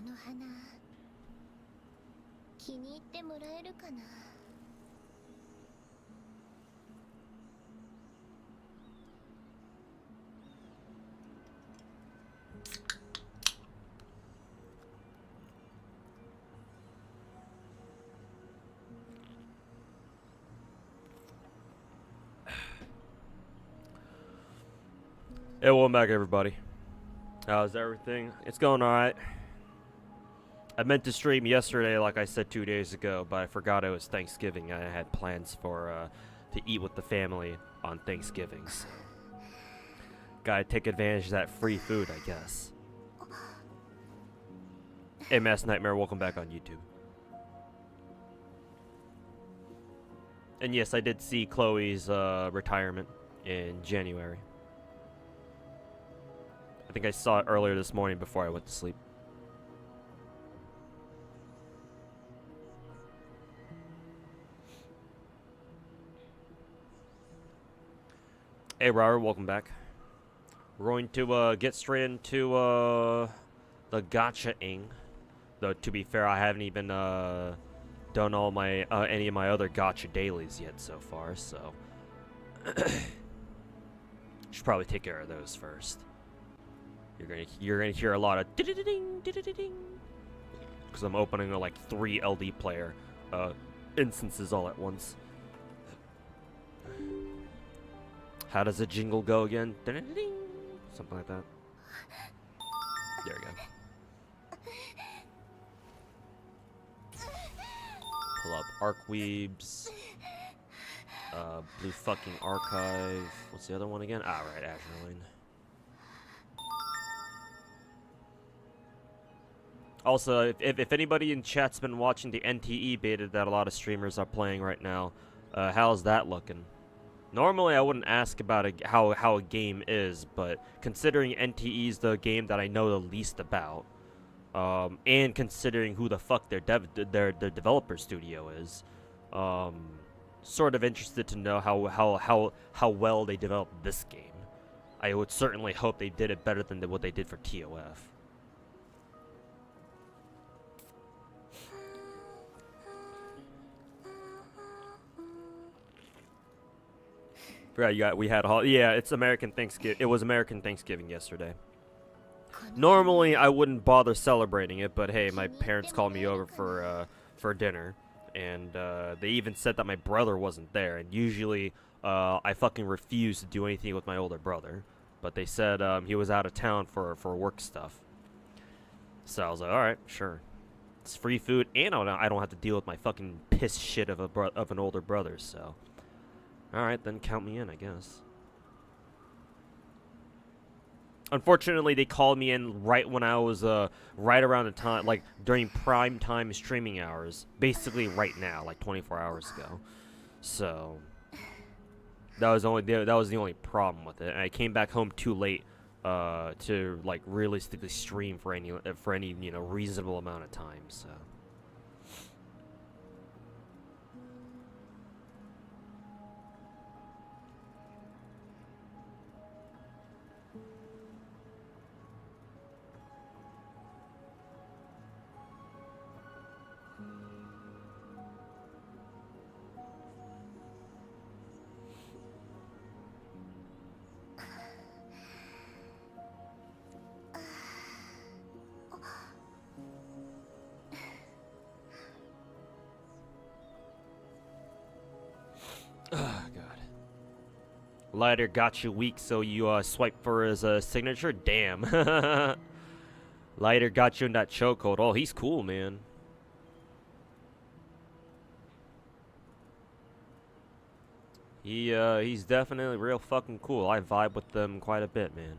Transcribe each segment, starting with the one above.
の花気に入ってもらえるかな。Hey, welcome back, everybody. How's everything? It's going alright. I meant to stream yesterday, like I said 2 days ago, but I forgot it was Thanksgiving. I had plans for to eat with the family on Thanksgiving, so gotta take advantage of that free food, I guess. Hey, Mass Nightmare, welcome back on YouTube. And yes, I did see Chloe's retirement in January. I think I saw it earlier this morning before I went to sleep. Hey, Robert, welcome back. We're going to get straight into the Gacha-ing. Though, to be fair, I haven't even done all my any of my other Gacha dailies yet so far, so should probably take care of those first. You're gonna hear a lot of ding ding because I'm opening like 3 LD player instances all at once. How does the jingle go again? Something like that. There we go. Pull up Arcweebs. Blue fucking Archive. What's the other one again? Ah, right, Azure Lane. Also, if anybody in chat's been watching the NTE beta that a lot of streamers are playing right now, how's that looking? Normally, I wouldn't ask about how a game is, but considering NTE's the game that I know the least about, and considering who the fuck their developer studio is, sort of interested to know how well they developed this game. I would certainly hope they did it better than what they did for TOF. Right, we had yeah, it's American Thanksgiving. It was American Thanksgiving yesterday. Normally, I wouldn't bother celebrating it, but hey, my parents called me over for dinner, and they even said that my brother wasn't there. And usually, I fucking refuse to do anything with my older brother, but they said he was out of town for work stuff. So I was like, all right, sure. It's free food, and I don't have to deal with my fucking piss shit of an older brother. So, all right, then count me in, I guess. Unfortunately, they called me in right when I was right around the time, like during prime time streaming hours, basically right now, like 24 hours ago. So that was the only problem with it. And I came back home too late to like realistically stream for any reasonable amount of time. So. Oh, God. Lighter got you weak, so you swipe for his signature? Damn. Lighter got you in that chokehold. Oh, he's cool, man. He's definitely real fucking cool. I vibe with them quite a bit, man.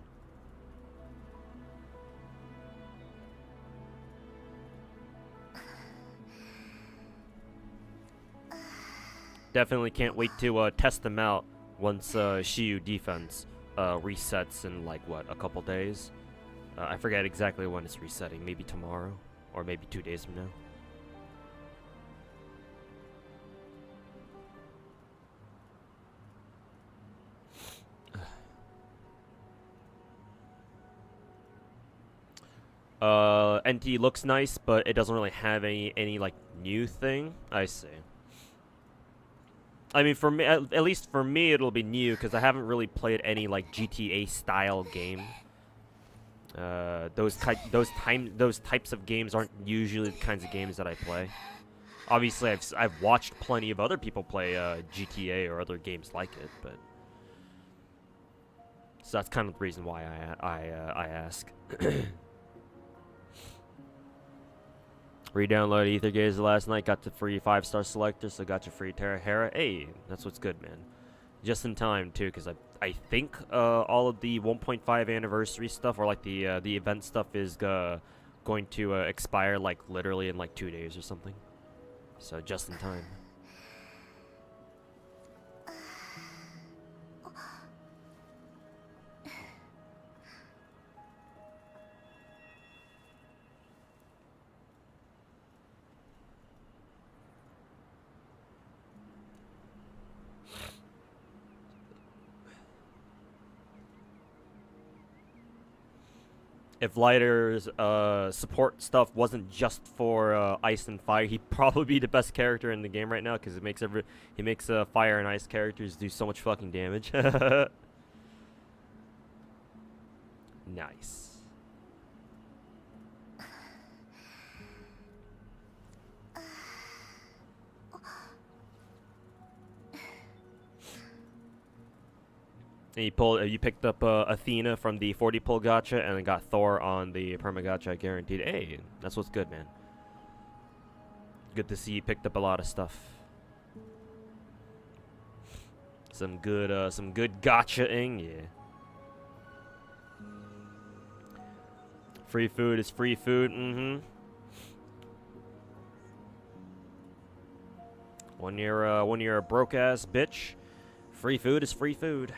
Definitely can't wait to test them out once Shiyu defense resets in like what, a couple days. I forget exactly when it's resetting. Maybe tomorrow or maybe 2 days from now. NT looks nice, but it doesn't really have any like new thing. I see. I mean, for me, at least for me, it'll be new because I haven't really played any like GTA style game. Those types of games aren't usually the kinds of games that I play. Obviously, I've watched plenty of other people play GTA or other games like it, but so that's kind of the reason why I ask. Re-downloaded Ether Gaze last night, got the free 5-star selector, so got your free Terra Hera. Hey, that's what's good, man. Just in time, too, because I think all of the 1.5 anniversary stuff, or like the event stuff, is going to expire like literally in like 2 days or something. So just in time. If Lighter's support stuff wasn't just for ice and fire, he'd probably be the best character in the game right now because it makes he makes fire and ice characters do so much fucking damage. Nice. And you picked up Athena from the 40 pull gacha and then got Thor on the perma gacha guaranteed. Hey, that's what's good, man. Good to see you picked up a lot of stuff. Some good gacha-ing, yeah. Free food is free food, When you're a broke ass bitch, free food is free food.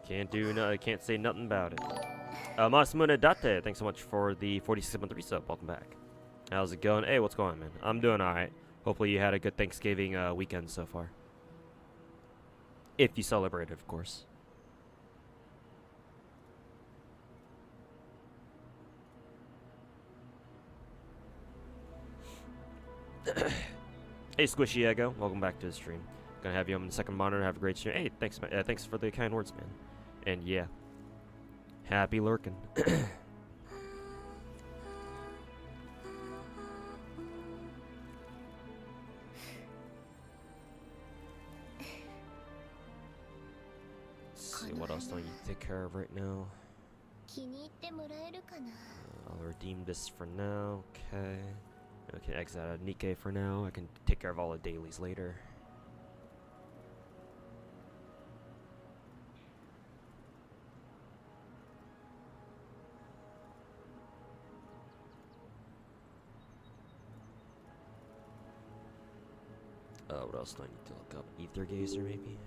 Can't say nothing about it. Masamune Date, thanks so much for the 46-month resub. Welcome back. How's it going? Hey, what's going on, man? I'm doing alright. Hopefully you had a good Thanksgiving weekend so far. If you celebrated, of course. Hey, Squishy Ego, welcome back to the stream. Gonna have you on the second monitor. Have a great stream. Hey, thanks, thanks for the kind words, man. And yeah, happy lurking. Let's see what else do I need to take care of right now. I'll redeem this for now. Okay. Okay, exit out of Nikkei for now. I can take care of all the dailies later. What else do I need to look up? Ether Gazer, maybe?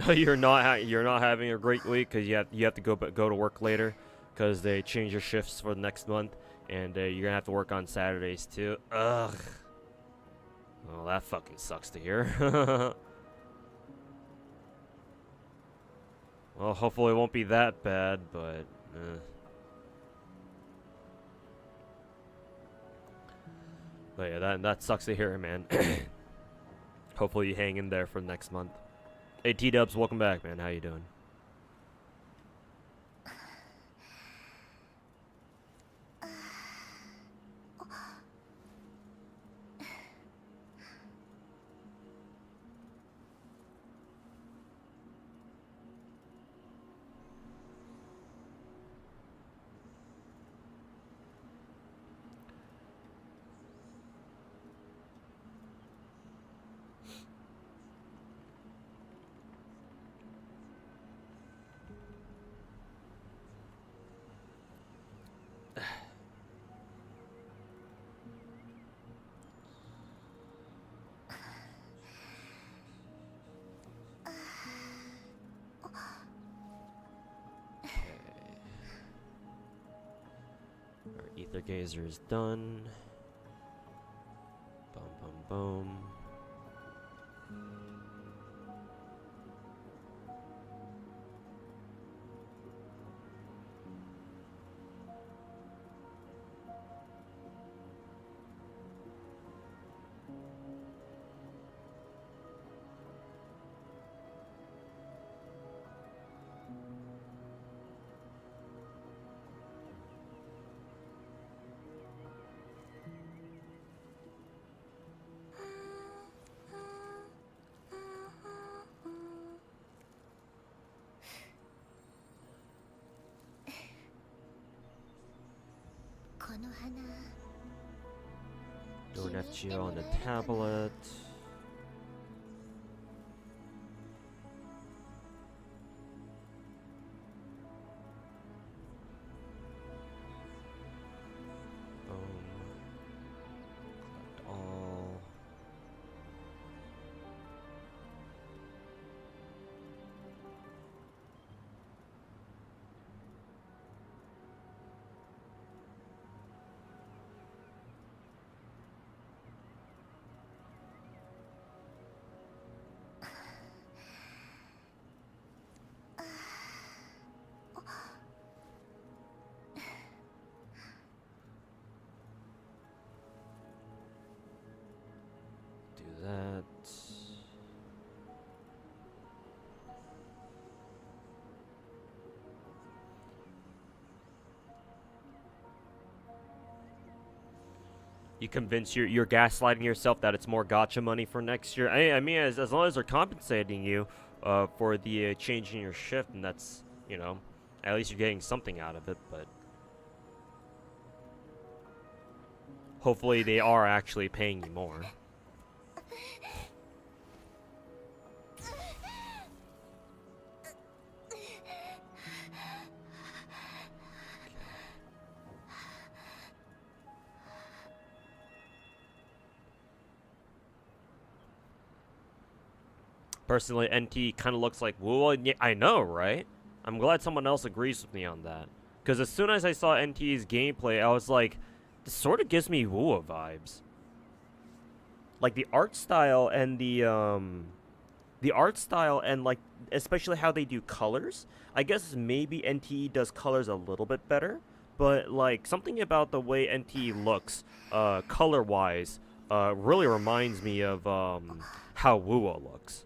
Yeah. You're not having a great week because you have to go to work later because they change your shifts for the next month, and you're gonna have to work on Saturdays too. Ugh. Well, that fucking sucks to hear. Well, hopefully it won't be that bad, but But yeah, that sucks to hear, man. Hopefully you hang in there for next month. Hey, T-Dubs, welcome back, man. How you doing? Stargazer is done. Boom, boom, boom. Doing FGO on the tablet. Boom. Collect all. Do that. You convince you're gaslighting yourself that it's more gacha money for next year. I mean, as long as they're compensating you for the change in your shift, and that's, you know, at least you're getting something out of it. But hopefully they are actually paying you more. Personally, NT kind of looks like wuwa. Yeah, I know, right? I'm glad someone else agrees with me on that. Because as soon as I saw NT's gameplay, I was like, this sort of gives me wuwa vibes. Like the art style and like especially how they do colors. I guess maybe NT does colors a little bit better, but like something about the way NT looks, color-wise, really reminds me of how wuwa looks.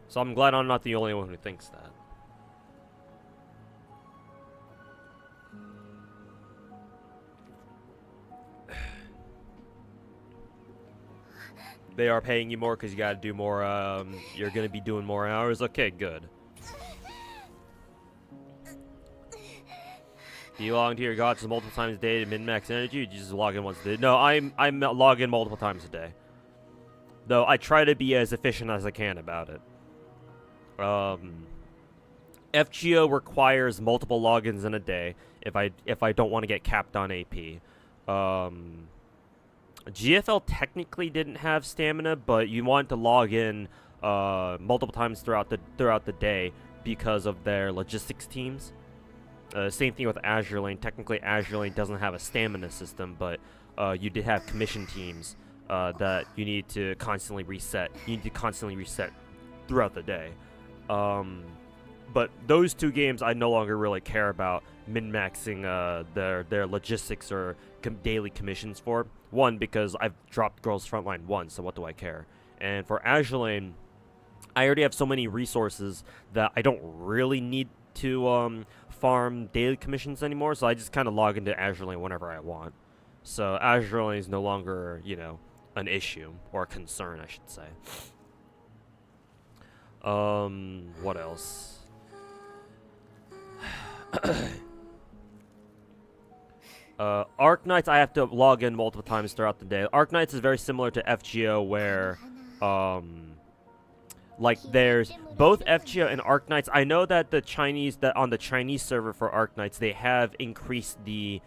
So I'm glad I'm not the only one who thinks that. They are paying you more because you gotta do more, you're gonna be doing more hours? Okay, good. Do you log into your gachas multiple times a day to min-max energy, or do you just log in once a day? No, I'm log in multiple times a day. Though I try to be as efficient as I can about it. FGO requires multiple logins in a day if I don't want to get capped on AP. GFL technically didn't have stamina, but you want to log in multiple times throughout the day because of their logistics teams. Same thing with Azure Lane. Technically, Azure Lane doesn't have a stamina system, but you did have commission teams that you need to constantly reset. You need to constantly reset throughout the day. But those two games I no longer really care about min-maxing their logistics or daily commissions for. One, because I've dropped Girls Frontline once, so what do I care? And for Azure Lane, I already have so many resources that I don't really need to farm daily commissions anymore, so I just kind of log into Azure Lane whenever I want. So Azure Lane is no longer, you know, an issue, or a concern, I should say. What else? Arc Knights, I have to log in multiple times throughout the day. Arc Knights is very similar to FGO, where Like there's both FGO and Arknights. I know that on the Chinese server for Arknights they have increased the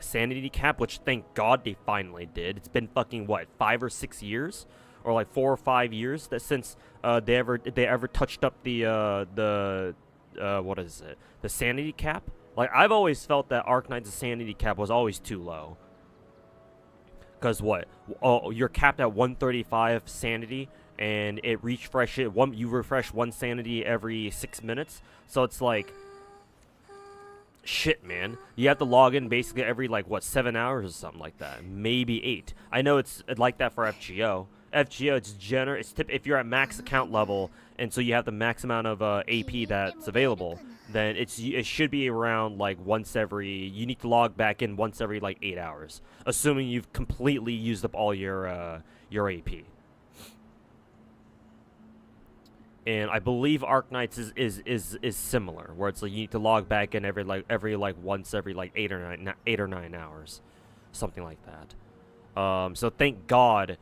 sanity cap, which thank God they finally did. It's been fucking what, 5 or 6 years, or like 4 or 5 years that since they ever touched up the what is it, the sanity cap. Like I've always felt that Arknight's sanity cap was always too low. Cause what? Oh, you're capped at 135 sanity, and you refresh one sanity every 6 minutes. So it's like, shit, man. You have to log in basically every, like, what, 7 hours or something like that. Maybe 8. I know it's like that for FGO. FGO, it's if you're at max account level, and so you have the max amount of AP that's available, then it should be around, like, you need to log back in once every, like, 8 hours. Assuming you've completely used up all your AP. And I believe Arknights is similar, where it's like you need to log back in every 8 or 9 hours, something like that. So thank God,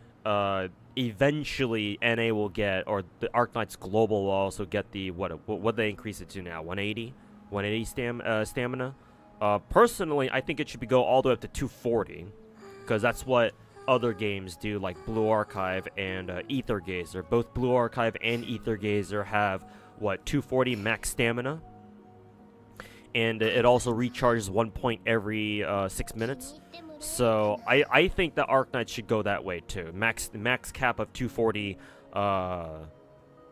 eventually NA will get, or the Arknights Global will also get the what they increase it to now, 180 stamina. Personally, I think it should go all the way up to 240, because that's what other games do, like Blue Archive and Ether Gazer. Both Blue Archive and Ether Gazer have 240 max stamina, and it also recharges 1 point every 6 minutes. So I think that Arknights should go that way too. Max cap of 240, and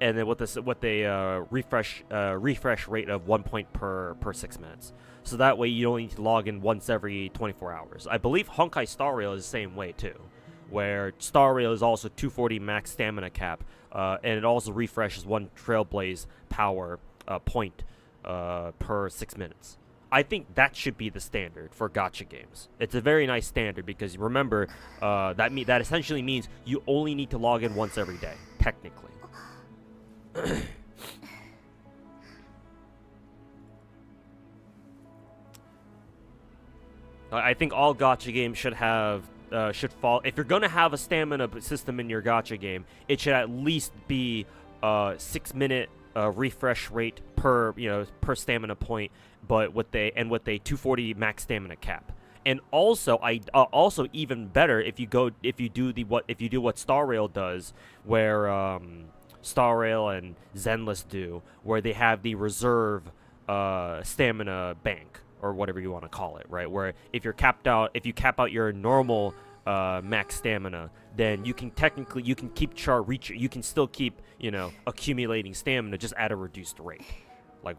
then with the refresh rate of 1 point per 6 minutes. So that way you only need to log in once every 24 hours. I believe Honkai Star Rail is the same way too, where Star Rail is also 240 max stamina cap, and it also refreshes 1 Trailblaze power point per 6 minutes. I think that should be the standard for gacha games. It's a very nice standard because remember, that essentially means you only need to log in once every day, technically. I think all gacha games should fall. If you're gonna have a stamina system in your gacha game, it should at least be 6 minute refresh rate per stamina point, but with a 240 max stamina cap. And also, also even better if you do what Star Rail does, where Star Rail and Zenless do, where they have the reserve stamina bank, or whatever you want to call it, right? Where if you cap out your normal max stamina, then you can still keep accumulating stamina, just at a reduced rate, like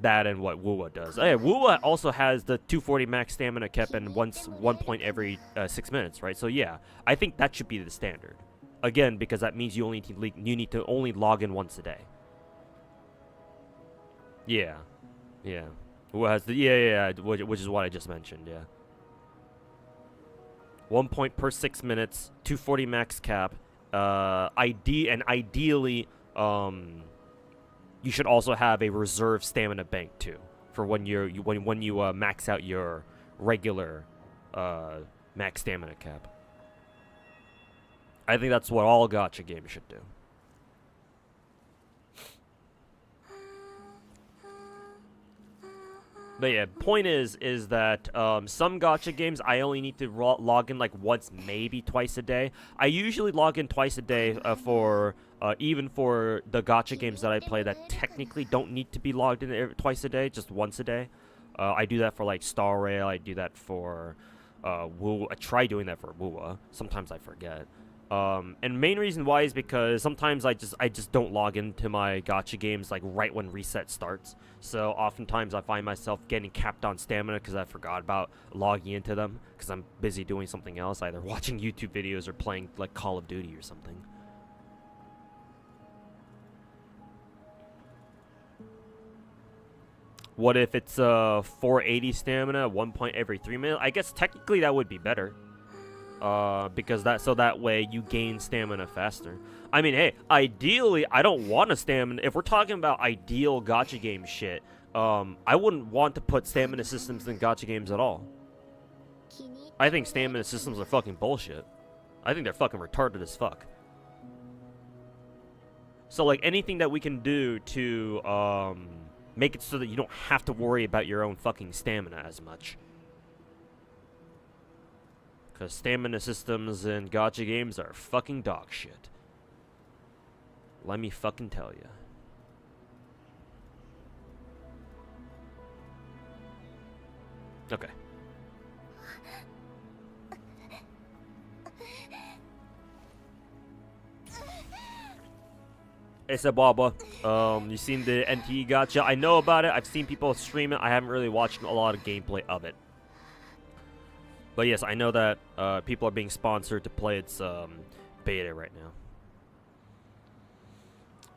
that and what wuwa does. Hey, wuwa also has the 240 max stamina cap and 1 point every 6 minutes, right? So yeah, I think that should be the standard. Again, because that means you need to only log in once a day. Yeah. Who has the which is what I just mentioned. Yeah. 1 point per 6 minutes, 240 max cap. Ideally, you should also have a reserve stamina bank too, for when you max out your regular max stamina cap. I think that's what all gacha games should do. But yeah, point is that some gacha games I only need to log in like once, maybe twice a day. I usually log in twice a day for even for the gacha games that I play that technically don't need to be logged in twice a day, just once a day. I do that for like Star Rail. I do that for wuwa. I try doing that for wuwa. Sometimes I forget. And main reason why is because sometimes I just don't log into my gacha games like right when reset starts. So oftentimes I find myself getting capped on stamina because I forgot about logging into them because I'm busy doing something else, either watching YouTube videos or playing like Call of Duty or something. What if it's 480 stamina, 1 point every 3 minutes? I guess technically that would be better. Because that way you gain stamina faster. I mean, hey, ideally, I don't want a stamina. If we're talking about ideal gacha game shit, I wouldn't want to put stamina systems in gacha games at all. I think stamina systems are fucking bullshit. I think they're fucking retarded as fuck. So like anything that we can do to make it so that you don't have to worry about your own fucking stamina as much. Because stamina systems in gacha games are fucking dog shit. Let me fucking tell you. Okay. It's a Baba. You seen the NTE Gacha? I know about it. I've seen people stream it. I haven't really watched a lot of gameplay of it. But yes, I know that people are being sponsored to play its beta right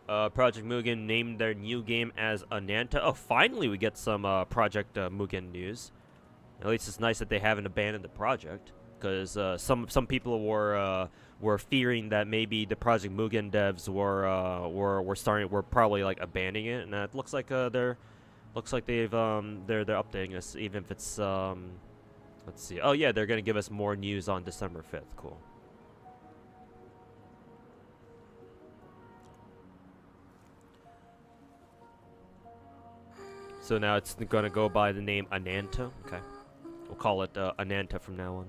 now. Project Mugen named their new game as Ananta. Oh, finally we get some Project Mugen news. At least it's nice that they haven't abandoned the project, because some people were fearing that maybe the Project Mugen devs were probably like abandoning it, and it looks like they're updating us, even if it's let's see. Oh yeah, they're gonna give us more news on December 5th. Cool. So now it's gonna go by the name Ananta. Okay, we'll call it Ananta from now on.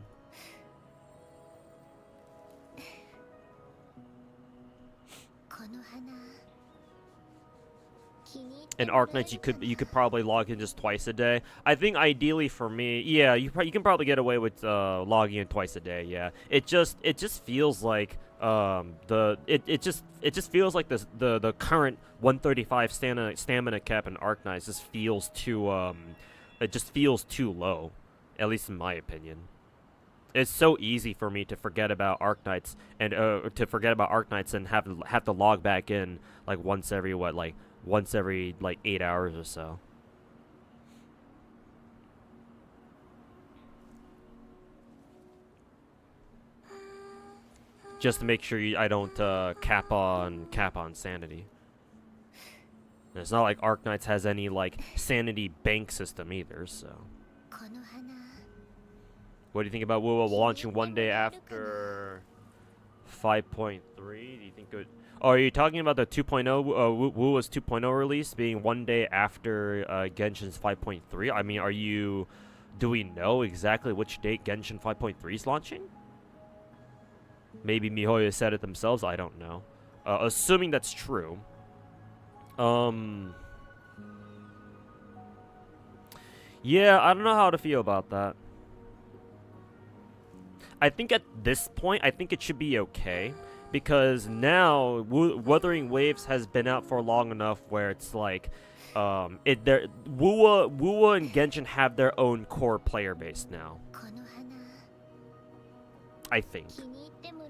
In Arknights, you could probably log in just twice a day. I think ideally for me, yeah, you can probably get away with logging in twice a day. Yeah, it just feels like it just feels like the current 135 stamina cap in Arknights just feels too it just feels too low, at least in my opinion. It's so easy for me to forget about Arknights and have to log back in like once every 8 hours or so. Just to make sure I don't cap on sanity. And it's not like Arknights has any like sanity bank system either, so. What do you think about WoW launching one day after 5.3? Do you think it would... Oh, are you talking about the 2.0, WoW's 2.0 release being one day after Genshin's 5.3? I mean, do we know exactly which date Genshin 5.3 is launching? Maybe MiHoYo said it themselves, I don't know. Assuming that's true. Yeah, I don't know how to feel about that. I think at this point, I think it should be okay. Because now, Wuthering Waves has been out for long enough where it's like, wuwa and Genshin have their own core player base now. I think.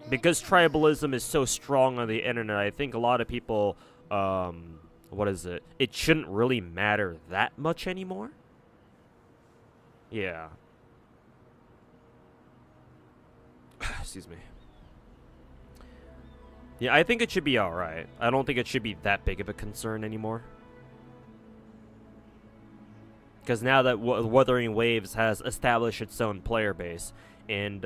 Because tribalism is so strong on the internet, I think a lot of people, it shouldn't really matter that much anymore. Yeah. Excuse me. Yeah, I think it should be alright. I don't think it should be that big of a concern anymore. Because now that Wuthering Waves has established its own player base, and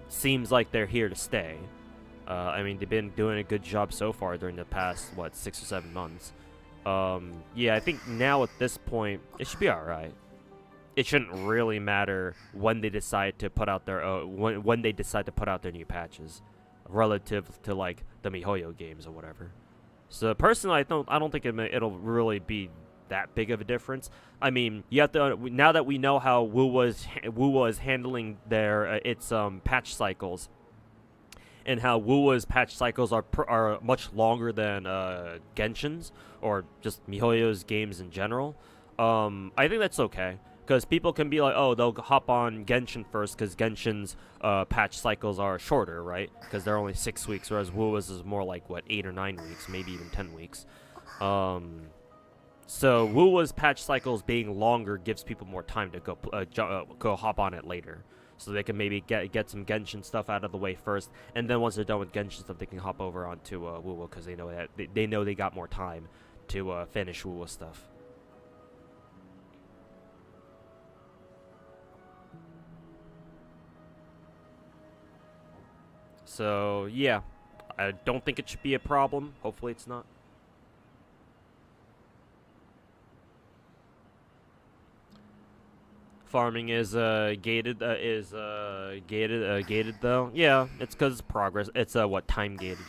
seems like they're here to stay. I mean, they've been doing a good job so far during the past, 6 or 7 months. Yeah, I think now at this point, it should be alright. It shouldn't really matter when they decide to put out their when they decide to put out their new patches, relative to like the MiHoYo games or whatever. So personally, I don't think it'll really be that big of a difference. I mean, you have to now that we know how wuwa is handling their its patch cycles, and how wuwa's patch cycles are much longer than Genshin's or just MiHoYo's games in general. I think that's okay. Because people can be like, oh, they'll hop on Genshin first because Genshin's patch cycles are shorter, right? Because they're only 6 weeks, whereas WoW's is more like, 8 or 9 weeks, maybe even 10 weeks. So WoW's patch cycles being longer gives people more time to go hop on it later. So they can maybe get some Genshin stuff out of the way first, and then once they're done with Genshin stuff, they can hop over onto WoW because they know that they know they got more time to finish WoW stuff. So, yeah. I don't think it should be a problem. Hopefully it's not. Farming is gated gated though. Yeah, it's because it's progress. It's what, time gated.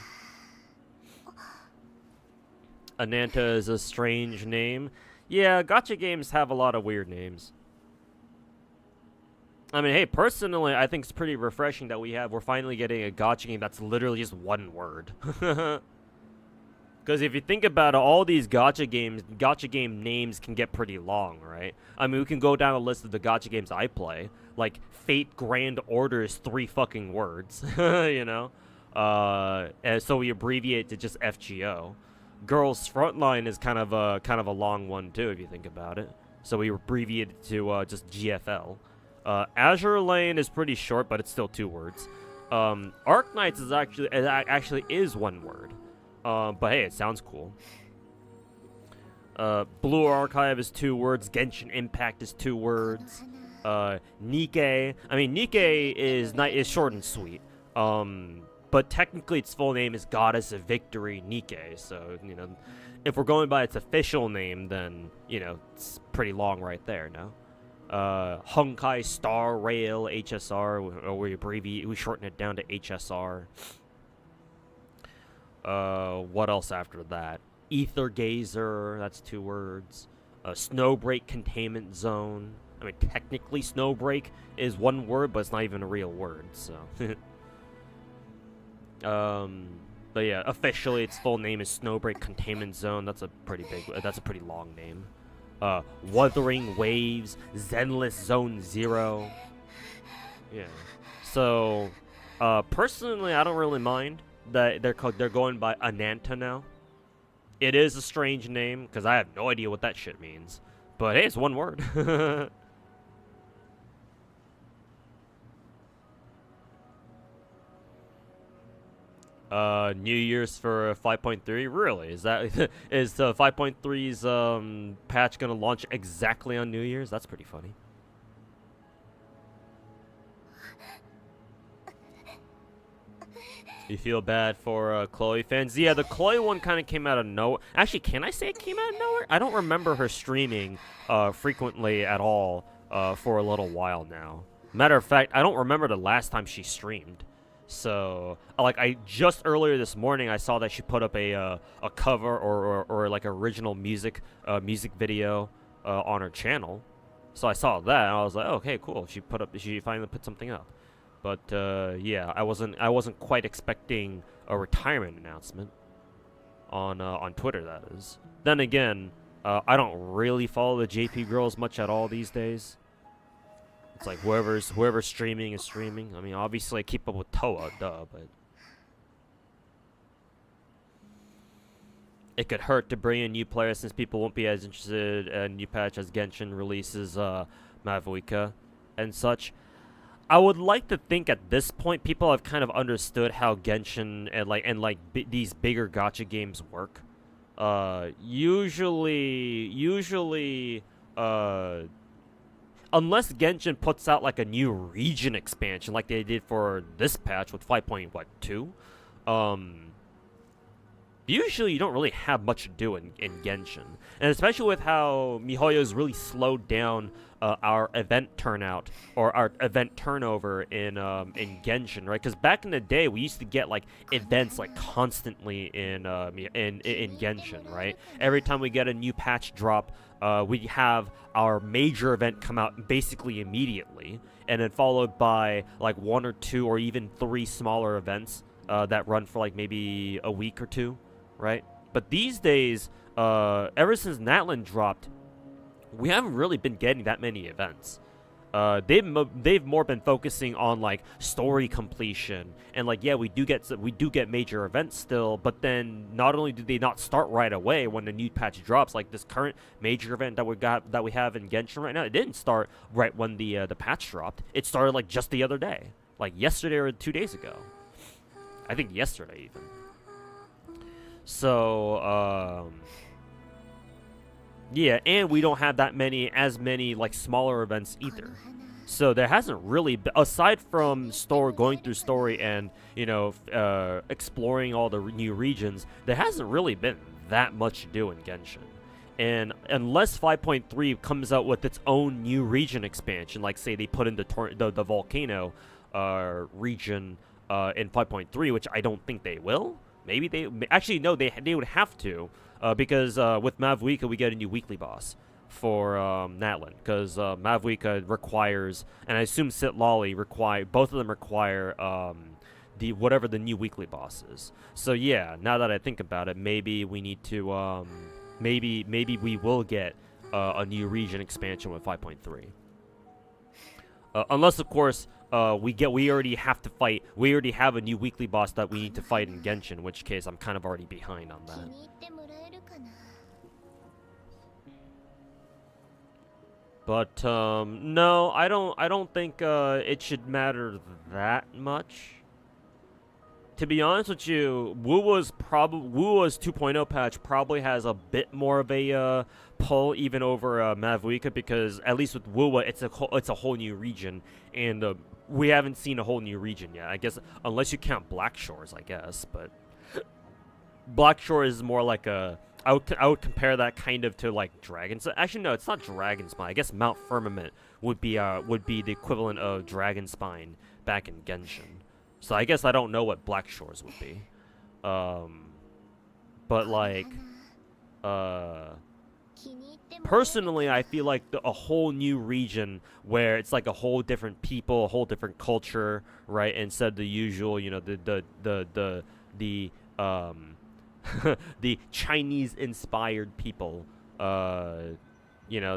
Ananta is a strange name. Yeah, gacha games have a lot of weird names. I mean, hey, personally, I think it's pretty refreshing that we're finally getting a gacha game that's literally just one word. Because if you think about it, all these gacha game names can get pretty long, right? I mean, we can go down a list of the gacha games I play. Like, Fate Grand Order is 3 fucking words, you know? And so we abbreviate to just FGO. Girls Frontline is kind of a long one, too, if you think about it. So we abbreviate it to just GFL. Azure Lane is pretty short, but it's still 2 words. Arc Knights is actually is 1 word. But hey, it sounds cool. Blue Archive is 2 words. Genshin Impact is 2 words. Nikke. I mean, Nikke is short and sweet. But technically its full name is Goddess of Victory Nikke. So, you know, if we're going by its official name, then, you know, it's pretty long right there, no? Honkai Star Rail HSR, or we shorten it down to HSR. What else after that? Ether Gazer, that's 2 words. Snowbreak Containment Zone. I mean, technically Snowbreak is 1 word, but it's not even a real word, so. But yeah, officially its full name is Snowbreak Containment Zone. That's a pretty long name. Wuthering Waves, Zenless Zone 0. Yeah. So, personally, I don't really mind that they're going by Ananta now. It is a strange name because I have no idea what that shit means. But hey, it's 1 word. New Year's for 5.3? Really? Is that is 5.3's patch gonna launch exactly on New Year's? That's pretty funny. You feel bad for Chloe fans? Yeah, the Chloe one kind of came out of nowhere. Actually, can I say it came out of nowhere? I don't remember her streaming frequently at all for a little while now. Matter of fact, I don't remember the last time she streamed. So, like, I just earlier this morning I saw that she put up a cover or like original music video on her channel. So I saw that and I was like, oh, okay, cool. She finally put something up. But yeah, I wasn't quite expecting a retirement announcement on Twitter, that is. Then again, I don't really follow the JP girls much at all these days. It's like whoever's streaming is streaming. I mean, obviously I keep up with Toa, duh, but it could hurt to bring in new players since people won't be as interested in new patch as Genshin releases Mavuika and such. I would like to think at this point people have kind of understood how Genshin and these bigger gacha games work. Usually unless Genshin puts out like a new region expansion like they did for this patch with 5.2, usually you don't really have much to do in Genshin. And especially with how MiHoYo's really slowed down our event turnout or our event turnover in Genshin, right? Because back in the day, we used to get like events like constantly in Genshin, right? Every time we get a new patch drop, we have our major event come out basically immediately, and then followed by like 1 or 2 or even 3 smaller events that run for like maybe a week or 2, right? But these days, ever since Natlan dropped, we haven't really been getting that many events. They've more been focusing on like story completion, and like, yeah, we do get major events still, but then not only do they not start right away when the new patch drops, like this current major event that we have in Genshin right now, it didn't start right when the patch dropped. It started like just the other day, like yesterday or 2 days ago. I think yesterday even. So yeah, and we don't have as many like smaller events either. So there hasn't really been, aside from going through story and exploring all the new regions, there hasn't really been that much to do in Genshin. And unless 5.3 comes out with its own new region expansion, like say they put in the volcano region in 5.3, which I don't think they will. Maybe they actually no, they would have to because with Mavuika we get a new weekly boss for Natlin, because Mavuika requires, and I assume Sitlali require, both of them require the whatever the new weekly boss is. So yeah, now that I think about it, maybe we need to maybe we will get a new region expansion with 5.3. Unless of course we already have to fight. We already have a new weekly boss that we need to fight in Genshin, in which case I'm kind of already behind on that. But no, I don't think it should matter that much. To be honest with you, wuwa's 2.0 patch probably has a bit more of a pull even over Mavuika, because at least with wuwa it's a whole new region, and we haven't seen a whole new region yet. I guess unless you count Black Shores, I guess, but Black Shore is more like a. I would compare that kind of to like Dragon's. Actually, no, it's not Dragon Spine. I guess Mount Firmament would be the equivalent of Dragon Spine back in Genshin. So I guess I don't know what Black Shores would be. But like, personally, I feel like a whole new region where it's like a whole different people, a whole different culture, right? Instead of the usual, the the Chinese-inspired people. A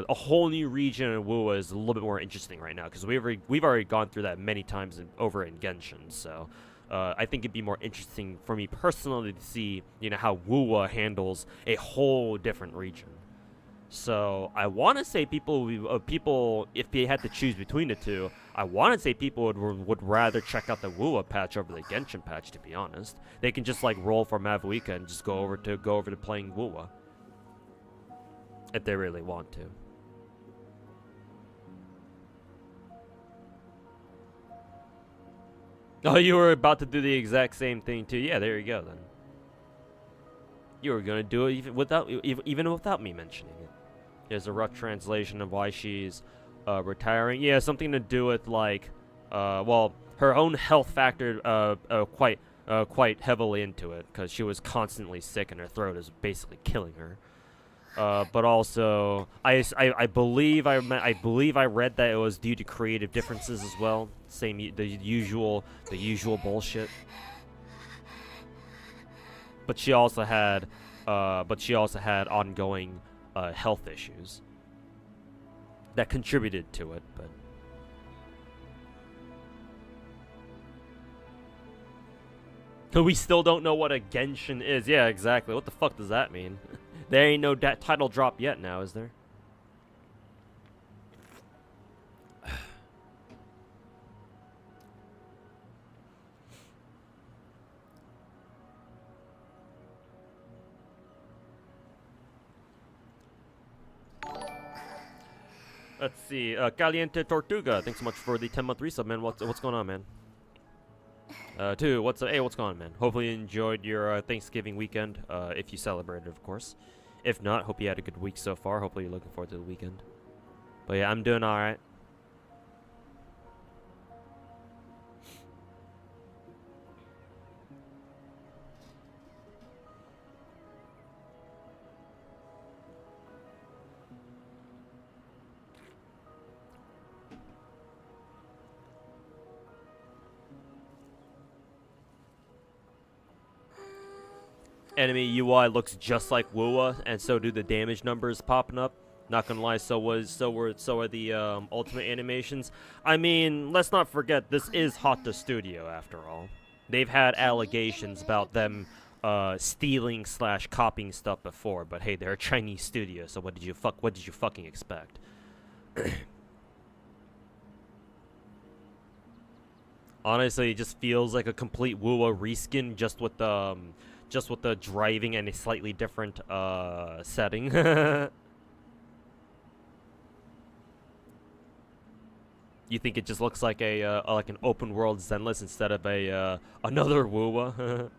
whole new region in wuwa is a little bit more interesting right now, because we've already gone through that many times over in Genshin. So I think it'd be more interesting for me personally to see how wuwa handles a whole different region. So I want to say people, if they had to choose between the two, I want to say people would rather check out the wuwa patch over the Genshin patch. To be honest, they can just like roll for Mavuika and just go over to playing wuwa if they really want to. Oh, you were about to do the exact same thing too. Yeah, there you go then. You were gonna do it even without me mentioning it. There's a rough translation of why she's retiring. Yeah, something to do with like, her own health factored quite heavily into it, because she was constantly sick and her throat is basically killing her. But also, I believe I read that it was due to creative differences as well. The usual bullshit. But she also had ongoing health issues that contributed to it. But we still don't know what a Genshin is. Yeah, exactly. What the fuck does that mean? There ain't no title drop yet now, is there? Let's see. Caliente Tortuga, thanks so much for the 10-month resub, man. What's going on, man? Hey, what's going on, man? Hopefully you enjoyed your Thanksgiving weekend, if you celebrated, of course. If not, hope you had a good week so far. Hopefully you're looking forward to the weekend. But yeah, I'm doing alright. Enemy UI looks just like wuwa, and so do the damage numbers popping up. Not gonna lie, so are the ultimate animations. I mean, let's not forget, this is Hotta Studio after all. They've had allegations about them stealing / copying stuff before, but hey, they're a Chinese studio, so what did you fucking expect? Honestly, it just feels like a complete wuwa reskin, just with the driving and a slightly different setting. You think it just looks like like an open world zenless instead of a another wuwa?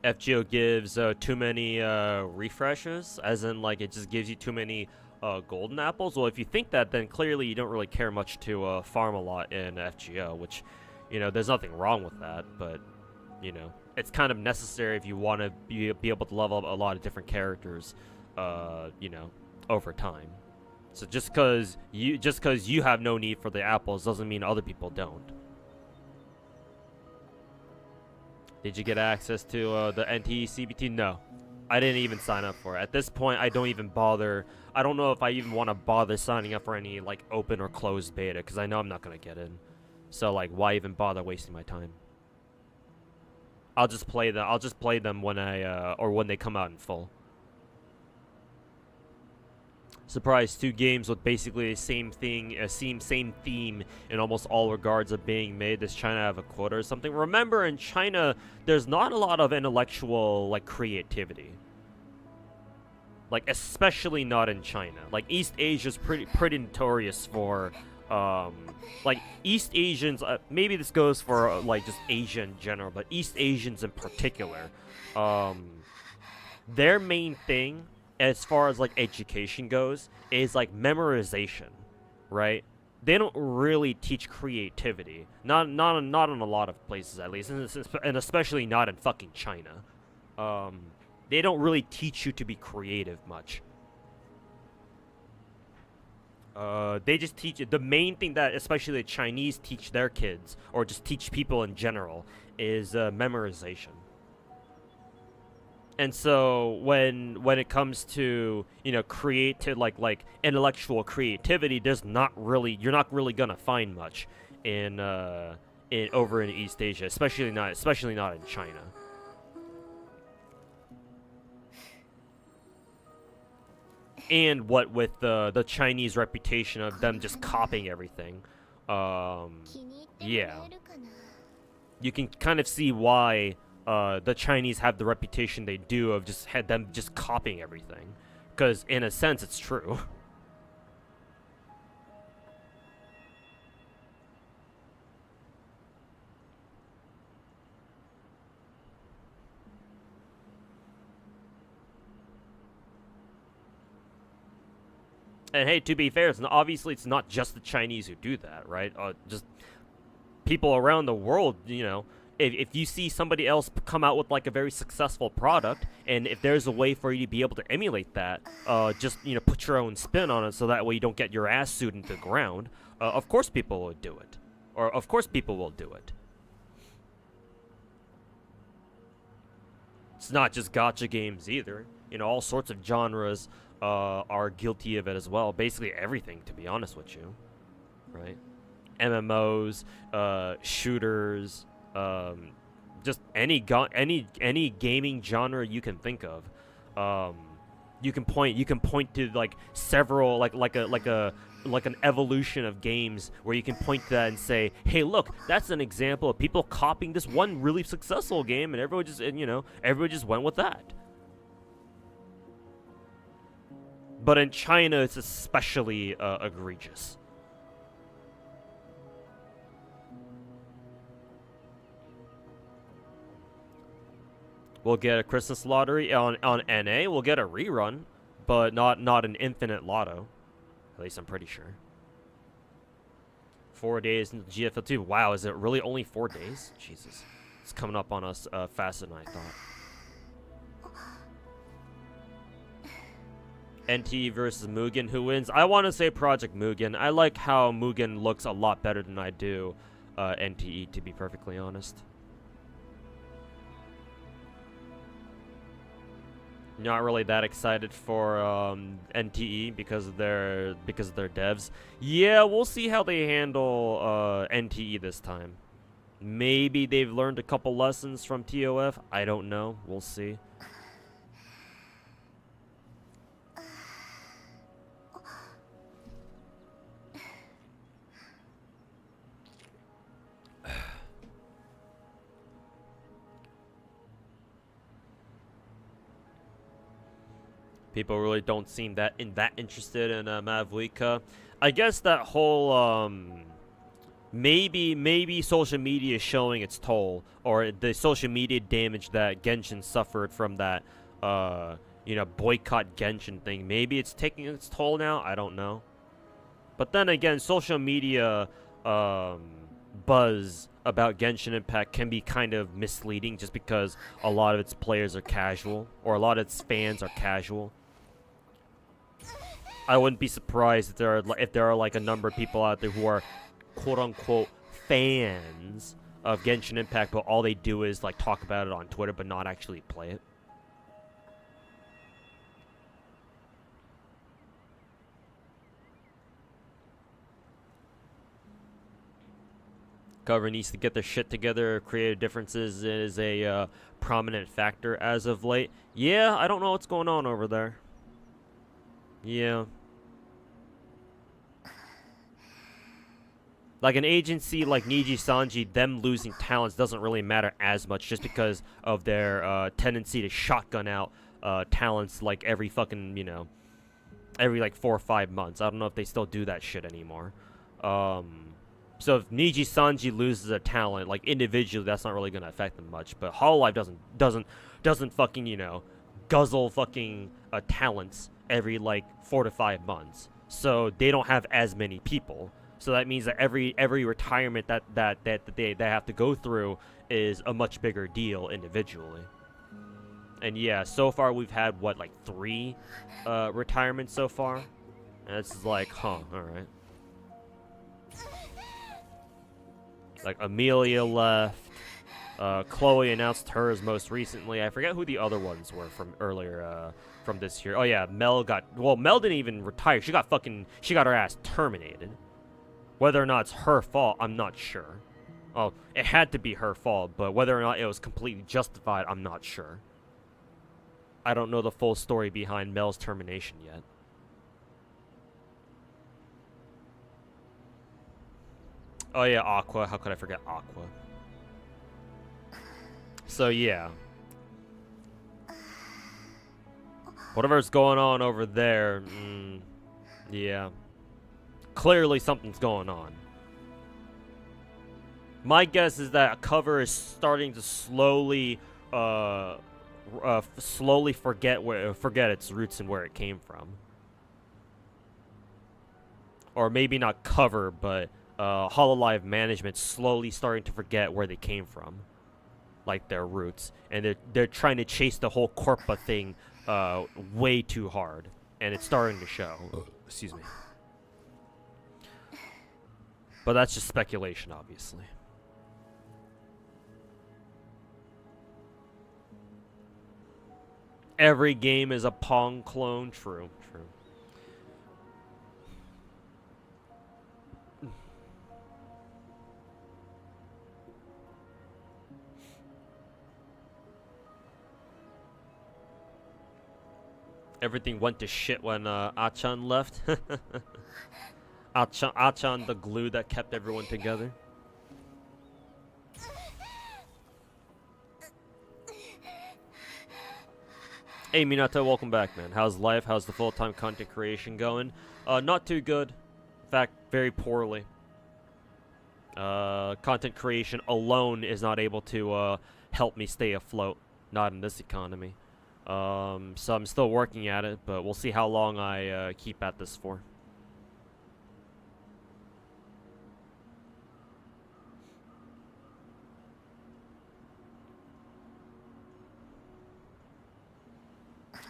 FGO gives too many refreshes, as in like it just gives you too many golden apples. Well, if you think that, then clearly you don't really care much to farm a lot in FGO, which, you know, there's nothing wrong with that, but, you know, it's kind of necessary if you want to be able to level up a lot of different characters, you know, over time. So just because you have no need for the apples doesn't mean other people don't. Did you get access to the NTE CBT? No. I didn't even sign up for it. At this point, I don't even bother. I don't know if I even want to bother signing up for any, like, open or closed beta, because I know I'm not going to get in. So, like, why even bother wasting my time? I'll just play them when when they come out in full. Surprised, 2 games with basically the same thing, same theme in almost all regards of being made. Does China have a quota or something? Remember, in China, there's not a lot of intellectual, like, creativity. Like, especially not in China. Like, East Asia's pretty notorious for, like, East Asians, maybe this goes for, like, just Asia in general, but East Asians in particular, their main thing, as far as, like, education goes, is, like, memorization, right? They don't really teach creativity. Not in a lot of places, at least, and especially not in fucking China. They don't really teach you to be creative much. They just teach you. The main thing that especially the Chinese teach their kids, or just teach people in general, is memorization. And so when it comes to, you know, like intellectual creativity, you're not really gonna find much in over in East Asia, especially not in China. And what with the Chinese reputation of them just copying everything, yeah, you can kind of see why the Chinese have the reputation they do of just copying everything, because in a sense it's true. And hey, to be fair, obviously it's not just the Chinese who do that, right? Just people around the world, you know. If you see somebody else come out with, like, a very successful product, and if there's a way for you to be able to emulate that, just, you know, put your own spin on it so that way you don't get your ass sued into the ground, of course people will do it. Or, of course people will do it. It's not just gacha games either. You know, all sorts of genres are guilty of it as well. Basically everything, to be honest with you. Right? MMOs, shooters, just any gaming genre you can think of. You can point to, like, several, like an evolution of games where you can point to that and say, hey, look, that's an example of people copying this one really successful game, and everyone just went with that. But in China, it's especially egregious. We'll get a Christmas lottery on NA. We'll get a rerun, but not an infinite lotto. At least I'm pretty sure. 4 days into GFL2. Wow, is it really only 4 days? Jesus, it's coming up on us faster than I thought. NT versus Mugen, who wins? I want to say Project Mugen. I like how Mugen looks a lot better than I do NTE, to be perfectly honest. Not really that excited for NTE because of their devs. Yeah, we'll see how they handle NTE this time. Maybe they've learned a couple lessons from TOF. I don't know. We'll see. People really don't seem that interested in Mavuika. I guess that whole maybe social media is showing its toll, or the social media damage that Genshin suffered from that boycott Genshin thing. Maybe it's taking its toll now. I don't know. But then again, social media buzz about Genshin Impact can be kind of misleading, just because a lot of its players are casual, or a lot of its fans are casual. I wouldn't be surprised if there are like a number of people out there who are quote unquote fans of Genshin Impact, but all they do is like talk about it on Twitter but not actually play it. Government needs to get their shit together. Creative differences is a prominent factor as of late. Yeah, I don't know what's going on over there. Yeah. Like an agency like Niji Sanji, them losing talents doesn't really matter as much, just because of their tendency to shotgun out talents like every fucking, every like 4 or 5 months. I don't know if they still do that shit anymore. So if Niji Sanji loses a talent, like individually, that's not really gonna affect them much. But Hololive doesn't fucking guzzle fucking talents every like 4 to 5 months. So they don't have as many people. So that means that every retirement that they have to go through is a much bigger deal individually. And yeah, so far we've had what, like 3 retirements so far. And it's like, huh, all right. Like Amelia left. Chloe announced hers most recently. I forget who the other ones were from earlier from this year. Oh yeah, Mel didn't even retire. She got her ass terminated. Whether or not it's her fault, I'm not sure. Oh, it had to be her fault, but whether or not it was completely justified, I'm not sure. I don't know the full story behind Mel's termination yet. Oh yeah, Aqua. How could I forget Aqua? So yeah. Whatever's going on over there, yeah. Clearly something's going on. My guess is that Cover is starting to slowly forget its roots and where it came from. Or maybe not Cover, but Hololive management slowly starting to forget where they came from, like their roots, and they're trying to chase the whole Corpa thing way too hard, and it's starting to show. Excuse me. But that's just speculation, obviously. Every game is a Pong clone. True. Everything went to shit when Achan left. Achan, the glue that kept everyone together. Hey Minato, welcome back, man. How's life? How's the full-time content creation going? Not too good. In fact, very poorly. Content creation alone is not able to help me stay afloat. Not in this economy. So I'm still working at it, but we'll see how long I keep at this for.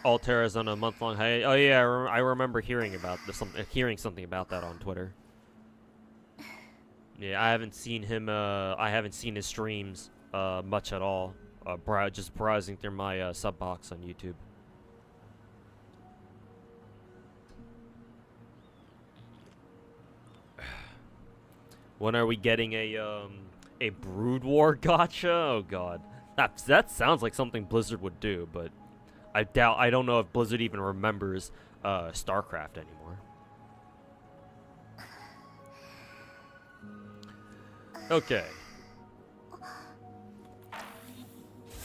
Altera's on a month-long hiatus. Oh yeah, I remember hearing about this. Hearing something about that on Twitter. Yeah, I haven't seen him. I haven't seen his streams much at all. Just browsing through my sub box on YouTube. When are we getting a Brood War gacha? Oh god, that sounds like something Blizzard would do, but I don't know if Blizzard even remembers StarCraft anymore. Okay.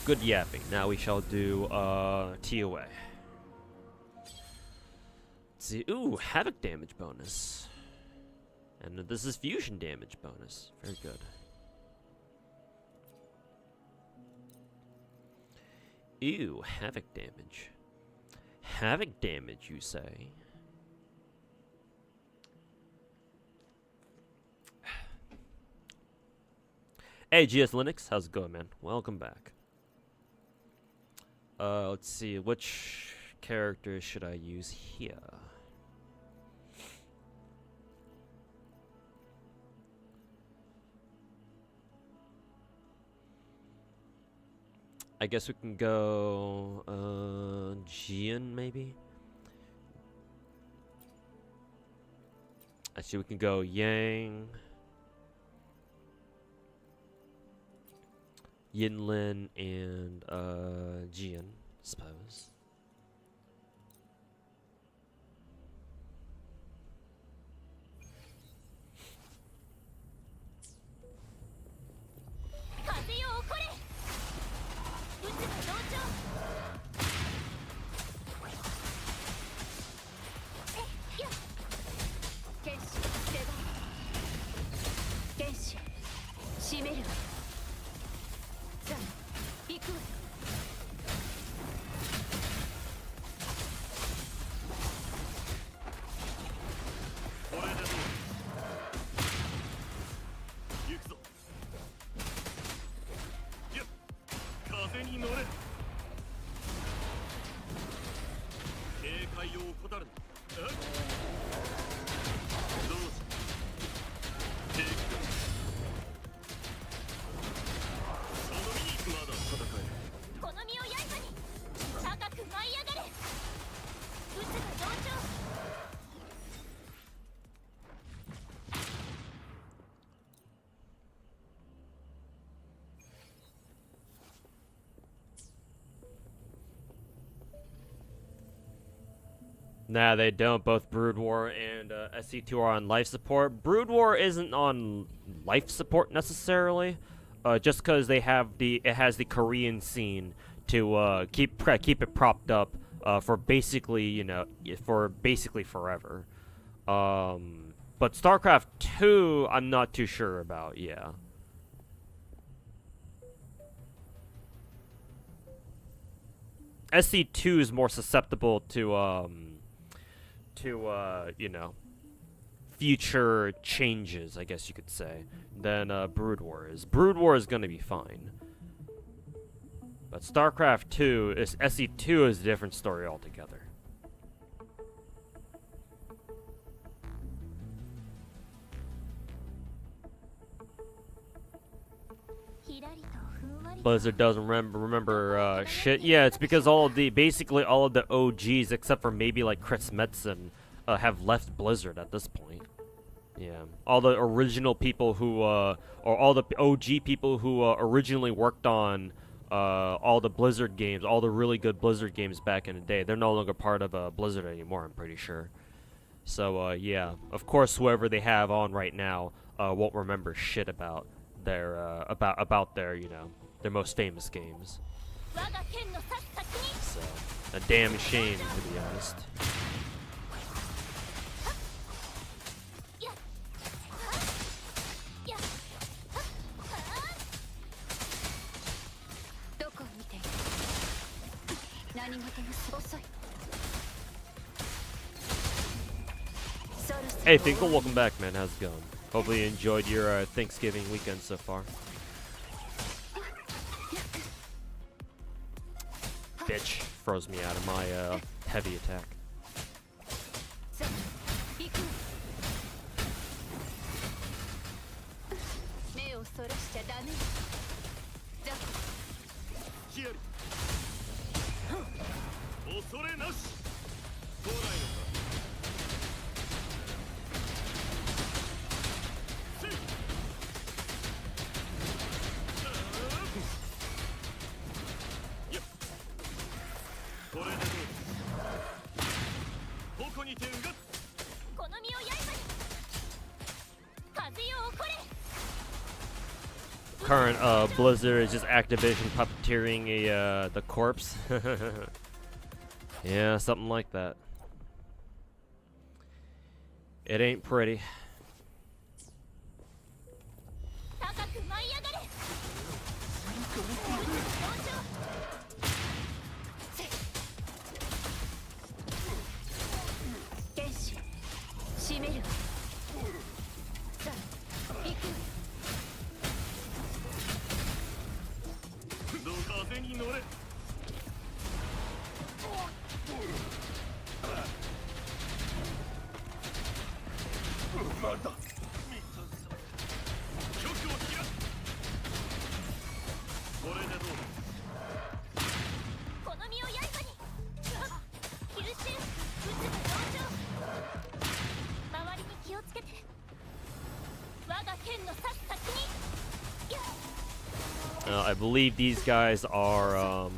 Good yapping. Now we shall do TOA. see. Ooh, havoc damage bonus. And this is fusion damage bonus. Very good. Ew, havoc damage. Havoc damage, you say? Hey, GS Linux, how's it going, man? Welcome back. Let's see, which character should I use here? I guess we can go, Jian, maybe? Actually, we can go Yang, Yinlin, and, Jian, I suppose. Nah, they don't. Both Brood War and SC2 are on life support. Brood War isn't on life support necessarily, just because they have it has the Korean scene to keep it propped up for basically, you know, for basically forever. But StarCraft 2, I'm not too sure about. Yeah. SC2 is more susceptible to you know, future changes, I guess you could say, than Brood War is. Brood War is gonna be fine. But StarCraft 2 is SC2 is a different story altogether. Blizzard doesn't remember shit. Yeah, it's because basically all of the OGs, except for maybe like Chris Metzen, have left Blizzard at this point. Yeah, all the original people who, or all the OG people who originally worked on all the Blizzard games, all the really good Blizzard games back in the day, they're no longer part of Blizzard anymore, I'm pretty sure. So yeah, of course, whoever they have on right now won't remember shit about their about their, you know, their most famous games. So, a damn shame, to be honest. Hey, Finkel, welcome back, man. How's it going? Hopefully you enjoyed your Thanksgiving weekend so far. Bitch froze me out of my heavy attack. Current Blizzard is just Activision puppeteering the corpse. Yeah, something like that. It ain't pretty. 高く舞い上がれ。原始閉める。さあ行く。どう風に乗れ。I believe these guys are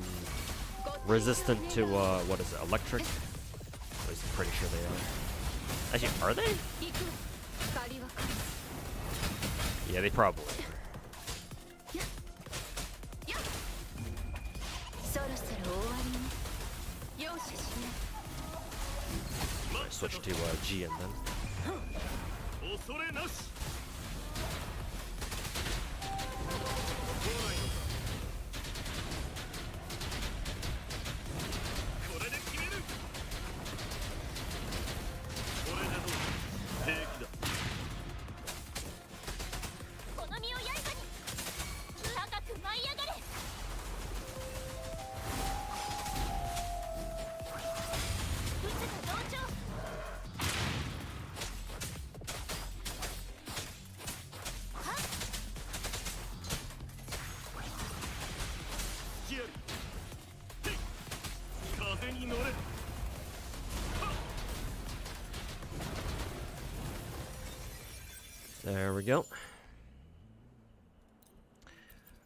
resistant to what is it, electric? At least I'm pretty sure they are. Actually, are they? Yeah, they probably are. Switch to G and then. There we go.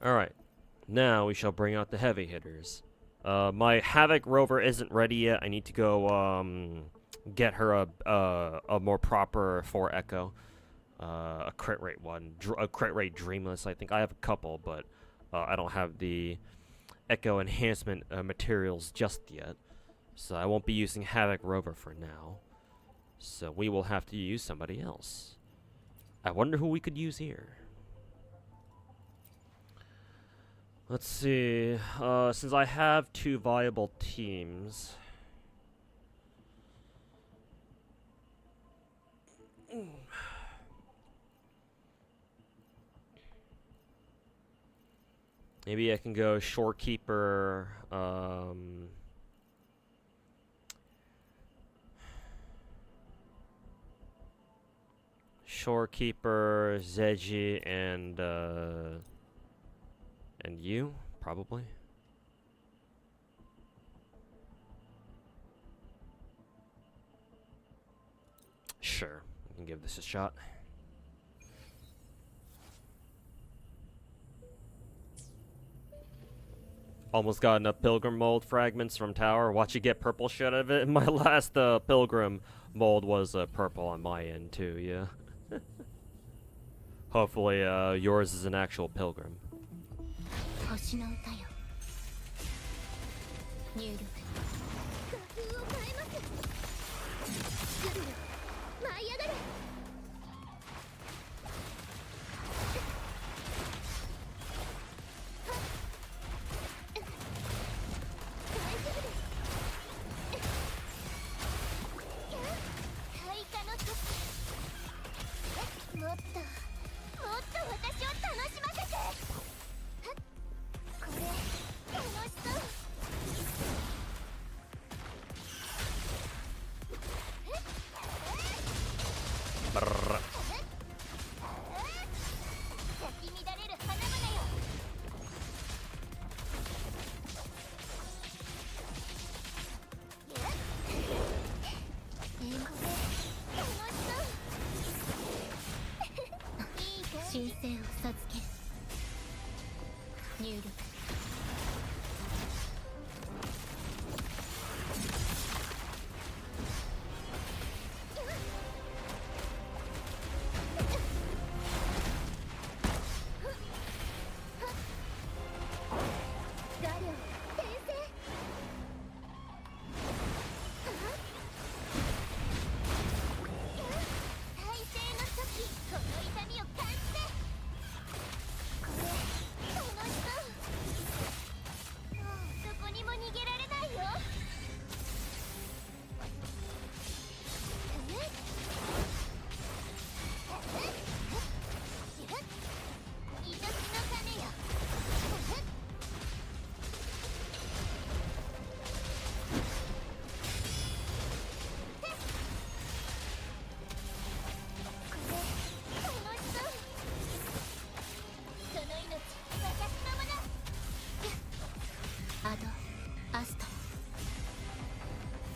Alright. Now we shall bring out the heavy hitters. My Havoc Rover isn't ready yet. I need to go get her a more proper 4 Echo. A crit rate one. A crit rate Dreamless, I think. I have a couple, but I don't have the Echo enhancement materials just yet. So I won't be using Havoc Rover for now. So we will have to use somebody else. I wonder who we could use here. Let's see. Since I have 2 viable teams. Maybe I can go Shorekeeper. Shorekeeper, Zeji, and you, probably. Sure, we can give this a shot. Almost got enough Pilgrim mold fragments from Tower. Watch you get purple shit out of it. My last Pilgrim mold was purple on my end too, yeah. Hopefully yours is an actual Pilgrim.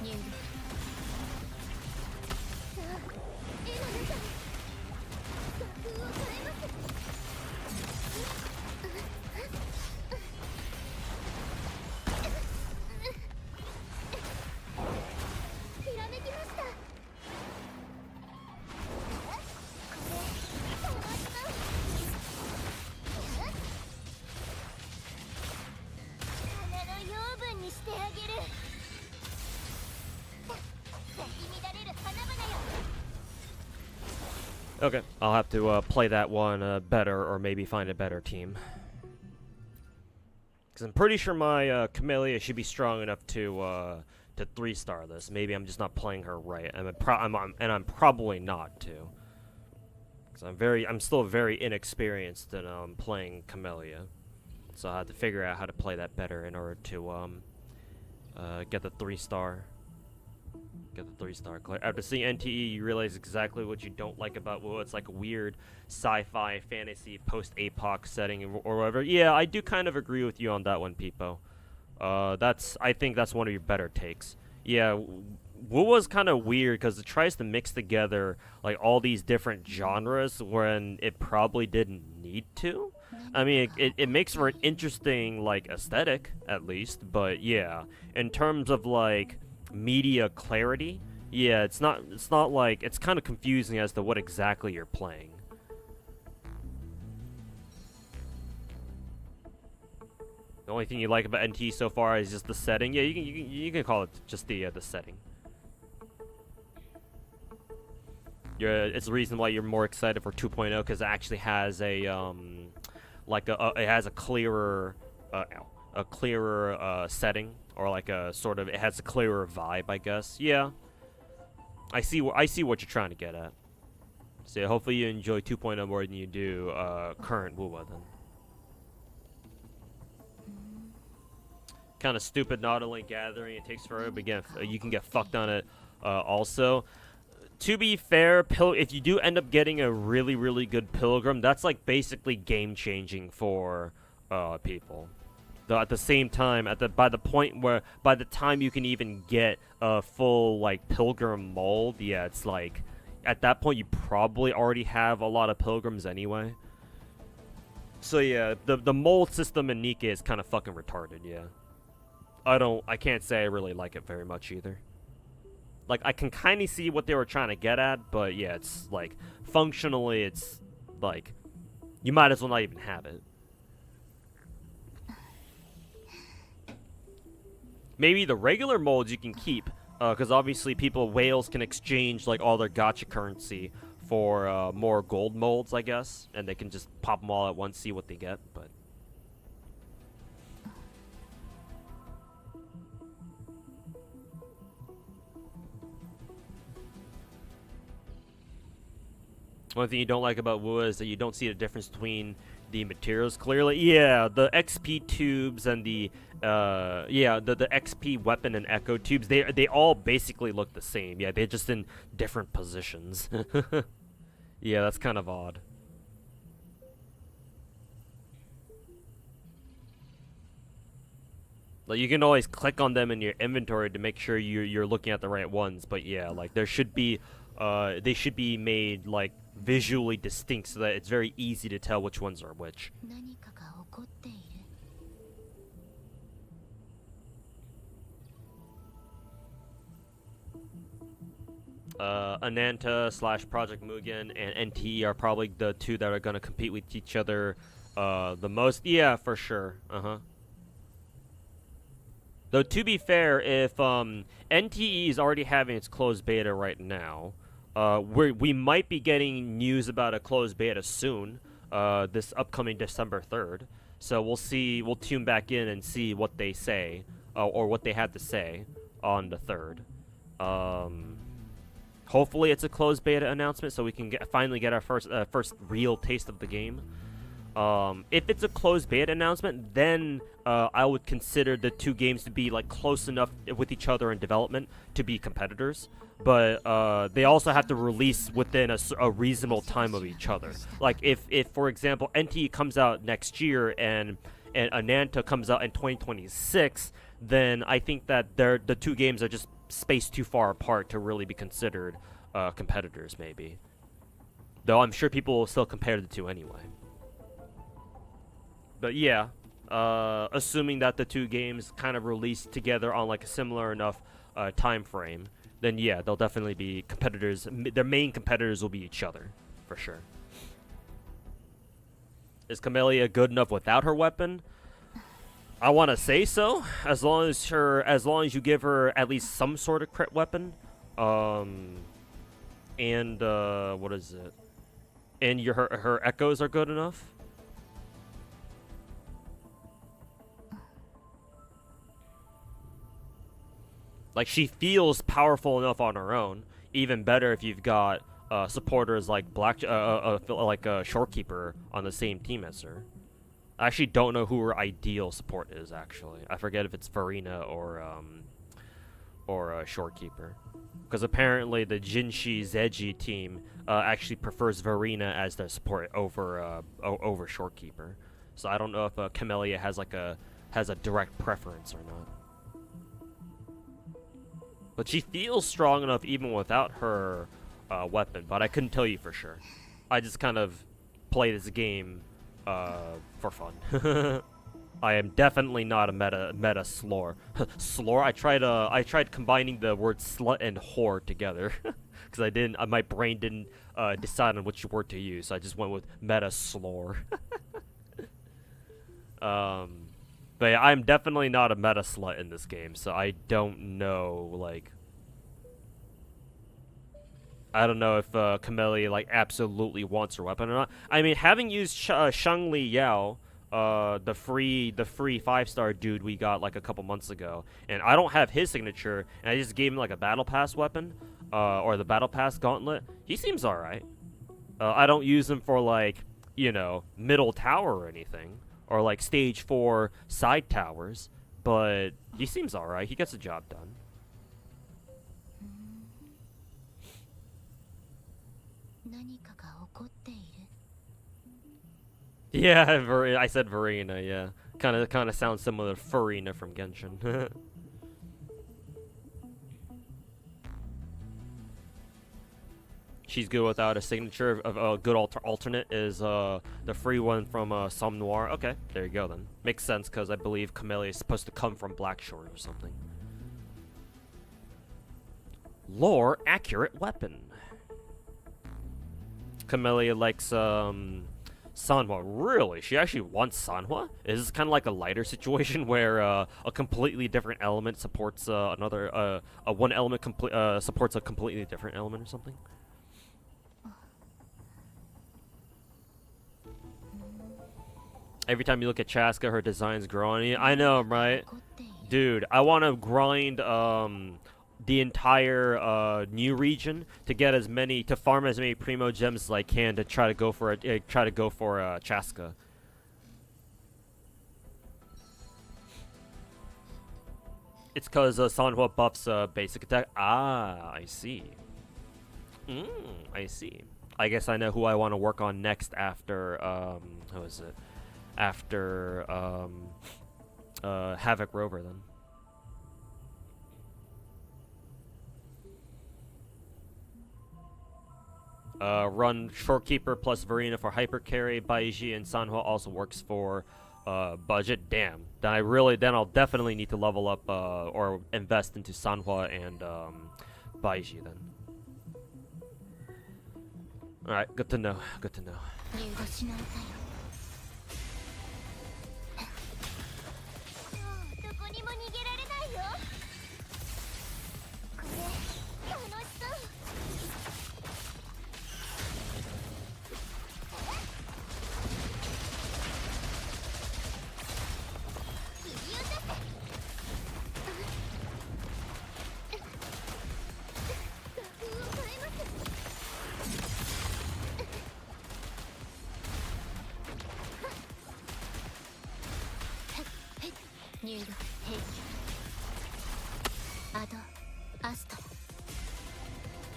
人間さあ絵の中に画風を変えます。ひらめきました。これ止まった。花の養分にしてあげる。咲き乱れる花々よ。 Okay, I'll have to play that one better, or maybe find a better team. Because I'm pretty sure my Camellia should be strong enough to 3-star this. Maybe I'm just not playing her right, and I'm probably not too. Because I'm still very inexperienced in playing Camellia, so I have to figure out how to play that better in order to get the 3-star. Get the 3-star clear. After seeing NTE, you realize exactly what you don't like about WoW. It's like a weird sci-fi, fantasy, post-apoc setting or whatever. Yeah, I do kind of agree with you on that one, Peepo. I think that's one of your better takes. Yeah, WoW was kind of weird because it tries to mix together like all these different genres when it probably didn't need to. I mean, it makes for an interesting like aesthetic at least, but yeah, in terms of like media clarity, yeah, it's not like, it's kind of confusing as to what exactly you're playing. The only thing you like about NT so far is just the setting. Yeah, you can call it just the setting. It's the reason why you're more excited for 2.0 because it actually has a it has a clearer setting, or like a sort of, it has a clearer vibe, I guess. Yeah, I see what you're trying to get at. So yeah, hopefully you enjoy 2.0 more than you do current WoW then. Kind of stupid not only gathering, it takes forever, but again, you can get fucked on it also. To be fair, if you do end up getting a really, really good Pilgrim, that's like basically game changing for people. Though at the same time, by the time you can even get a full like Pilgrim mold, yeah, it's like at that point you probably already have a lot of Pilgrims anyway. So yeah, the mold system in Nika is kind of fucking retarded. Yeah, I can't say I really like it very much either. Like, I can kind of see what they were trying to get at, but yeah, it's like functionally, it's like you might as well not even have it. Maybe the regular molds you can keep, because obviously whales can exchange like all their gacha currency for more gold molds, I guess, and they can just pop them all at once, see what they get. But one thing you don't like about WoW is that you don't see the difference between the materials clearly. Yeah, the XP tubes and the XP weapon and echo tubes, they all basically look the same. Yeah, they're just in different positions. Yeah, that's kind of odd. Like, you can always click on them in your inventory to make sure you're looking at the right ones, but yeah, like there should be they should be made like visually distinct so that it's very easy to tell which ones are which. Ananta / Project Mugen and NTE are probably the two that are going to compete with each other the most. Yeah, for sure. Though, to be fair, if NTE is already having its closed beta right now, we might be getting news about a closed beta soon, this upcoming December 3rd. So we'll see. We'll tune back in and see what they say, or what they have to say on the 3rd. Hopefully, it's a closed beta announcement, so we can finally get our first real taste of the game. If it's a closed beta announcement, then I would consider the two games to be like close enough with each other in development to be competitors. But they also have to release within a reasonable time of each other. Like if for example, NT comes out next year and Ananta comes out in 2026, then I think that the two games are just spaced too far apart to really be considered competitors, maybe. Though I'm sure people will still compare the two anyway. But yeah, assuming that the two games kind of release together on like a similar enough time frame, then yeah, they'll definitely be competitors. Their main competitors will be each other, for sure. Is Camellia good enough without her weapon? I want to say so. As long as you give her at least some sort of crit weapon, and what is it? And her echoes are good enough. Like, she feels powerful enough on her own. Even better if you've got supporters like Shorekeeper on the same team as her. I actually don't know who her ideal support is. Actually, I forget if it's Farina or Shorekeeper, because apparently the Jinshi Zeji team actually prefers Verena as their support over Shorekeeper. So I don't know if Camellia has a direct preference or not. But she feels strong enough even without her weapon, but I couldn't tell you for sure. I just kind of play this game for fun. I am definitely not a meta slore. Slore? I tried combining the word slut and whore together. Because my brain didn't decide on which word to use, so I just went with meta slore. But yeah, I'm definitely not a meta slut in this game, so I don't know, like... I don't know if Camellia, like, absolutely wants her weapon or not. I mean, having used Shang Li Yao, the free 5-star dude we got, like, a couple months ago, and I don't have his signature, and I just gave him, like, a Battle Pass weapon, or the Battle Pass gauntlet, he seems alright. I don't use him for, like, you know, middle tower or anything. Or like stage 4 side towers, but he seems alright. He gets the job done. Yeah, I said Verena, yeah. Kind of sounds similar to Farina from Genshin. She's good without a signature. Of a good alternate is the free one from Somme Noir. Okay, there you go then. Makes sense because I believe Camellia is supposed to come from Blackshore or something. Lore accurate weapon. Camellia likes Sanhua. Really? She actually wants Sanhua? Is this kind of like a lighter situation where a completely different element supports another one element supports a completely different element or something? Every time you look at Chaska, her designs grow on you. I know, right? Dude, I want to grind the entire new region to get to farm as many primo gems as I can to try to go for Chaska. It's because Sanhua buffs basic attack. Ah, I see. I see. I guess I know who I want to work on next after who is it? After Havoc Rover then. Run Shorekeeper plus Verena for hyper carry. Baiji and Sanhua also works for budget. Damn. Then I'll definitely need to level up or invest into Sanhua and Baiji then. Alright, good to know. Good to know.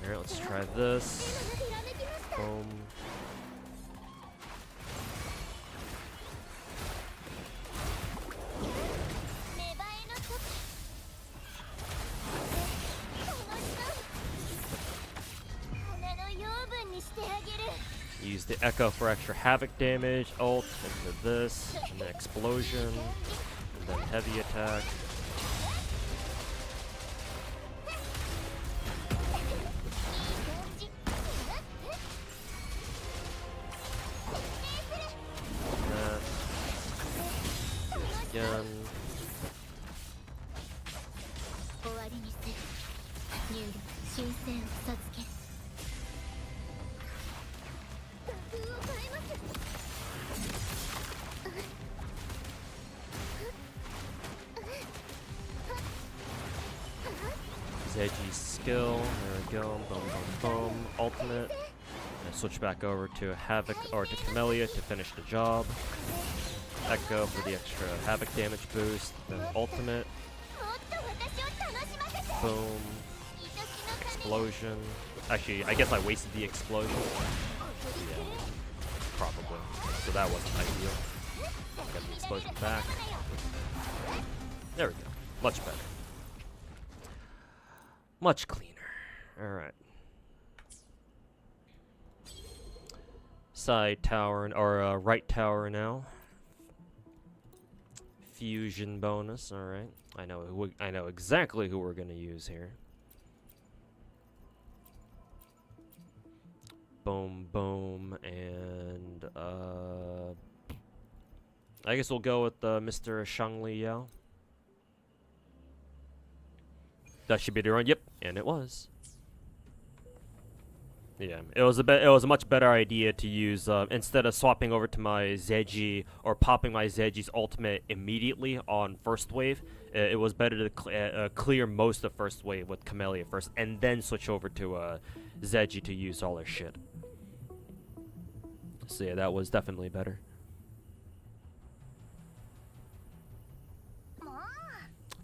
Alright, let's try this. Boom. Use the Echo for extra havoc damage. Ult into this, and then explosion, and then heavy attack. Again. Zeji's skill, there we go, boom, boom, boom, ultimate. And switch back over to Havoc, or to Camellia to finish the job. Echo for the extra Havoc damage boost, then ultimate. Boom. Explosion. Actually, I guess I wasted the explosion. Yeah, probably. So that wasn't ideal. Got the explosion back. There we go. Much better. Much cleaner. Alright. Side tower, or right tower now. Fusion bonus, alright. I know exactly who we're gonna use here. Boom, boom, and I guess we'll go with Mr. Shangli Yao. That should be the run. Yep, and it was. Yeah, it was a much better idea to use instead of swapping over to my Zeji or popping my Zeji's ultimate immediately on first wave. It was better to clear most of first wave with Camellia first, and then switch over to Zeji to use all her shit. So yeah, that was definitely better.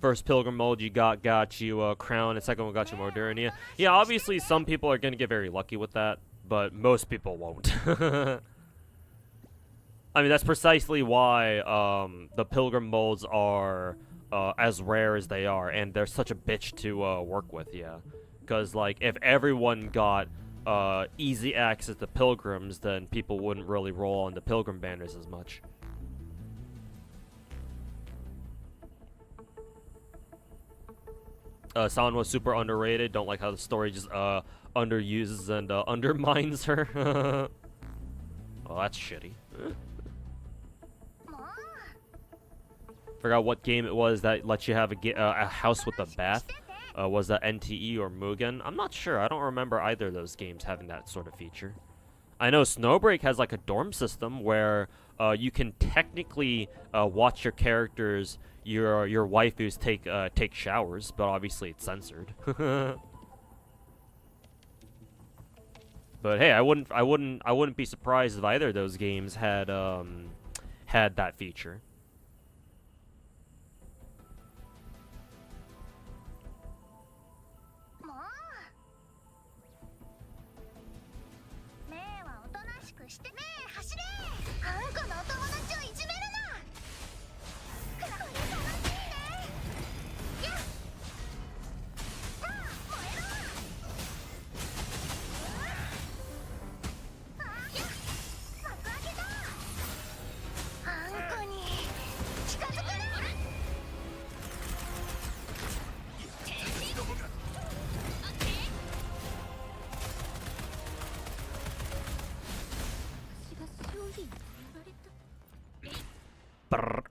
First Pilgrim mode you got you Crown, and second one got you Modernia. Yeah, obviously some people are gonna get very lucky with that, but most people won't. I mean, that's precisely why the Pilgrim modes are as rare as they are, and they're such a bitch to work with. Yeah, because like if everyone got easy access to Pilgrims, then people wouldn't really roll on the Pilgrim banners as much. Sound was super underrated. Don't like how the story just underuses and undermines her. Well, that's shitty. Forgot what game it was that lets you have a house with a bath. Was that NTE or Mugen? I'm not sure. I don't remember either of those games having that sort of feature. I know Snowbreak has like a dorm system where you can technically watch your characters, your waifus take showers, but obviously it's censored. But hey, I wouldn't be surprised if either of those games had had that feature. Brr.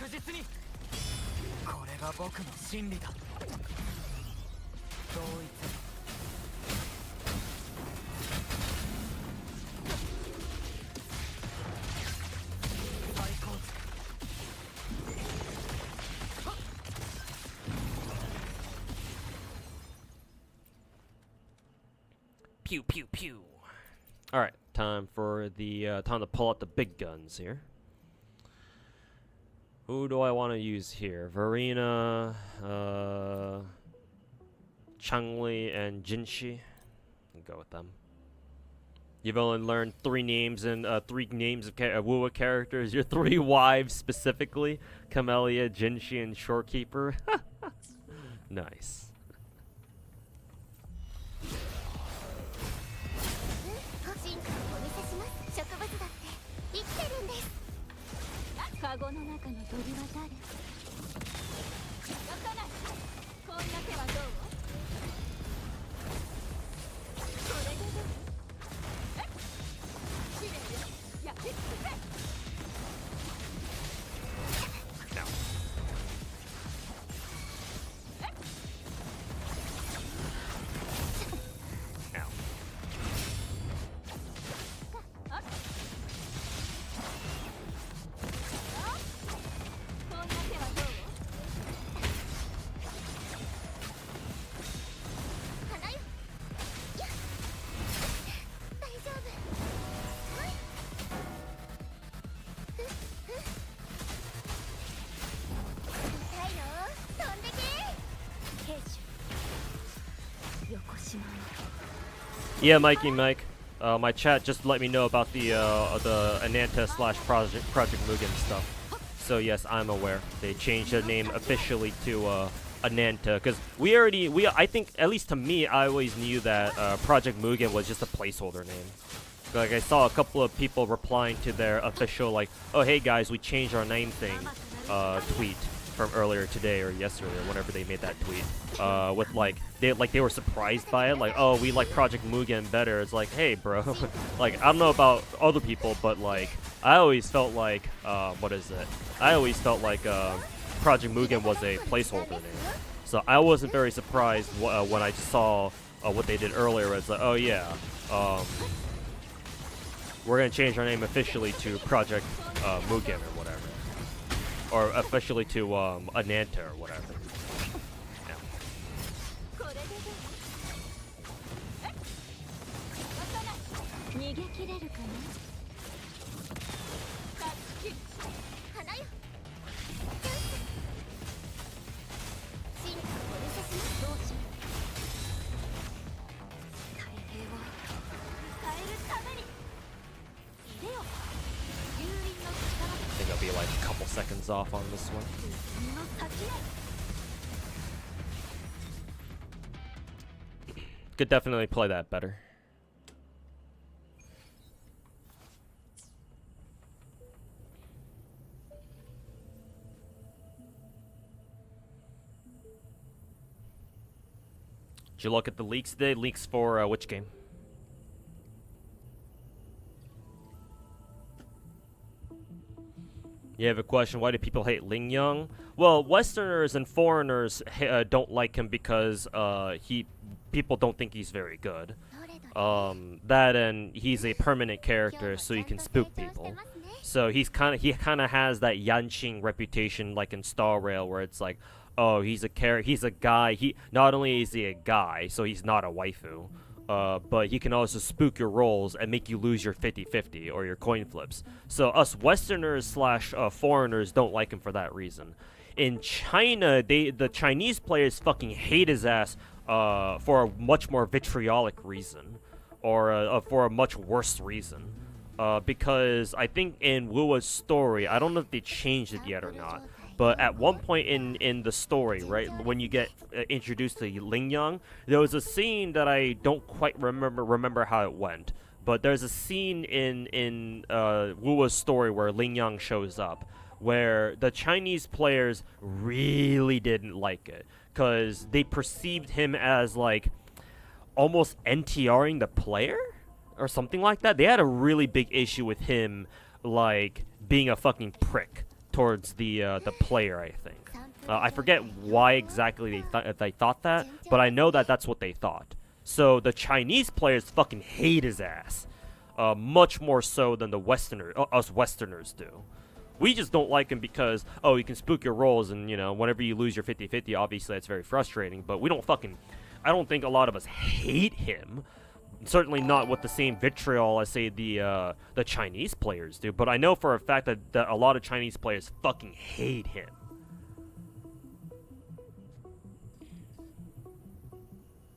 実にこれが僕の真理だ同一最高 Pew pew pew. All right, time for the time to pull out the big guns here. Who do I want to use here? Verena, Changli, and Jinshi. I'll go with them. You've only learned three names of wuwa characters. Your three wives specifically: Camellia, Jinshi, and Shorekeeper. Nice. カゴの中の鳥は誰？わからない。こんな手はどう？これでどう？え？試練よ。焼き尽くせ。Yeah, Mikey, Mike. My chat just let me know about the Ananta / Project Mugen stuff. So yes, I'm aware. They changed the name officially to Ananta because I think, at least to me, I always knew that Project Mugen was just a placeholder name. Like, I saw a couple of people replying to their official, like, oh hey guys, we changed our name thing tweet from earlier today or yesterday or whenever they made that tweet, with like they were surprised by it, like, oh, we like Project Mugen better. It's like, hey bro, like, I don't know about other people, but like I always felt like Project Mugen was a placeholder name. So I wasn't very surprised when I just saw what they did earlier. It's like, oh yeah, we're gonna change our name officially to Project Mugen or whatever. Or officially to Ananta or whatever. Yeah. I think I'll be like a couple seconds off on this one. Could definitely play that better. Did you look at the leaks today? Leaks for which game? You have a question, why do people hate Ling Yang? Well, Westerners and foreigners don't like him because people don't think he's very good. That and he's a permanent character, so you can spook people. So he kind of has that Yanqing reputation, like in Star Rail, where it's like, oh, he's a guy. He not only is he a guy, so he's not a waifu, but he can also spook your rolls and make you lose your 50-50 or your coin flips. So us Westerners / foreigners don't like him for that reason. In China, the Chinese players fucking hate his ass for a much more vitriolic reason, or for a much worse reason. Because I think in Wuwa's story, I don't know if they changed it yet or not, but at one point in the story, right, when you get introduced to Ling Yang, there was a scene that I don't quite remember how it went. But there's a scene in Wuwa's story where Ling Yang shows up, where the Chinese players really didn't like it, because they perceived him as, like, almost NTRing the player? Or something like that. They had a really big issue with him, like, being a fucking prick towards the player, I think. I forget why exactly they thought that, but I know that that's what they thought. So the Chinese players fucking hate his ass, much more so than the us Westerners do. We just don't like him because, oh, you can spook your rolls, and, you know, whenever you lose your 50-50, obviously that's very frustrating, but we don't fucking... I don't think a lot of us hate him. Certainly not with the same vitriol as, say, the Chinese players do, but I know for a fact that a lot of Chinese players fucking hate him.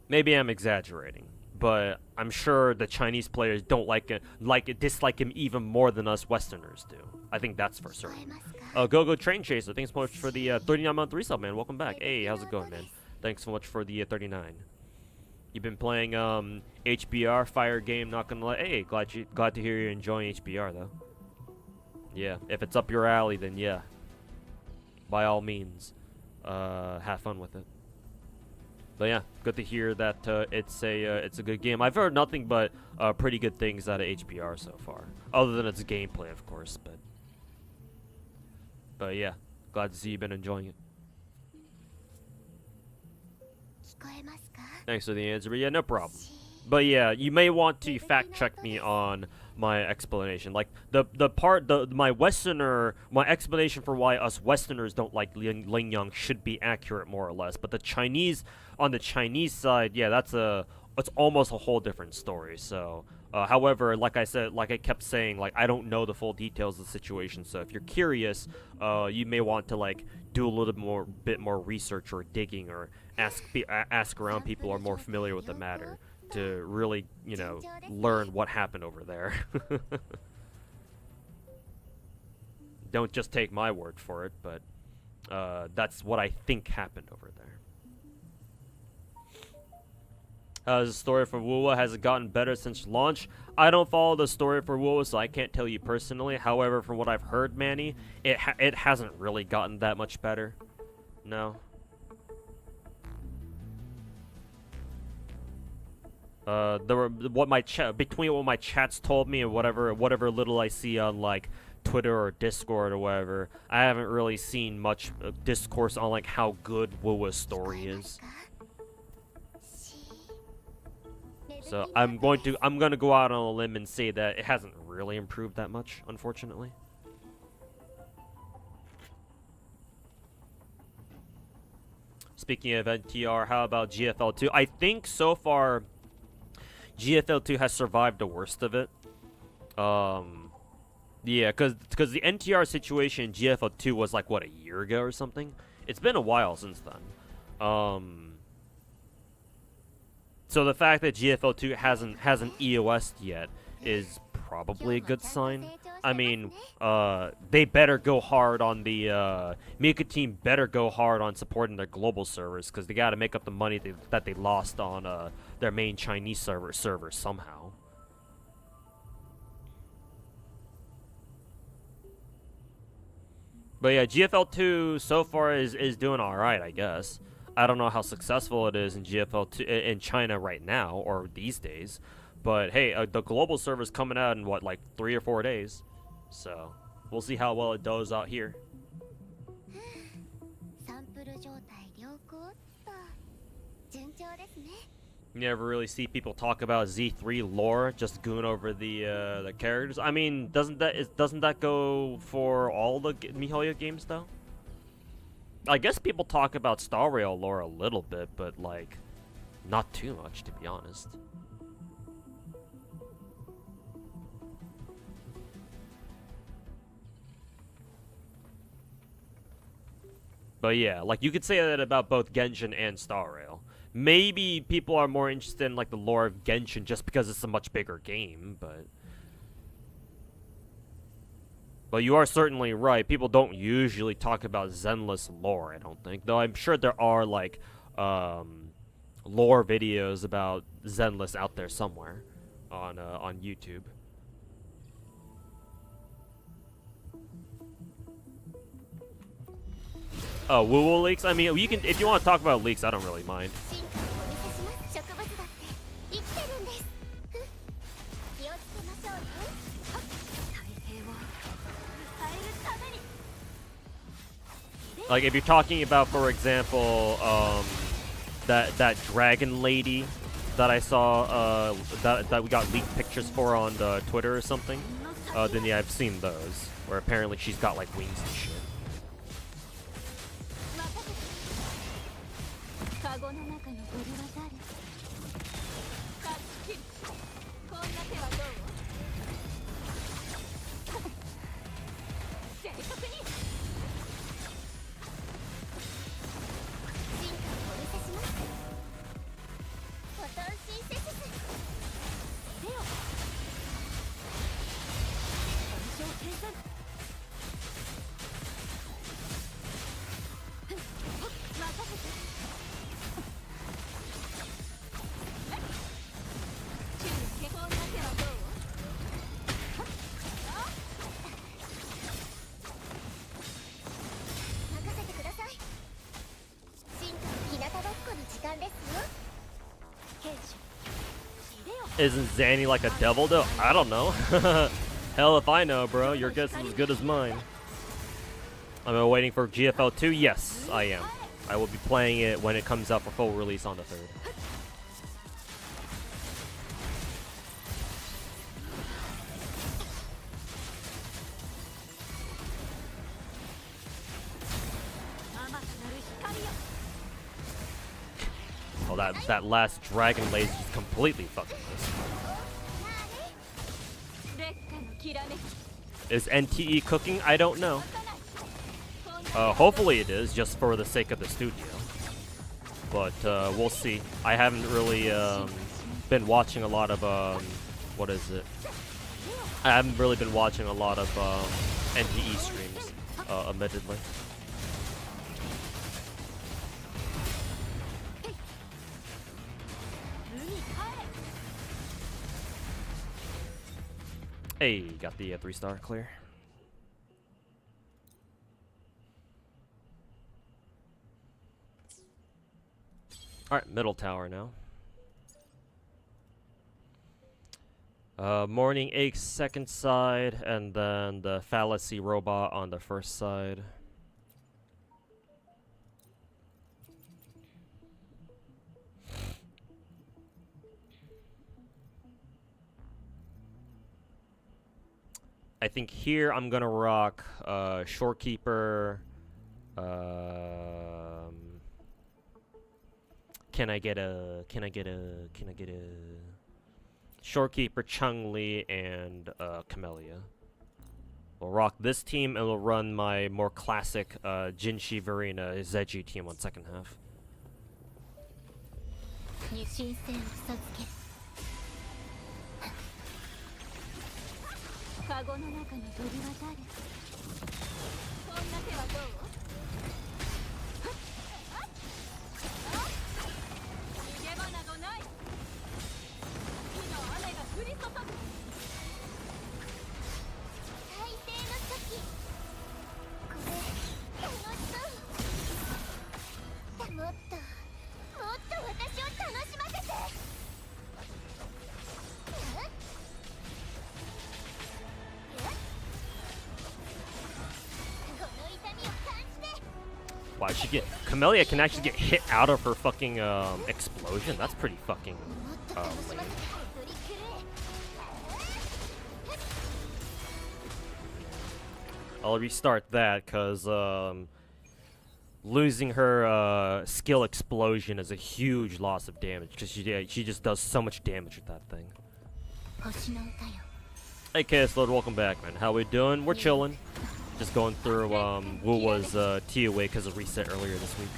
Maybe I'm exaggerating, but I'm sure the Chinese players don't dislike him even more than us Westerners do. I think that's for certain. Go Train Chaser, thanks so much for the 39-month resub, man. Welcome back. Hey, how's it going, man? Thanks so much for the 39. You've been playing HBR, fire game, not gonna lie. Hey, glad to hear you're enjoying HBR though. Yeah, if it's up your alley, then yeah. By all means, have fun with it. But yeah, good to hear that it's a good game. I've heard nothing but pretty good things out of HBR so far, other than its gameplay, of course. But yeah, glad to see you've been enjoying it. Thanks for the answer, but yeah, no problem. But yeah, you may want to fact check me on my explanation. Like my explanation for why us Westerners don't like Ling Yang should be accurate more or less. But the Chinese, on the Chinese side, yeah, it's almost a whole different story. So, however, like I kept saying, like, I don't know the full details of the situation. So if you're curious, you may want to like do a little bit more research or digging, or ask around people who are more familiar with the matter, to really, you know, learn what happened over there. Don't just take my word for it, but that's what I think happened over there. How's the story for wuwa? Has it gotten better since launch? I don't follow the story for wuwa, so I can't tell you personally. However, from what I've heard, Manny, it hasn't really gotten that much better. No. Between what my chats told me and whatever little I see on like Twitter or Discord or whatever, I haven't really seen much discourse on like how good wuwa's story is. So I'm gonna go out on a limb and say that it hasn't really improved that much, unfortunately. Speaking of NTR, how about GFL2? I think so far GFL2 has survived the worst of it. Yeah, because the NTR situation in GFL2 was like, what, a year ago or something? It's been a while since then. So the fact that GFL2 hasn't EOS'd yet is probably a good sign. I mean, they better go hard on the Mika team. Better go hard on supporting their global servers, because they got to make up the money that they lost on their main Chinese server somehow. But yeah, GFL2 so far is doing all right, I guess. I don't know how successful it is in GFL2 in China right now or these days, but hey, the global server's coming out in what, like 3 or 4 days, so we'll see how well it does out here. You never really see people talk about Z3 lore, just going over the characters. I mean, doesn't that go for all the MiHoYo games though? I guess people talk about Star Rail lore a little bit, but like, not too much, to be honest. But yeah, like you could say that about both Genshin and Star Rail. Maybe people are more interested in like the lore of Genshin just because it's a much bigger game, but you are certainly right. People don't usually talk about zenless lore, I don't think. Though I'm sure there are like lore videos about zenless out there somewhere on YouTube. Oh, wuwa leaks? I mean, you can, if you want to talk about leaks, I don't really mind. Like if you're talking about, for example, that dragon lady that I saw, that we got leaked pictures for on Twitter or something, then yeah, I've seen those where apparently she's got like wings and shit. カゴの中の鳥は誰？勝ち切る。こんな手はどう？正確に。進化をお見せします。フォトンシンセシス。レオ。本性計算。任せて。 Isn't Zanny like a devil though? I don't know. Hell if I know, bro. Your guess is as good as mine. I'm waiting for GFL 2. Yes, I am. I will be playing it when it comes out for full release on the 3rd. Oh, that last dragon laser is completely fucking missed. Is NTE cooking? I don't know. Hopefully it is, just for the sake of the studio. But we'll see. I haven't really been watching a lot of what is it? I haven't really been watching a lot of NTE streams, admittedly. Hey, got the 3-star clear. Alright, middle tower now. Morning Ache second side, and then the fallacy robot on the first side. I think here I'm gonna rock Shorekeeper. Can I get a Shorekeeper, Chun-Li, and Camellia? We'll rock this team, and we'll run my more classic Jinshi, Verena, Zeji team on second half. カゴの中の鳥は誰？こんな手はどう？逃げ場などない。火の雨が降り注ぐ。最低の時。これ楽しそう。もっと私を楽しませて。 Wow, she get Camellia can actually get hit out of her fucking explosion. That's pretty fucking lame. I'll restart that because losing her skill explosion is a huge loss of damage because she just does so much damage with that thing. Hey KS Lord, welcome back, man. How we doing? We're chilling. Just going through wuwa's TOA because of reset earlier this week.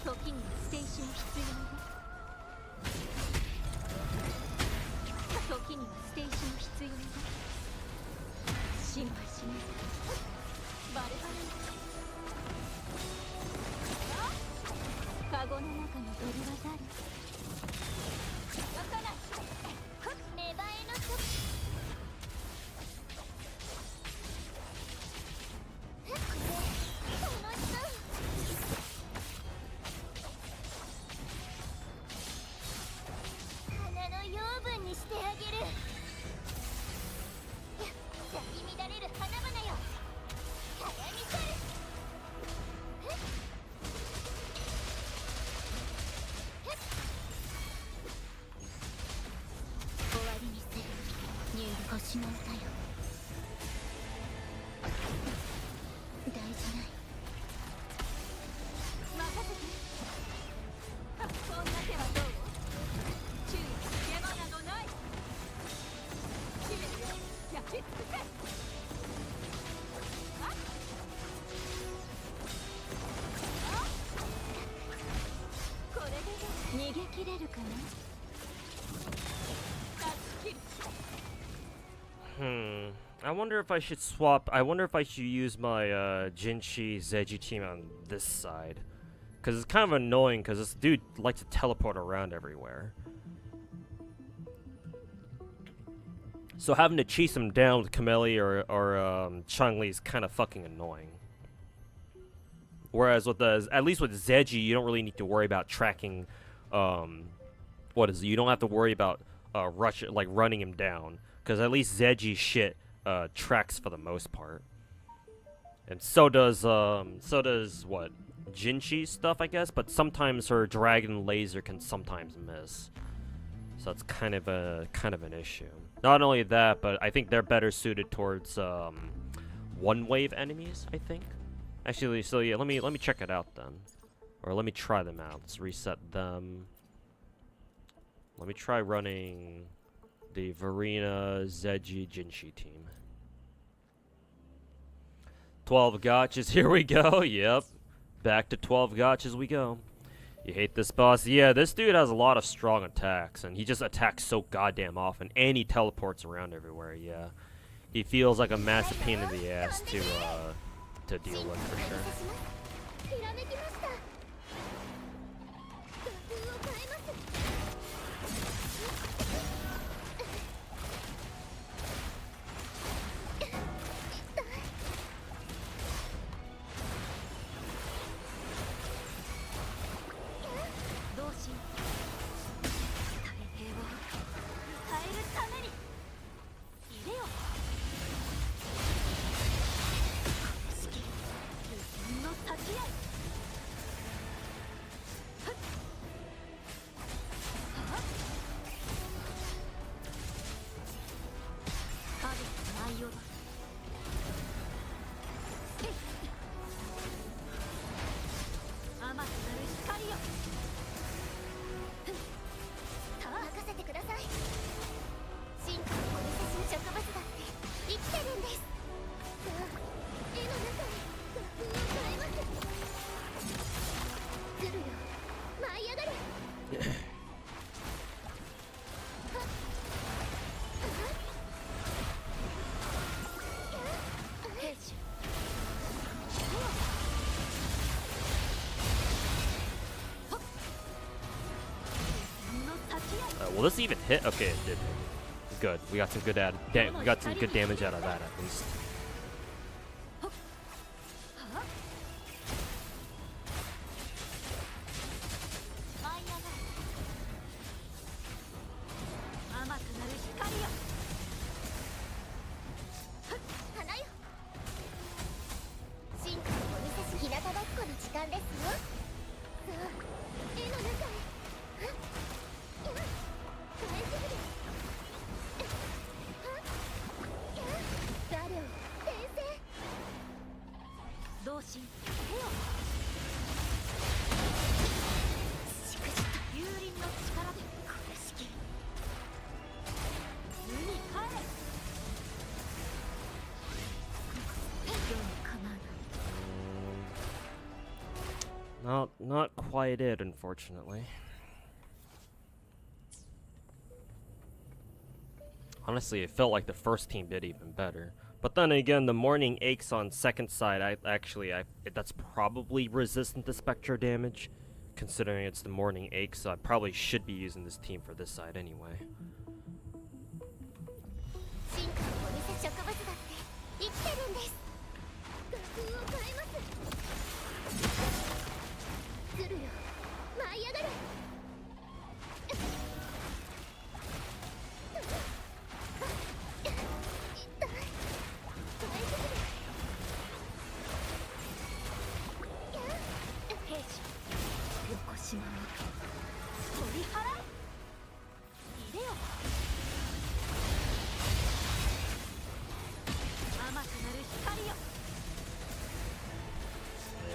時にはステーション必要よ。時にはステーション必要よ。心配しないバレバレカゴの中のドルは誰？わからない芽生えの時これ楽しそう花の養分にしてあげる咲き乱れる花々よ早見せる終わりにせる入星の歌よ大事ない任せてこんな手はどう注意山などない姫よ焼き尽くせこれで逃げ切れるかなI wonder if I should swap. I wonder if I should use my Jinchi Zeji team on this side. Because it's kind of annoying because this dude likes to teleport around everywhere. So having to chase him down with Kameli or Changli is kind of fucking annoying. Whereas with at least with Zeji, you don't really need to worry about tracking. What is it? You don't have to worry about running him down. Because at least Zeji shit tracks for the most part, and so does what Jinchi's stuff, I guess. But sometimes her dragon laser can sometimes miss, so it's kind of an issue. Not only that, but I think they're better suited towards one wave enemies. I think. Actually, so yeah, let me check it out then, or let me try them out. Let's reset them. Let me try running the Verena Zeji Jinchi team. 12 gotchas, here we go. Yep. Back to 12 gotchas we go. You hate this boss? Yeah, this dude has a lot of strong attacks, and he just attacks so goddamn often, and he teleports around everywhere, yeah. He feels like a massive pain in the ass to deal with, for sure. Will this even hit? Okay, it did. Good. We got some good damage out of that at least. Not quite it, unfortunately. Honestly, it felt like the first team did even better. But then again, the Morning Aches on second side, that's probably resistant to Spectre damage. Considering it's the Morning Aches, so I probably should be using this team for this side anyway.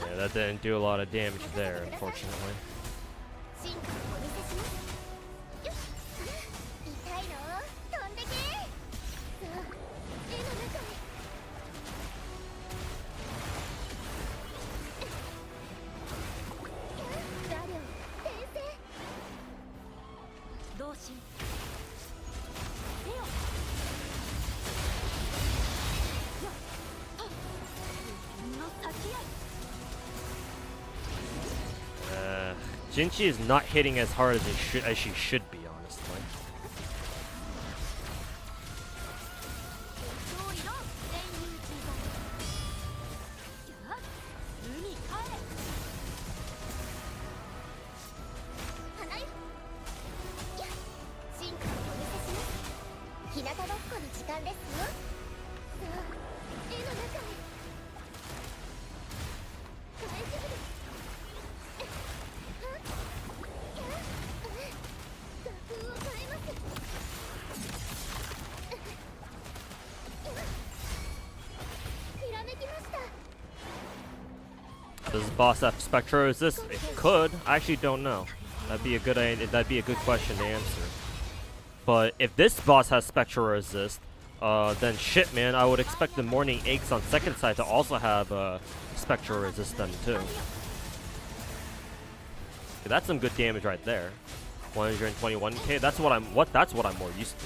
Yeah, that didn't do a lot of damage there, unfortunately. Genshin is not hitting as hard as she should be, honestly. Does the boss have Spectro resist? It could. I actually don't know. That'd be a good question to answer. But if this boss has Spectro resist, then shit, man. I would expect the Morning Aches on second side to also have Spectro resist then too. Okay, that's some good damage right there. 121k. That's what I'm more used to.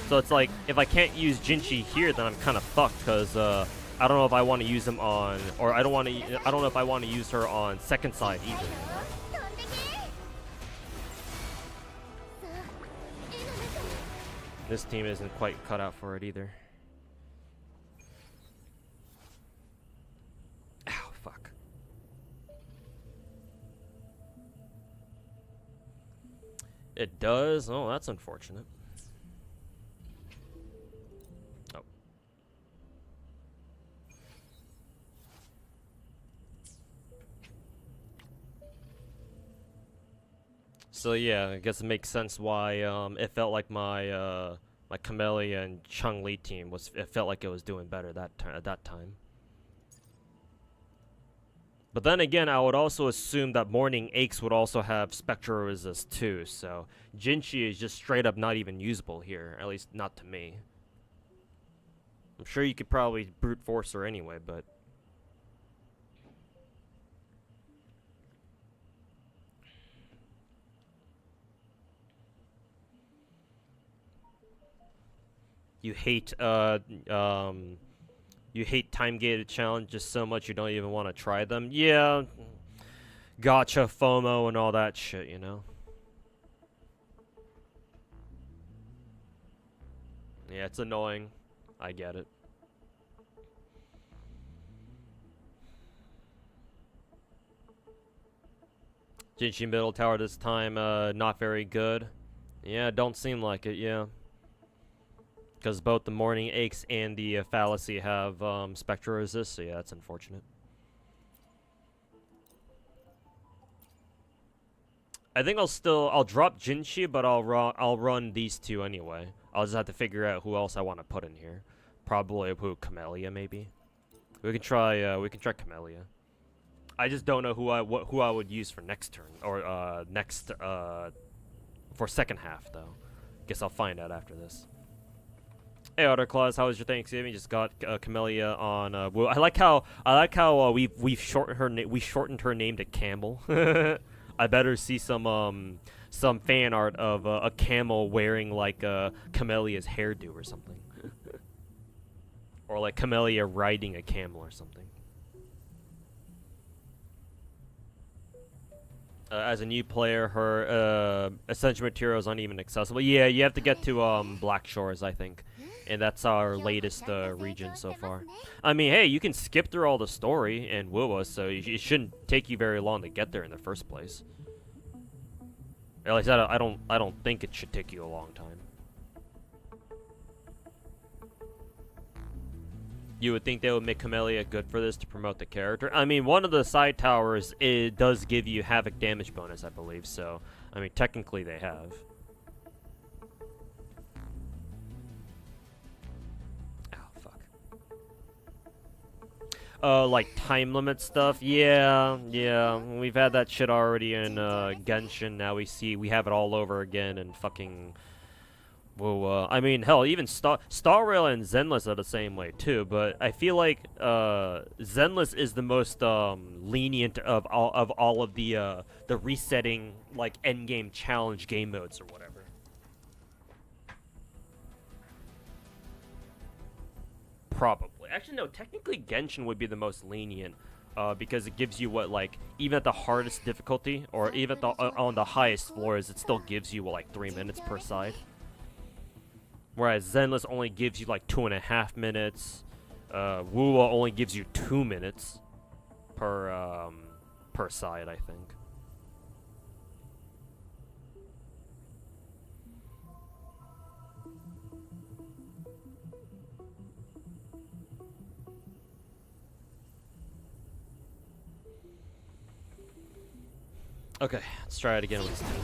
So it's like, if I can't use Genshin here, then I'm kind of fucked, because I don't know if I want to use him on, or I don't know if I want to use her on second side either. This team isn't quite cut out for it either. Ow, fuck. It does? Oh, that's unfortunate. So yeah, I guess it makes sense why it felt like my my Camellia and Chun-Li team it felt like it was doing better at that time. But then again, I would also assume that Morning Aches would also have Spectral Resist too, so Genshin is just straight up not even usable here, at least not to me. I'm sure you could probably brute force her anyway, but you hate time-gated challenges so much you don't even want to try them. Yeah, Gacha, FOMO, and all that shit, you know. Yeah, it's annoying. I get it. Genshin middle tower this time, not very good. Yeah, don't seem like it, yeah. Because both the Morning Aches and the Fallacy have Spectral Resist, so yeah, that's unfortunate. I think I'll drop Genshin, but I'll run these two anyway. I'll just have to figure out who else I want to put in here. Probably Camellia, maybe. We can try Camellia. I just don't know who I would use for next turn or for second half though. Guess I'll find out after this. Hey, Otter Claus, how was your Thanksgiving? Just got Camellia on. I like how we've shortened her name to Camel. I better see some fan art of a camel wearing like Camellia's hairdo or something, or like Camellia riding a camel or something. As a new player, her essential materials aren't even accessible. Yeah, you have to get to Black Shores, I think, and that's our latest region so far. I mean, hey, you can skip through all the story in wuwa, so it shouldn't take you very long to get there in the first place. At least I don't think it should take you a long time. You would think they would make Camellia good for this to promote the character. I mean, one of the side towers, it does give you havoc damage bonus, I believe. So, I mean, technically they have. Oh, fuck. Like time limit stuff. Yeah. We've had that shit already in Genshin. Now we have it all over again in fucking. Well, I mean, hell, even Star Rail and Zenless are the same way too. But I feel like Zenless is the most lenient of all of the resetting like end game challenge game modes or whatever. Probably, actually, no. Technically, Genshin would be the most lenient because it gives you what, like, even at the hardest difficulty or even on the highest floors, it still gives you what, like 3 minutes per side. Whereas Zenless only gives you like 2.5 minutes. Wuwa only gives you 2 minutes per side, I think. Okay, let's try it again with this team.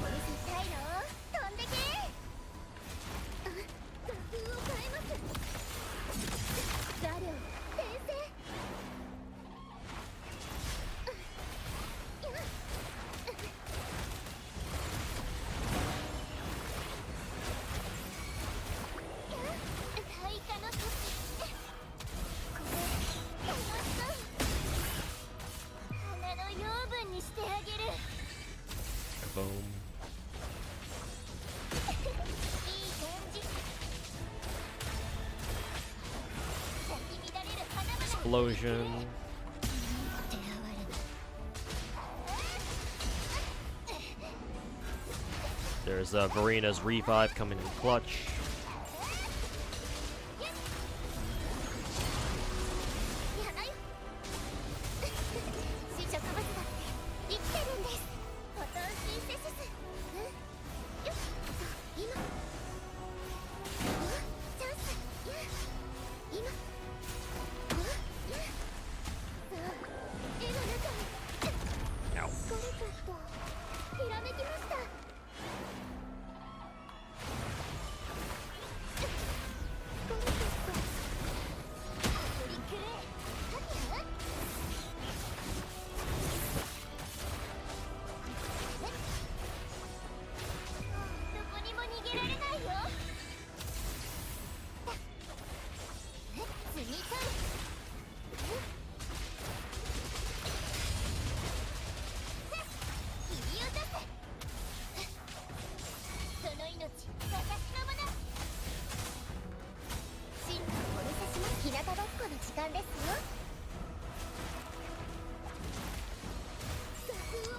Boom. Explosion. There's Verina's revive coming in clutch.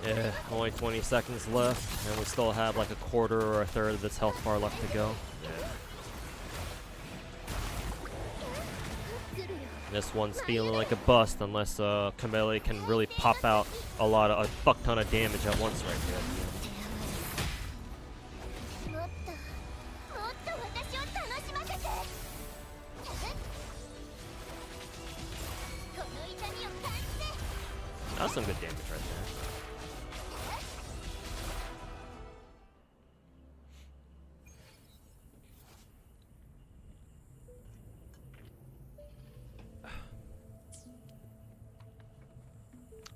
Yeah, only 20 seconds left, and we still have like a quarter or a third of its health bar left to go. This one's feeling like a bust unless Camellia can really pop out a fuck ton of damage at once right here. That's some good damage right there.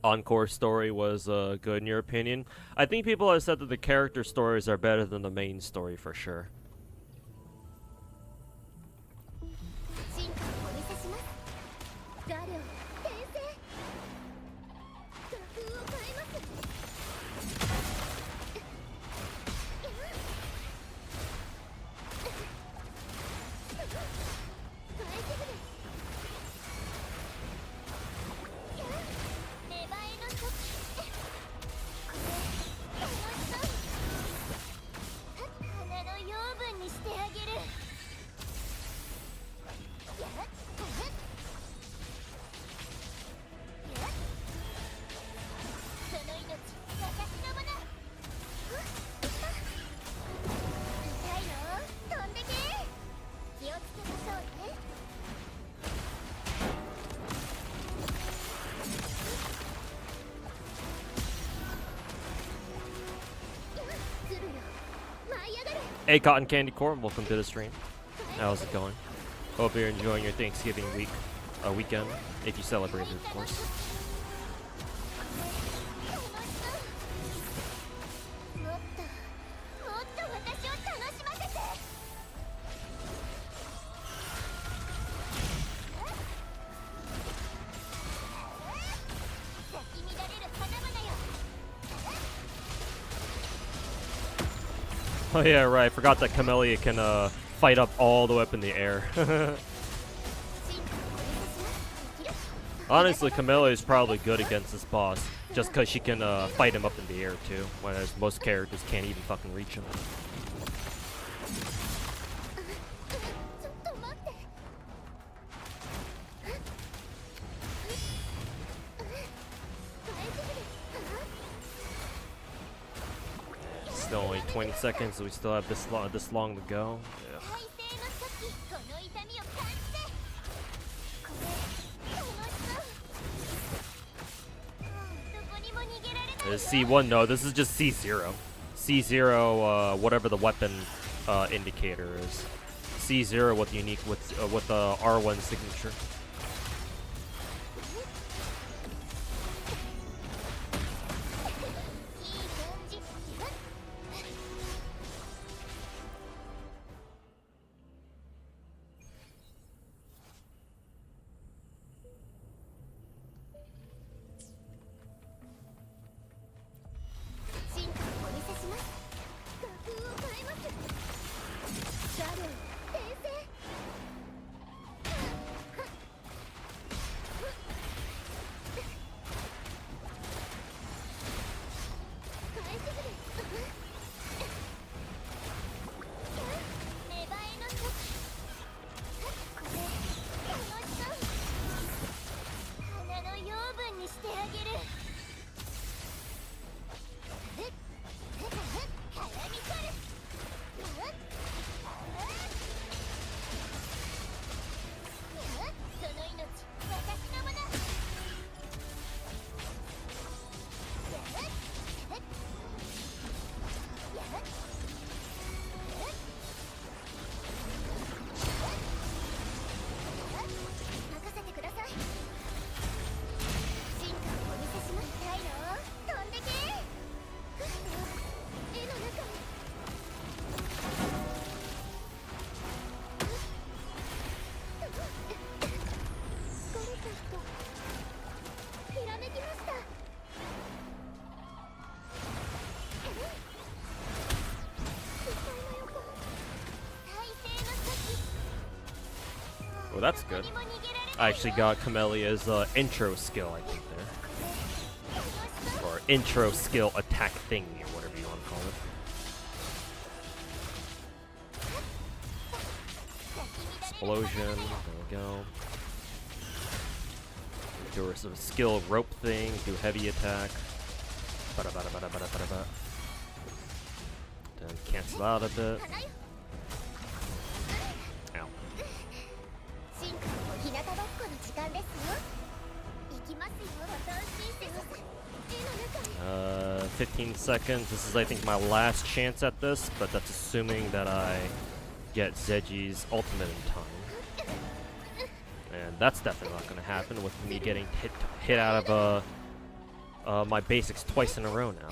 Encore story was good in your opinion? I think people have said that the character stories are better than the main story for sure. してあげる。やっその命私のもの。痛いの飛んでけ。気をつけましょうね。ずるよ舞い上がる。 Hey, Cotton Candy Corn, welcome to the stream. How's it going? Hope you're enjoying your Thanksgiving weekend, if you celebrate it, of course. もっともっと私を楽しませて。咲き乱れる花々よ。 Oh yeah, right. I forgot that Camellia can fight up all the way up in the air. Honestly, Camellia is probably good against this boss, just because she can fight him up in the air too, whereas most characters can't even fucking reach him. ちょっと待って。 Still only 20 seconds, so we still have this long to go. Yeah. 再生の時この痛みを感じて。これ楽しそう。どこにも逃げられないよ。 Is C1? No, this is just C0. C0, whatever the weapon indicator is. C0 with unique with the R1 signature. いい感じ。 進化をお見せします。画風を変えます。シャドウ転生。変えてくる。芽生えの時。これ楽しそう。花の養分にしてあげる。 絡み取る。その命私のもの。任せてください。進化をお見せします。ないの飛んでけ。絵の中に。 疲れた人ひらめきました。失敗の予感。再生の時。 Well, that's good. I actually got Camelia's intro skill, I think, there. Or intro skill attack thingy, or whatever you want to call it. Explosion, there we go. Do a skill rope thing, do heavy attack. Ba-da-ba-da-ba-da-ba-da-ba-da. Then cancel out a bit. Ow. 進化の日向ぼっこの時間ですよ。行きますよ。安心してください。絵の中に。 15 seconds. This is, I think, my last chance at this, but that's assuming that I get Zeji's ultimate in time. And that's definitely not going to happen with me getting hit out of my basics twice in a row now.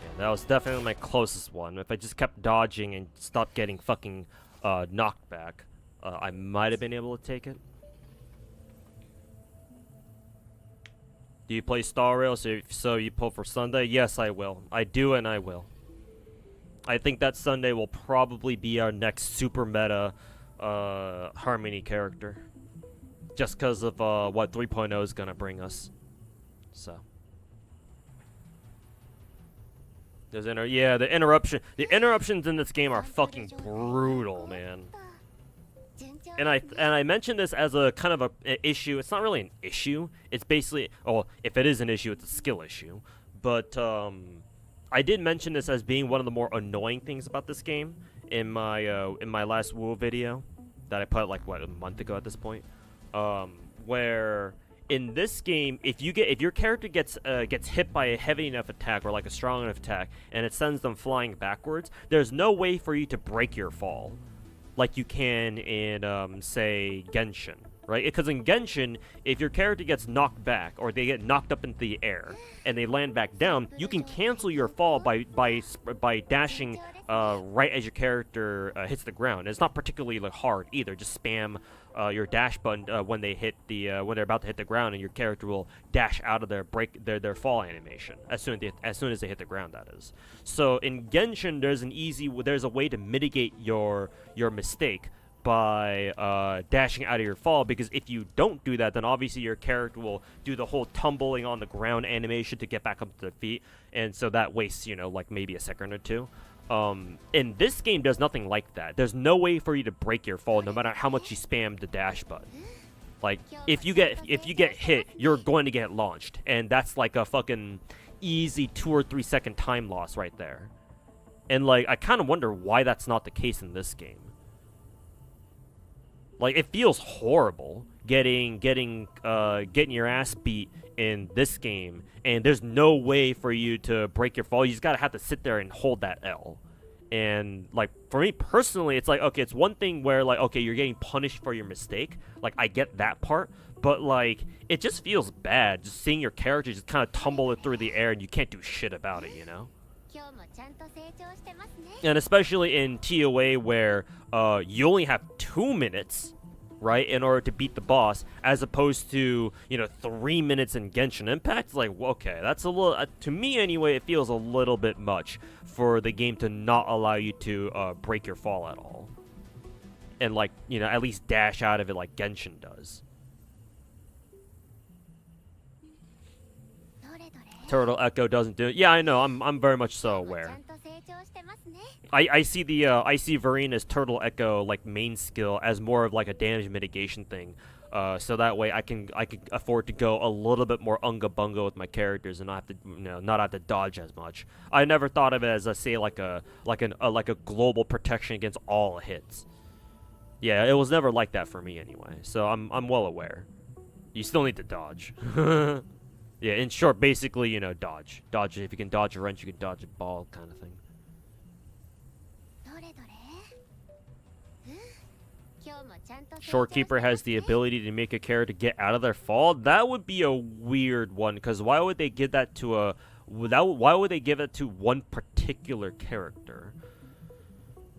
And that was definitely my closest one. If I just kept dodging and stopped getting fucking knocked back, I might have been able to take it. Do you play Star Rail? So you pull for Sunday? Yes, I will. I do, and I will. I think that Sunday will probably be our next super meta Harmony character. Just because of what 3.0 is going to bring us. So. Yeah, the interruptions in this game are fucking brutal, man. And I mentioned this as a kind of an issue. It's not really an issue. It's basically, oh, if it is an issue, it's a skill issue. But I did mention this as being one of the more annoying things about this game in my last WoW video that I put like what, a month ago at this point, where in this game, if your character gets hit by a heavy enough attack or like a strong enough attack and it sends them flying backwards, there's no way for you to break your fall like you can in say Genshin, right? Because in Genshin, if your character gets knocked back or they get knocked up into the air and they land back down, you can cancel your fall by dashing right as your character hits the ground. It's not particularly like hard either. Just spam your dash button when they hit the when they're about to hit the ground, and your character will dash out of their fall animation as soon as they hit the ground. That is. So in Genshin, there's a way to mitigate your mistake by dashing out of your fall, because if you don't do that, then obviously your character will do the whole tumbling on the ground animation to get back up to their feet, and so that wastes, like maybe a second or two. In this game, there's nothing like that. There's no way for you to break your fall, no matter how much you spam the dash button. Like, if you get hit, you're going to get launched, and that's like a fucking easy 2 or 3 second time loss right there. And like, I kind of wonder why that's not the case in this game. Like, it feels horrible getting your ass beat in this game, and there's no way for you to break your fall. You just gotta have to sit there and hold that L. And like, for me personally, it's like, okay, it's one thing where like, okay, you're getting punished for your mistake. Like, I get that part, but like, it just feels bad just seeing your character just kind of tumble it through the air and you can't do shit about it, And especially in TOA where you only have 2 minutes, right, in order to beat the boss, as opposed to 3 minutes in Genshin Impact. It's like, okay, that's a little, to me anyway, it feels a little bit much for the game to not allow you to break your fall at all, and like at least dash out of it like Genshin does. Turtle Echo doesn't do it. Yeah, I know. I'm very much so aware. I see Verina's Turtle Echo like main skill as more of like a damage mitigation thing, so that way I can afford to go a little bit more unga bunga with my characters and not have to dodge as much. I never thought of it as like a global protection against all hits. Yeah, it was never like that for me anyway. So I'm well aware. You still need to dodge. Yeah, in short, basically, dodge. Dodge. If you can dodge a wrench, you can dodge a ball, kind of thing. Shorekeeper has the ability to make a character get out of their fall. That would be a weird one, because why would they give that to why would they give it to one particular character?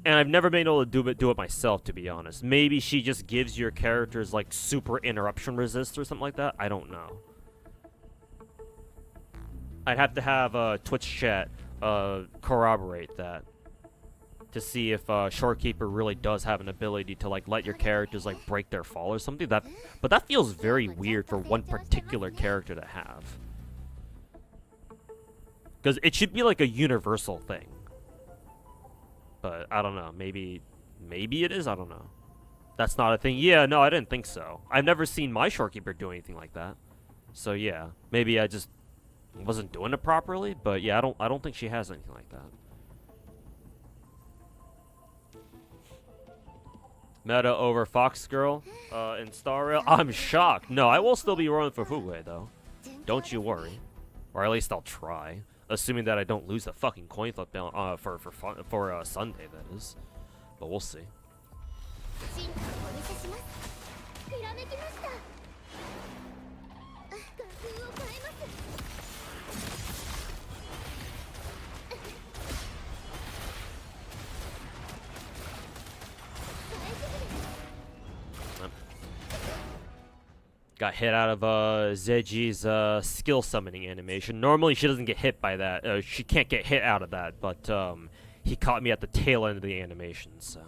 And I've never been able to do it myself, to be honest. Maybe she just gives your characters like super interruption resist or something like that. I don't know. I'd have to have Twitch chat corroborate that to see if Shorekeeper really does have an ability to like let your characters like break their fall or something. But that feels very weird for one particular character to have, because it should be like a universal thing. But I don't know. Maybe it is. I don't know. That's not a thing. Yeah, no, I didn't think so. I've never seen my Shorekeeper do anything like that. So yeah, maybe I just wasn't doing it properly. But yeah, I don't think she has anything like that. Meta over Fox Girl in Star Rail. I'm shocked. No, I will still be rolling for Fugue though. Don't you worry. Or at least I'll try. Assuming that I don't lose the fucking coin flip for Sunday, that is. But we'll see. Got hit out of Zeji's skill summoning animation. Normally she doesn't get hit by that. She can't get hit out of that, but he caught me at the tail end of the animation, so.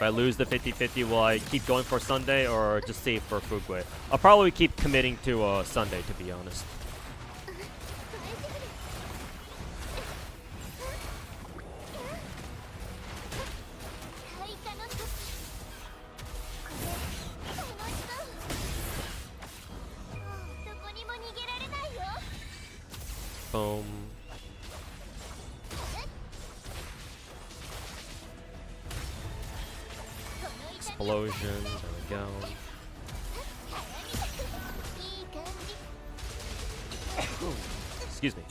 If I lose the 50-50, will I keep going for Sunday or just save for Fugwe? I'll probably keep committing to Sunday, to be honest. Boom. Explosion. There we go. Excuse me.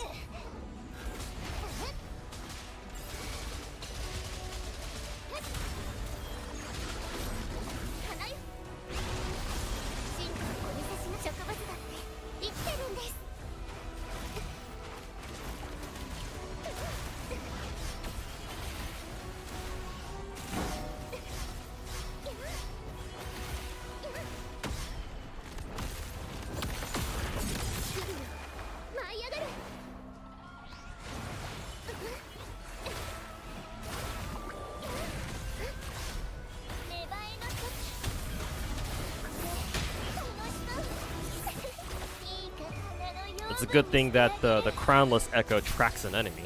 It's a good thing that the crownless echo tracks an enemy.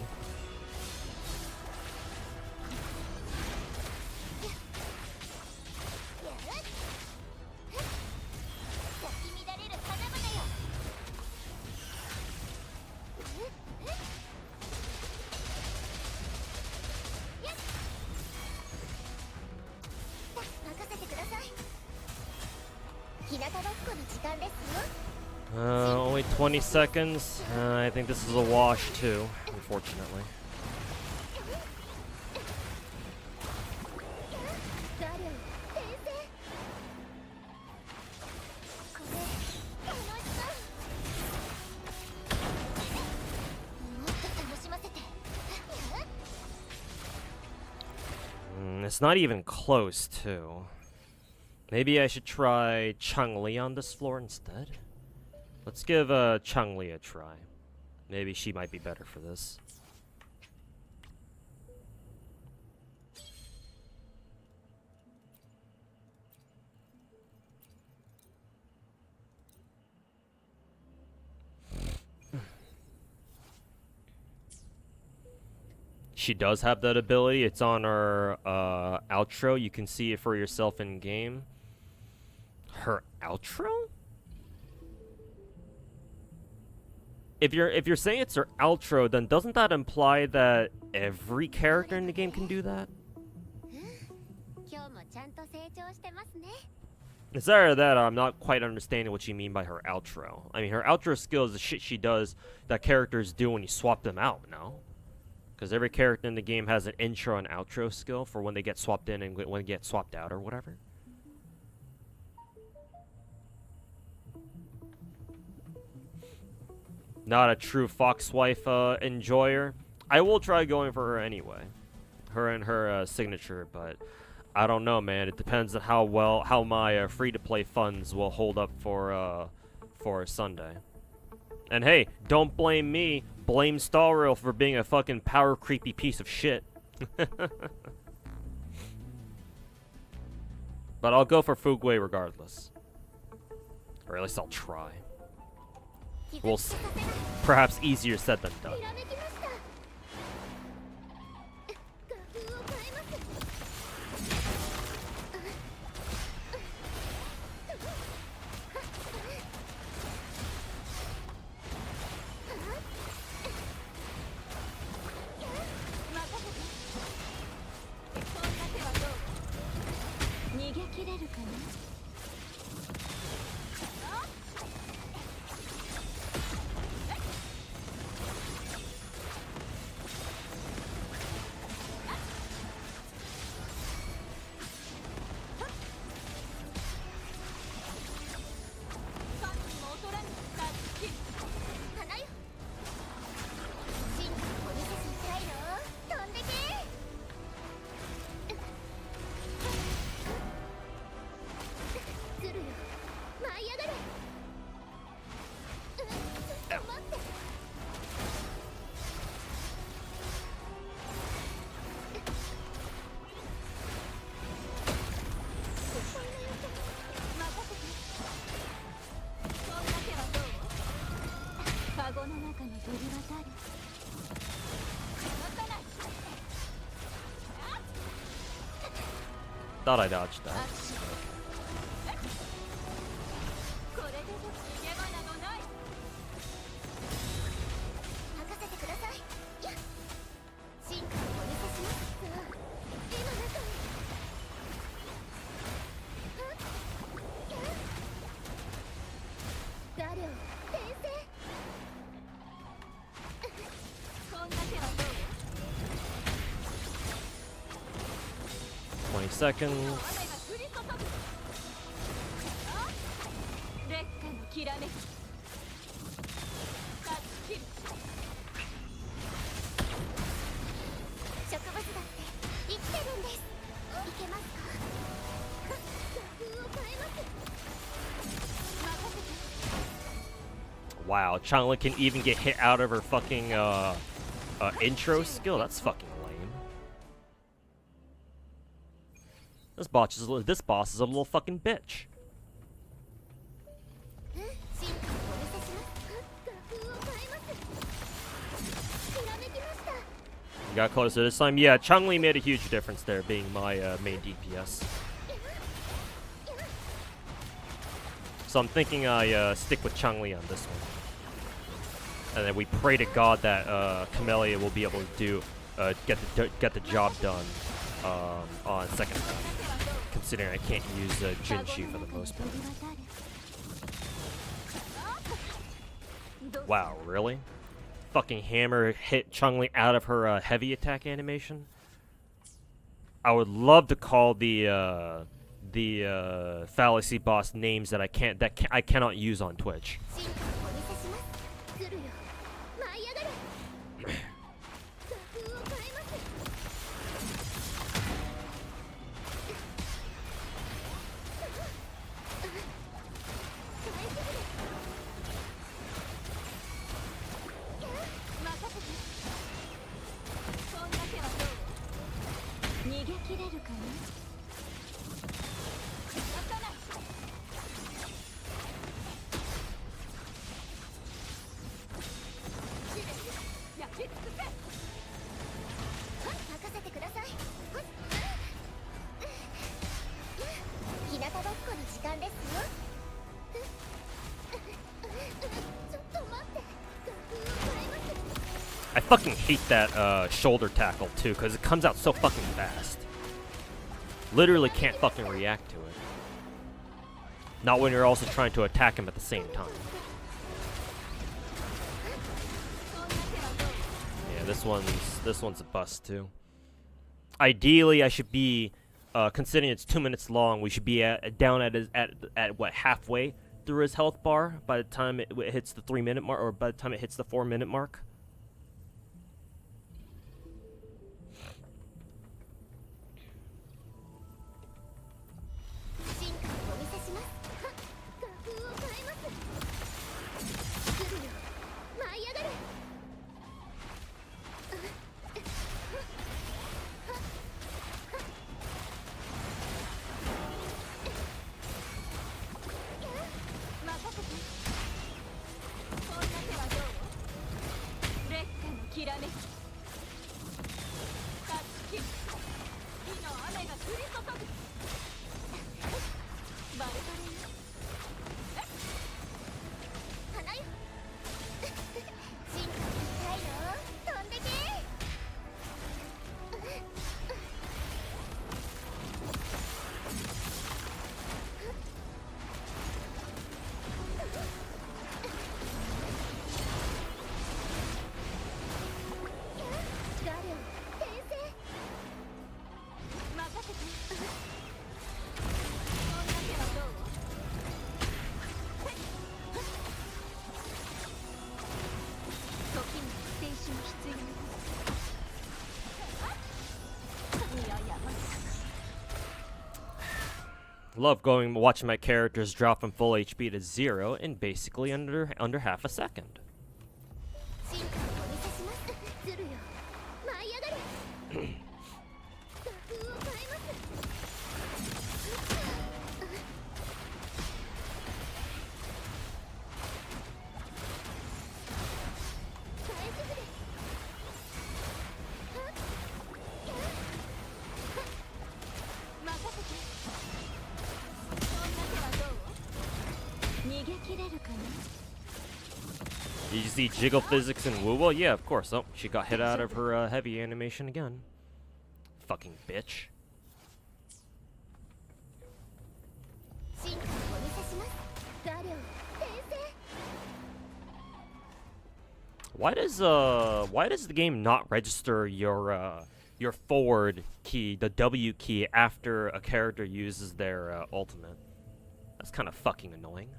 Only 20 seconds. I think this is a wash too, unfortunately. It's not even close too. Maybe I should try Changli on this floor instead. Let's give Changli a try. Maybe she might be better for this. She does have that ability. It's on her outro. You can see it for yourself in game. Her outro? If you're saying it's her outro, then doesn't that imply that every character in the game can do that? It's either that or I'm not quite understanding what you mean by her outro. I mean, her outro skill is the shit she does that characters do when you swap them out, no? Because every character in the game has an intro and outro skill for when they get swapped in and when they get swapped out or whatever. Not a true Foxwife enjoyer. I will try going for her anyway. Her and her signature, but I don't know, man. It depends on how my free-to-play funds will hold up for Sunday. And hey, don't blame me. Blame Starrail for being a fucking power creepy piece of shit. But I'll go for Fugwe regardless. Or at least I'll try. Well, perhaps easier said than done. カゴの中の鳥は誰？動かない。 Thought I dodged that. これでも逃げ場などない。任せてください。進化をお見せします。今中に。誰を転生。こんな手はどう？ 20 seconds. 雨が降り注ぐ。烈火のきらめき。断ち切る。植物だって生きてるんです。いけますか？風を変えます。任せて。 Wow, Changli can even get hit out of her fucking intro skill. That's fucking lame. This boss is a little fucking bitch. Got closer this time. Yeah, Changli made a huge difference there, being my main DPS. So I'm thinking I stick with Changli on this one. And then we pray to God that Camellia will be able to do get the job done on second time. Considering I can't use Jinshi for the most part. Wow, really? Fucking hammer hit Changli out of her heavy attack animation. I would love to call the fallacy boss names that I cannot use on Twitch. I fucking hate that shoulder tackle too, because it comes out so fucking fast. Literally can't fucking react to it. Not when you're also trying to attack him at the same time. Yeah, this one's a bust too. Ideally, I should be, considering it's 2 minutes long, we should be down at what, halfway through his health bar by the time it hits the 3-minute mark, or by the time it hits the 4-minute mark. Love watching my characters drop from full HP to 0 in basically under half a second. Did you see jiggle physics in wuwa? Yeah, of course. Oh, she got hit out of her heavy animation again. Fucking bitch. Why does the game not register your forward key, the W key, after a character uses their ultimate? That's kind of fucking annoying.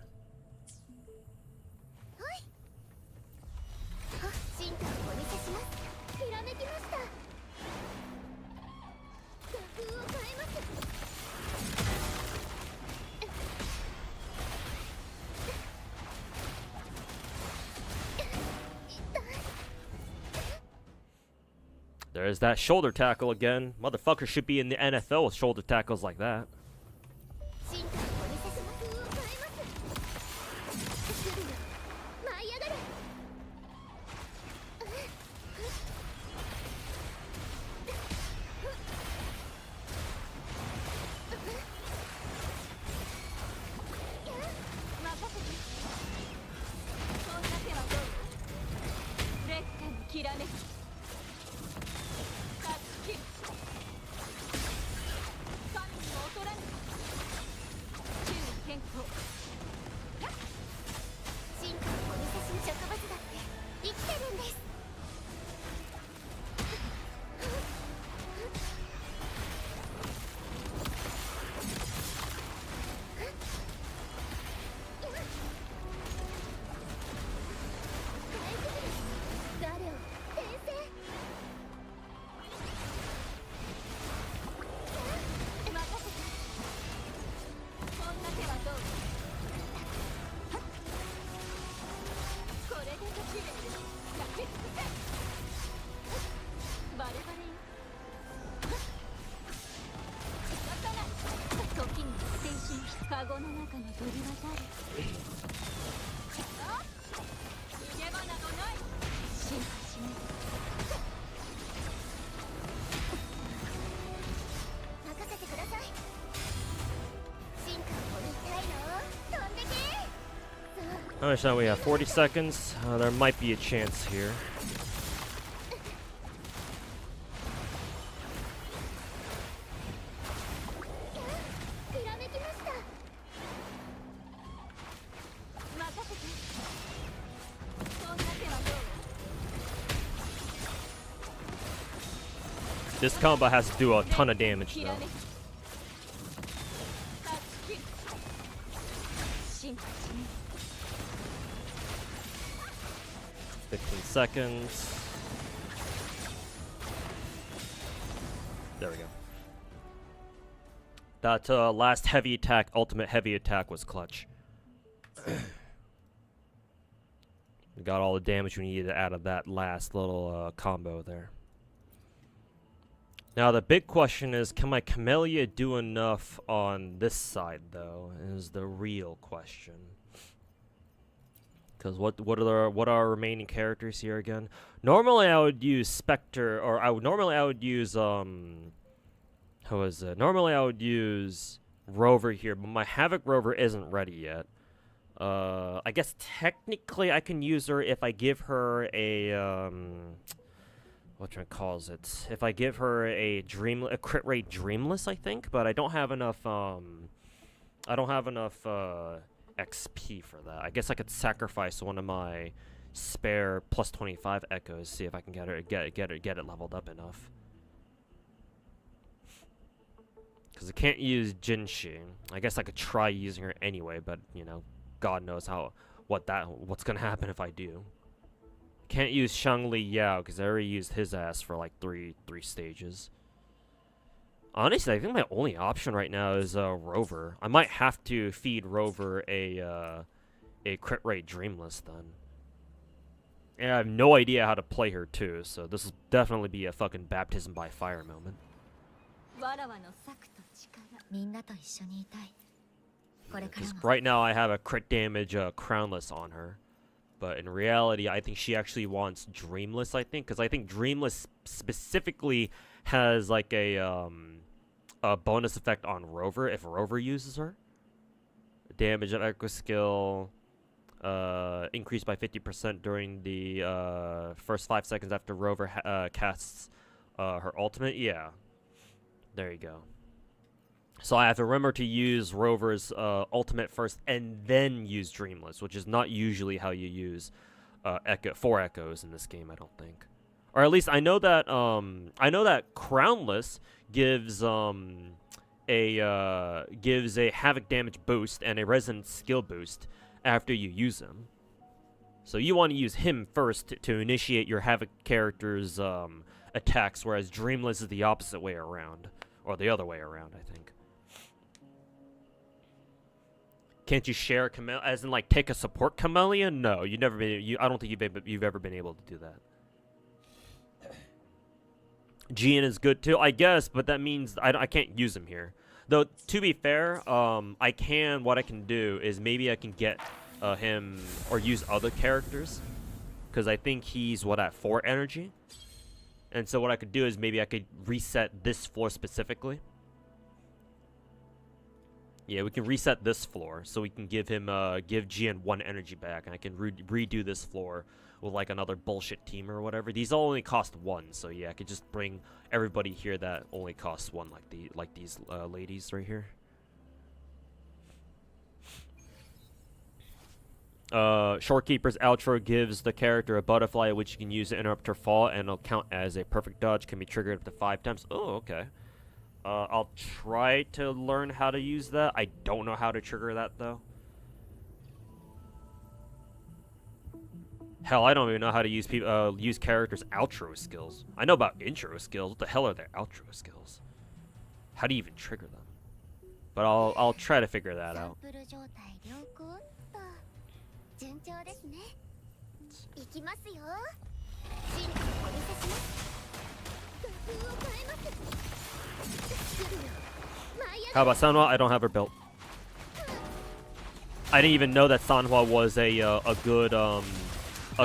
There's that shoulder tackle again. Motherfucker should be in the NFL with shoulder tackles like that. I understand we have 40 seconds. There might be a chance here. This combo has to do a ton of damage though. 15 seconds. There we go. That last heavy attack, ultimate heavy attack, was clutch. We got all the damage we needed out of that last little combo there. Now the big question is, can my Camellia do enough on this side though? Is the real question. Because what are our remaining characters here again? Normally I would use Spectre, or normally I would use how is it? Normally I would use Rover here, but my Havoc Rover isn't ready yet. I guess technically I can use her if I give her a what calls it? If I give her a crit rate Dreamless, I think, but I don't have enough XP for that. I guess I could sacrifice one of my spare plus 25 echoes, see if I can get it leveled up enough. Because I can't use Genshin. I guess I could try using her anyway, but you know, God knows what's gonna happen if I do. Can't use Shangli Yao because I already used his ass for like three stages. Honestly, I think my only option right now is Rover. I might have to feed Rover a crit rate Dreamless then. And I have no idea how to play her too, so this will definitely be a fucking baptism by fire moment. Because right now I have a crit damage Crownless on her. But in reality, I think she actually wants Dreamless, I think. Because I think Dreamless specifically has like a bonus effect on Rover if Rover uses her. Damage of echo skill increased by 50% during the first 5 seconds after Rover casts her ultimate. Yeah, there you go. So I have to remember to use Rover's ultimate first and then use Dreamless, which is not usually how you use 4 echoes in this game, I don't think. Or at least I know that Crownless gives a havoc damage boost and a resonance skill boost after you use him. So you want to use him first to initiate your havoc character's attacks, whereas Dreamless is the opposite way around, or the other way around, I think. Can't you share Camellia, as in like take a support Camellia? No, I don't think you've ever been able to do that. Gian is good too, I guess, but that means I can't use him here. Though to be fair, what I can do is maybe I can get him or use other characters, because I think he's at 4 energy, and so what I could do is maybe I could reset this floor specifically. Yeah, we can reset this floor, so we can give Gian 1 energy back, and I can redo this floor with like another bullshit team or whatever. These all only cost 1, so yeah, I could just bring everybody here that only costs 1, like these ladies right here. Shorekeeper's outro gives the character a butterfly, which you can use to interrupt her fall, and it'll count as a perfect dodge. Can be triggered up to 5 times. Oh, okay. I'll try to learn how to use that. I don't know how to trigger that, though. Hell, I don't even know how to use characters' outro skills. I know about intro skills. What the hell are their outro skills? How do you even trigger them? But I'll try to figure that out. How about Sanhua? I don't have her built. I didn't even know that Sanhua was a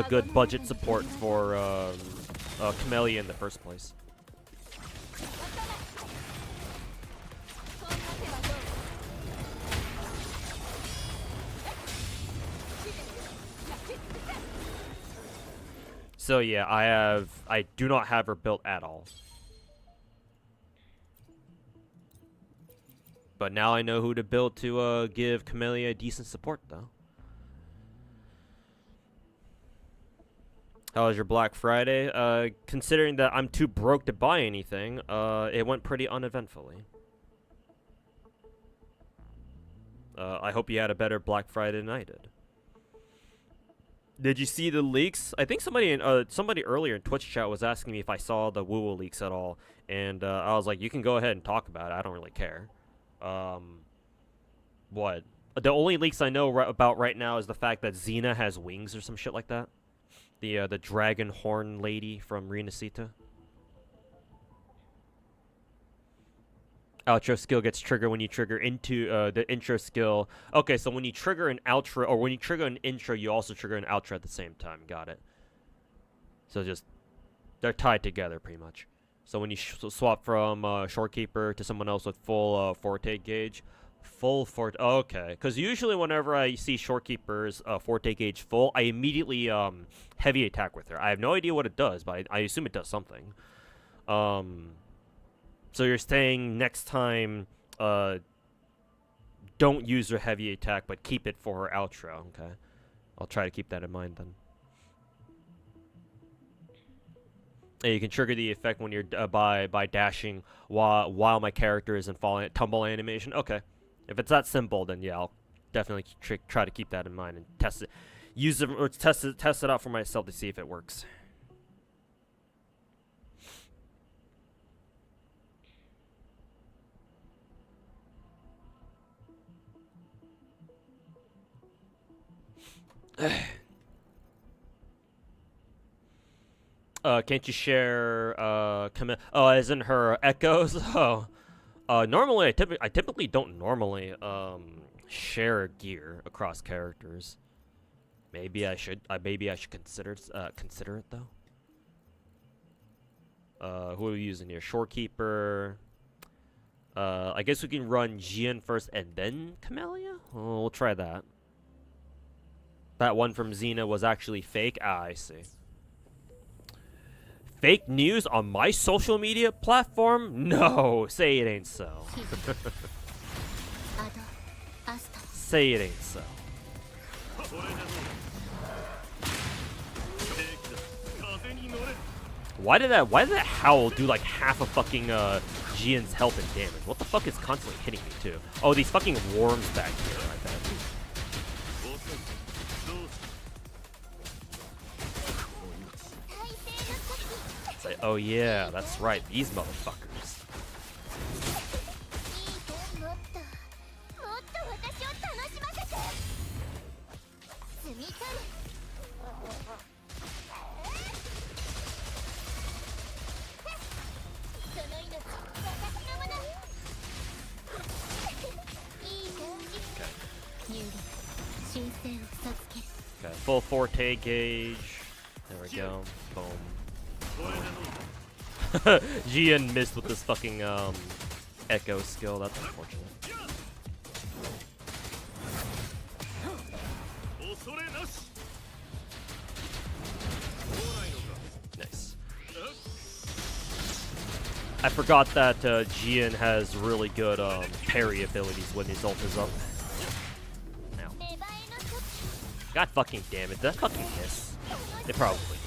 good budget support for Camellia in the first place. So yeah, I do not have her built at all. But now I know who to build to give Camellia decent support, though. How was your Black Friday? Considering that I'm too broke to buy anything, it went pretty uneventfully. I hope you had a better Black Friday than I did. Did you see the leaks? I think somebody earlier in Twitch chat was asking me if I saw the wuwa leaks at all, and I was like, you can go ahead and talk about it. I don't really care. What? The only leaks I know about right now is the fact that Xena has wings or some shit like that. The dragon horn lady from Renacita. Outro skill gets triggered when you trigger into the intro skill. Okay, so when you trigger an outro, or when you trigger an intro, you also trigger an outro at the same time. Got it. So they're tied together pretty much. So when you swap from Shorekeeper to someone else with full Forte gauge, okay. Because usually whenever I see Shorekeeper's Forte gauge full, I immediately heavy attack with her. I have no idea what it does, but I assume it does something. So you're saying next time, don't use her heavy attack, but keep it for her outro. Okay, I'll try to keep that in mind then. And you can trigger the effect when you're by dashing while my character is in tumble animation. Okay, if it's that simple, then yeah, I'll definitely try to keep that in mind and test it. Use it or test it out for myself to see if it works. Can't you share as in her echoes? Oh, normally I typically don't normally share gear across characters. Maybe I should consider it though. Who are we using here? Shorekeeper. I guess we can run Gian first and then Camellia. Oh, we'll try that. That one from Xena was actually fake? Ah, I see. Fake news on my social media platform? No, say it ain't so. Say it ain't so. Why did that howl do like half of fucking Jian's health and damage? What the fuck is constantly hitting me too? Oh, these fucking worms back here, I bet. It's like, oh yeah, that's right, these motherfuckers. Okay, full forte gauge. There we go. Boom. Jian missed with this fucking echo skill. That's unfortunate. Nice. I forgot that Jian has really good parry abilities when his ult is up. Ow. God fucking damn it. Did that fucking miss? It probably.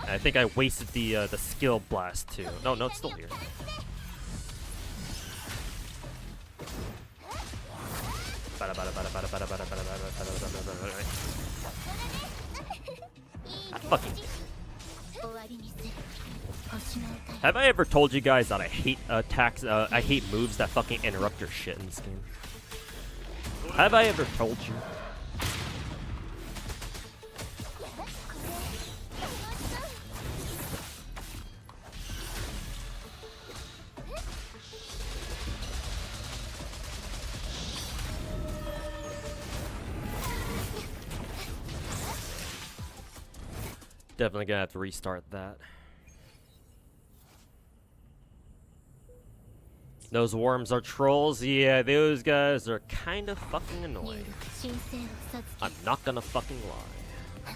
I think I wasted the skill blast too. No, it's still here. Fucking. Have I ever told you guys that I hate attacks? I hate moves that fucking interrupt your shit in this game. Have I ever told you? Definitely gonna have to restart that. Those worms are trolls? Yeah, those guys are kind of fucking annoying. I'm not gonna fucking lie.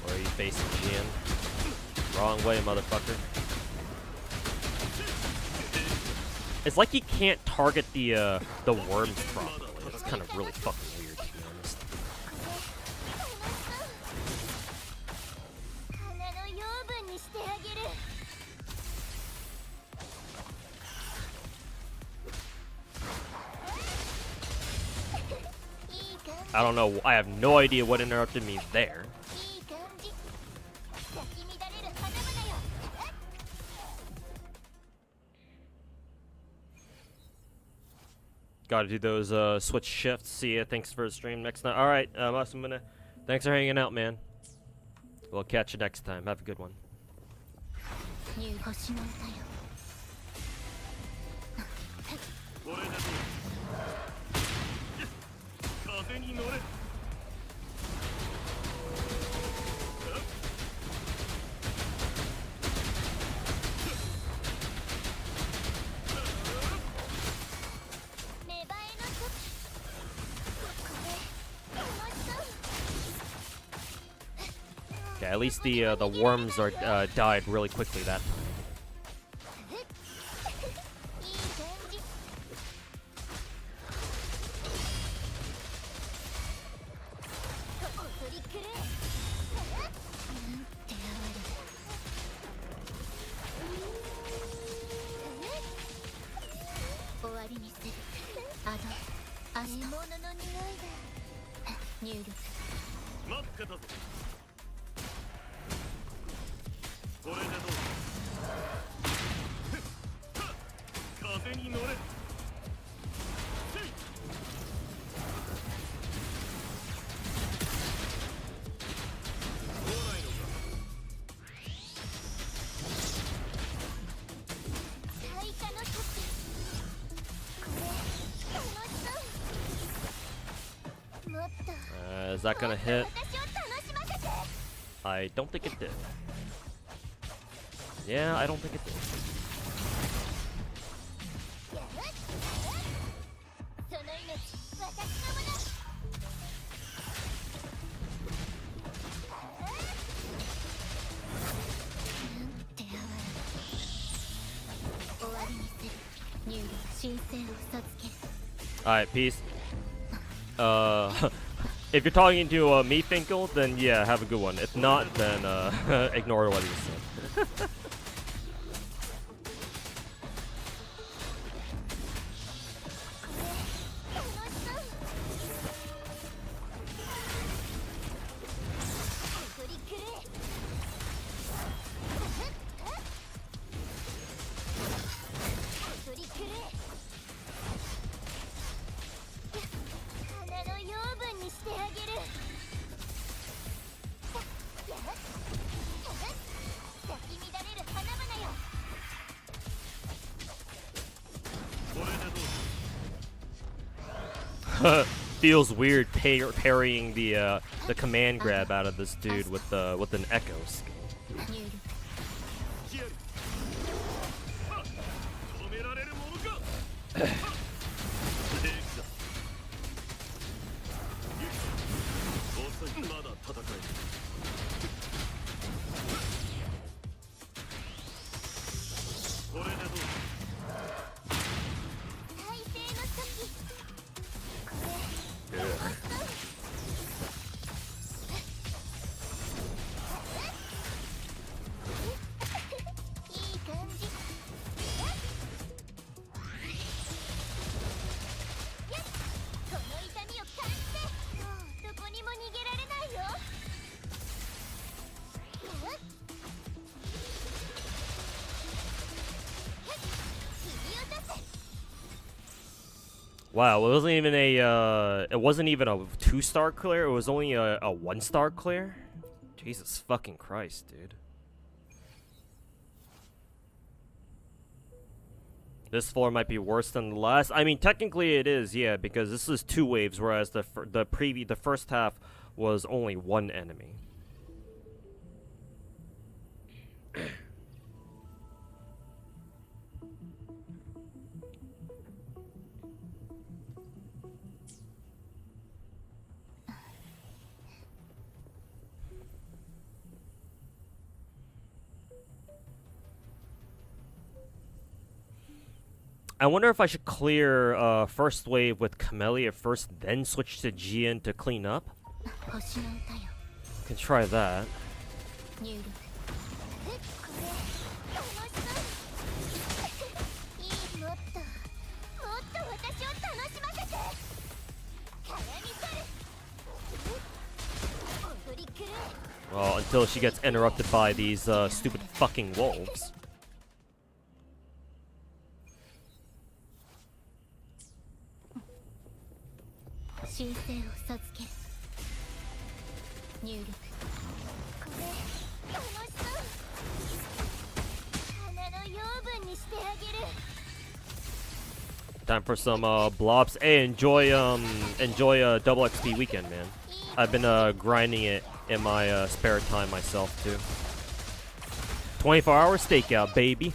Where are you facing, Jian? Wrong way, motherfucker. It's like he can't target the worms properly. It's kind of really fucking weird, to be honest. I don't know. I have no idea what interrupted me there. Gotta do those switch shifts. See ya. Thanks for the stream next time. Alright, thanks for hanging out, man. We'll catch you next time. Have a good one. Okay, at least the worms are died really quickly that time. Is that gonna hit? I don't think it did. Yeah, I don't think it did. Alright, peace. If you're talking to me, Finkel, then yeah, have a good one. If not, then ignore what he said. Feels weird parrying the command grab out of this dude with an echo skill. Wow, it wasn't even a 2-star clear, it was only a 1-star clear? Jesus fucking Christ, dude. This floor might be worse than the last. I mean, technically it is, yeah, because this is 2 waves, whereas the first half was only 1 enemy. I wonder if I should clear first wave with Camellia first, then switch to Jian to clean up. Can try that. Well, until she gets interrupted by these stupid fucking wolves. Time for some blobs. Hey, enjoy double XP weekend, man. I've been grinding it in my spare time myself too. 24-hour stakeout, baby.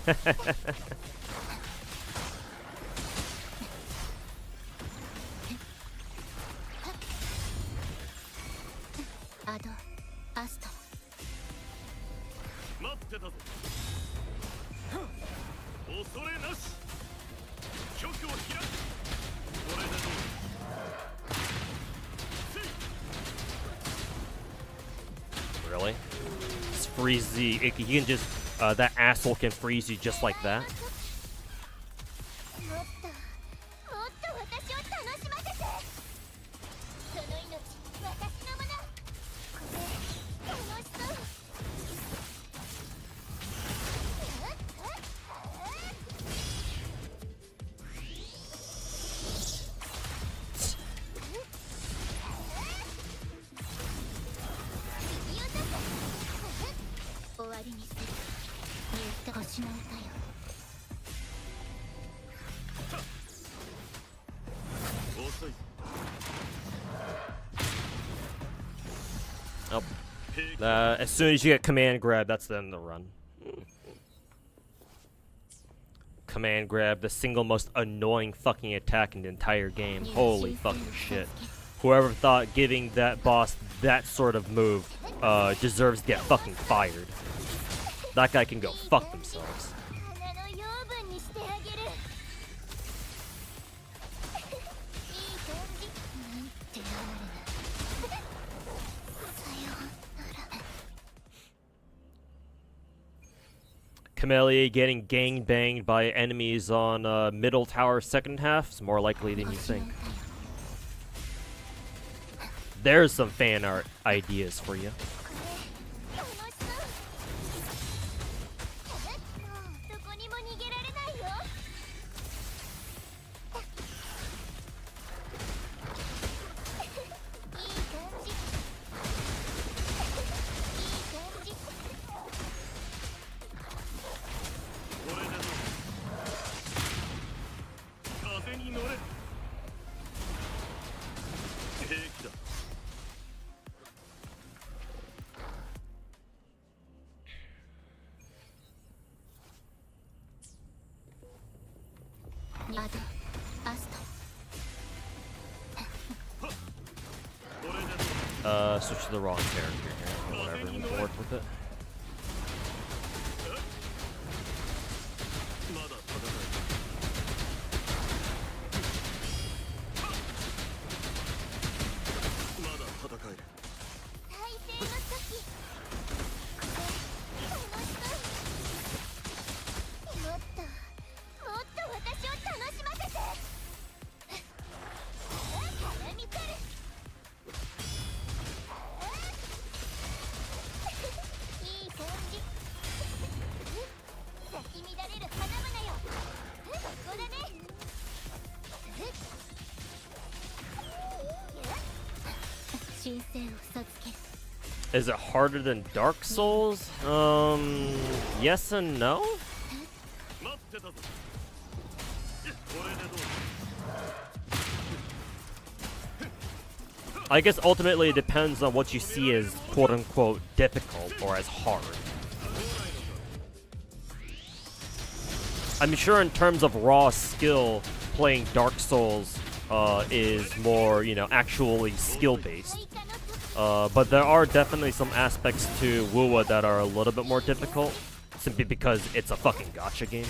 Really? Just freeze the. You can just. That asshole can freeze you just like that. As soon as you get command grab, that's the end of the run. Command grab, the single most annoying fucking attack in the entire game. Holy fucking shit. Whoever thought giving that boss that sort of move deserves to get fucking fired. That guy can go fuck themselves. Camellia getting gang banged by enemies on middle tower second half is more likely than you think. There's some fan art ideas for you. Switch to the wrong character here. Whatever, we can work with it. Is it harder than Dark Souls? Yes and no? I guess ultimately it depends on what you see as quote-unquote difficult or as hard. I'm sure in terms of raw skill, playing Dark Souls is more, you know, actually skill-based. But there are definitely some aspects to wuwa that are a little bit more difficult, simply because it's a fucking gacha game.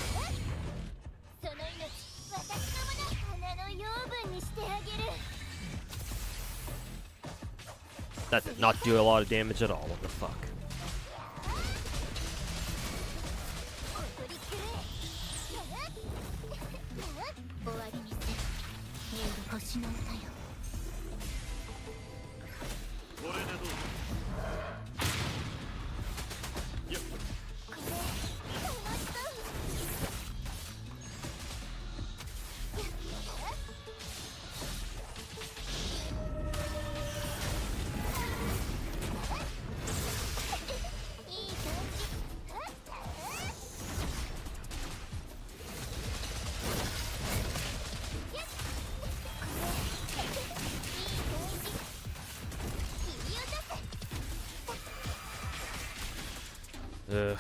That did not do a lot of damage at all, what the fuck. Ugh.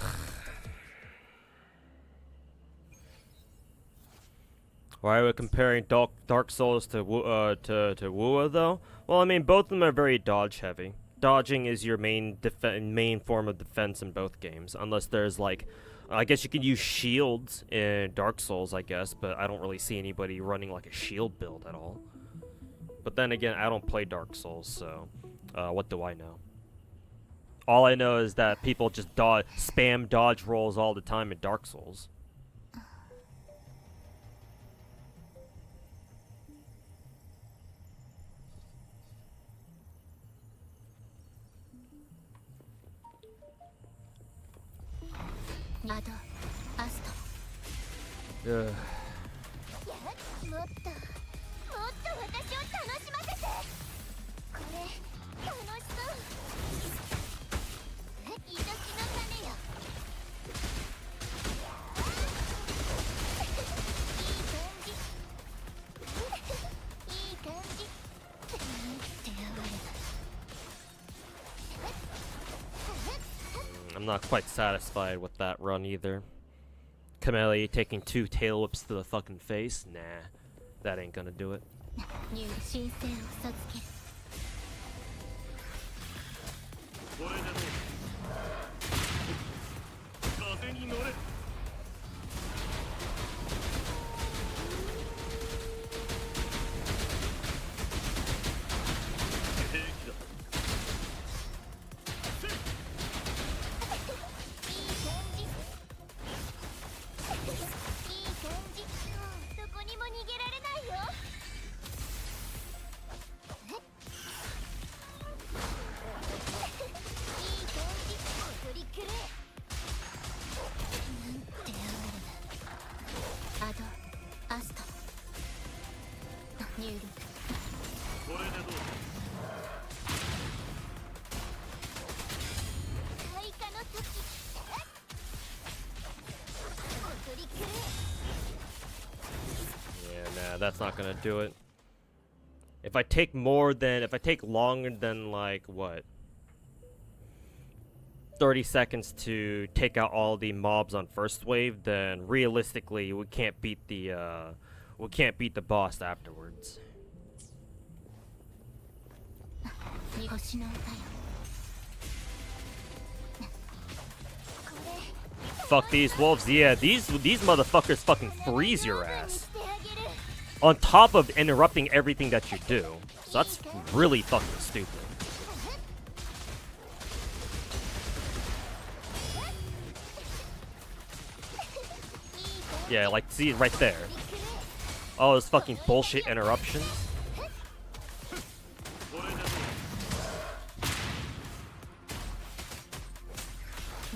Why are we comparing Dark Souls to wuwa though? Well, I mean, both of them are very dodge heavy. Dodging is your main form of defense in both games, unless there's like, I guess you can use shields in Dark Souls, I guess, but I don't really see anybody running like a shield build at all. But then again, I don't play Dark Souls, so what do I know? All I know is that people just spam dodge rolls all the time in Dark Souls. Ugh. I'm not quite satisfied with that run either. Camellia taking 2 tail whips to the fucking face? Nah, that ain't gonna do it. 入申請を授けるこれでどう風に乗れ平気だいい感じどこにも逃げられないよいい感じおとりくれなんてアドアスト入力これでどう開花の時おとりくれ Yeah, nah, that's not gonna do it. If I take longer than like what? 30 seconds to take out all the mobs on first wave, then realistically we can't beat the boss afterwards. 星の歌よこれ Fuck these wolves. Yeah, these motherfuckers fucking freeze your ass. してあげる On top of interrupting everything that you do. So that's really fucking stupid. Yeah, like, see it right there. All those fucking bullshit interruptions. これでど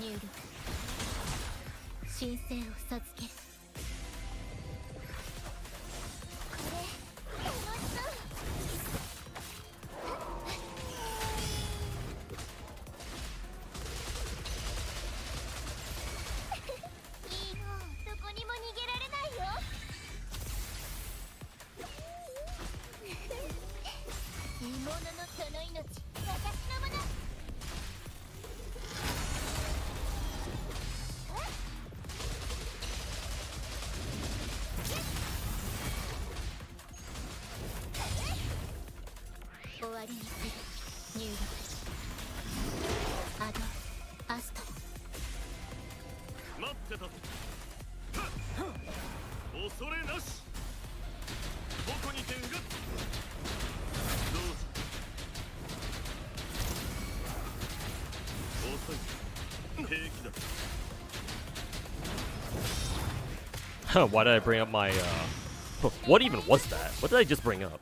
う入力申請を授けるこれ楽しそういいのどこにも逃げられないよ獲物のその命私のもの終わりにする入力アドアスト待ってたぞ恐れなしどこにてうがどうぞ遅い平気だ Why did I bring up my, what even was that? What did I just bring up?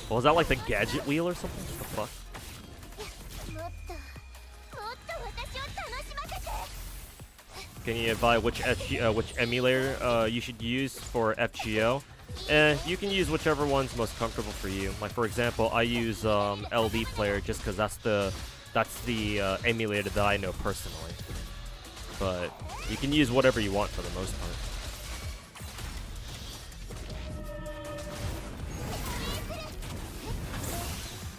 Was that like the gadget wheel or something? What the fuck? もっと私を楽しませて Can you advise which emulator you should use for FGO? You can use whichever one's most comfortable for you. Like for example, I use LV Player just because that's the emulator that I know personally. But you can use whatever you want for the most part.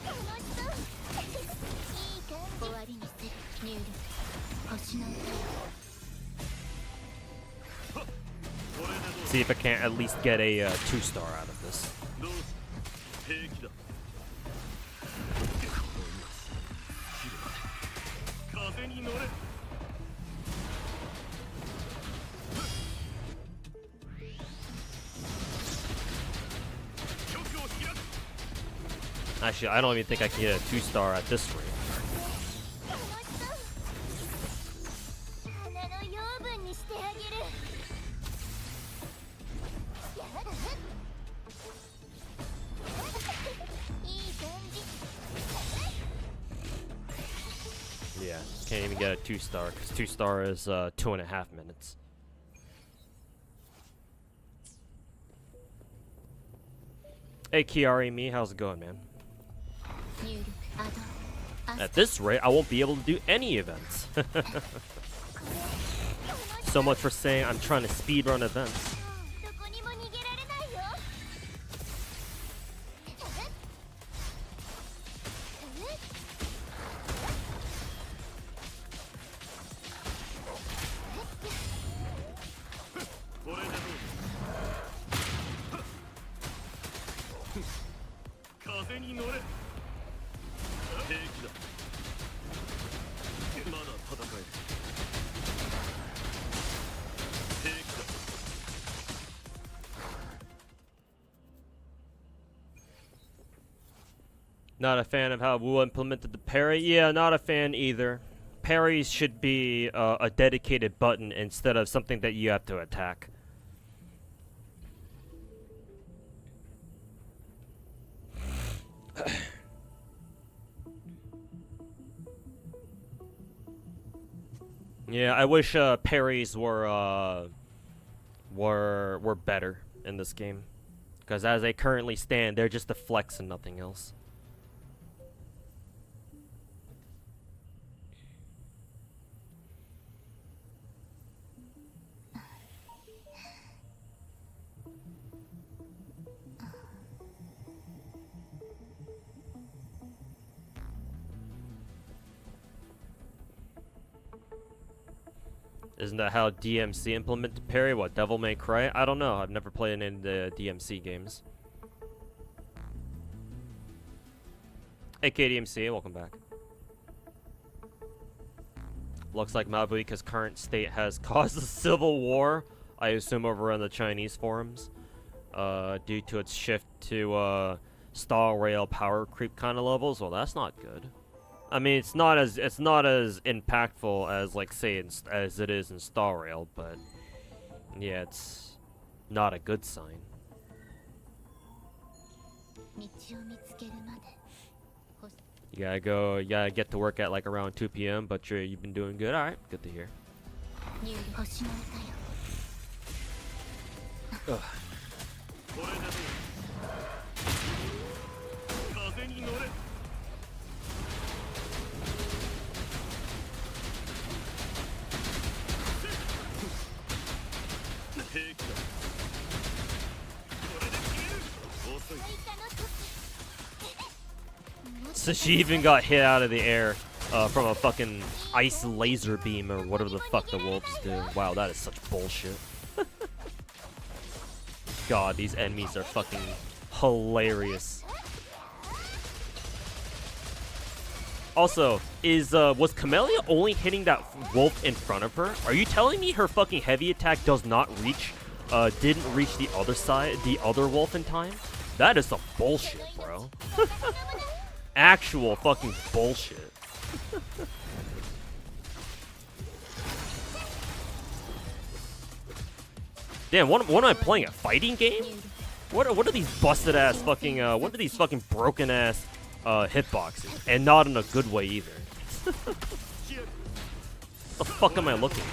楽しそういい感じ終わりにする入力星の歌よ See if I can't at least get a 2-star out of this. どうぞ平気だ風に乗れ Actually, I don't even think I can get a 2-star at this rate. 楽しそう花の養分にしてあげるやだいい感じ Yeah, can't even get a 2-star because 2-star is 2.5 minutes. Hey Kiari, me, how's it going, man? 入力アドアス At this rate, I won't be able to do any events. So much for saying I'm trying to speedrun events. どこにも逃げられないよ Not a fan of how Wu implemented the parry. Yeah, not a fan either. Parries should be a dedicated button instead of something that you have to attack. Yeah, I wish parries were better in this game, because as they currently stand, they're just a flex and nothing else. Isn't that how DMC implemented parry? What, Devil May Cry? I don't know. I've never played any of the DMC games. Hey, KDMC, welcome back. Looks like Mabuika's current state has caused a civil war, I assume over on the Chinese forums, due to its shift to Star Rail power creep kind of levels. Well, that's not good. I mean, it's not as impactful as, like, say, as it is in Star Rail, but yeah, it's not a good sign. You gotta get to work at like around 2 p.m. But you've been doing good. All right, good to hear. Ugh. 'Cause she even got hit out of the air from a fucking ice laser beam or whatever the fuck the wolves do. Wow, that is such bullshit. God, these enemies are fucking hilarious. Also, was Camellia only hitting that wolf in front of her? Are you telling me her fucking heavy attack does not reach, didn't reach the other side, the other wolf in time? That is some bullshit, bro. Actual fucking bullshit. Damn, what am I playing? A fighting game? What are these busted ass fucking what are these fucking broken ass hitboxes? And not in a good way either. What the fuck am I looking at?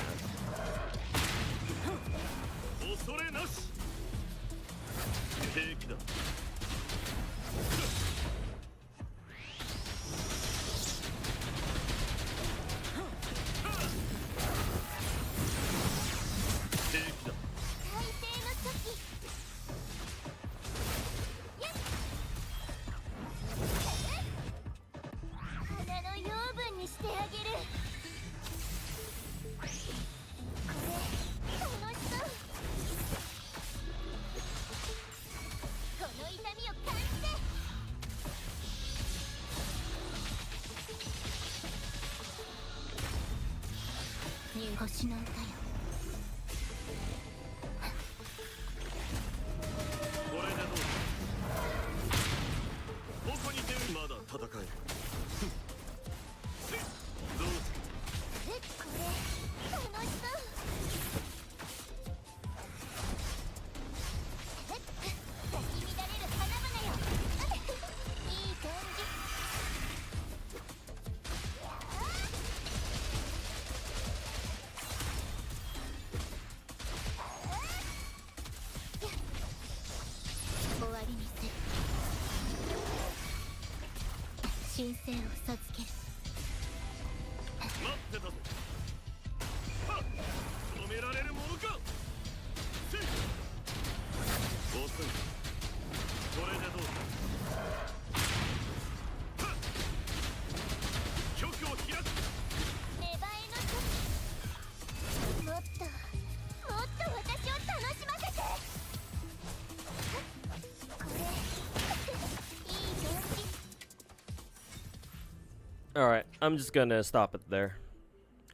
Alright, I'm just gonna stop it there.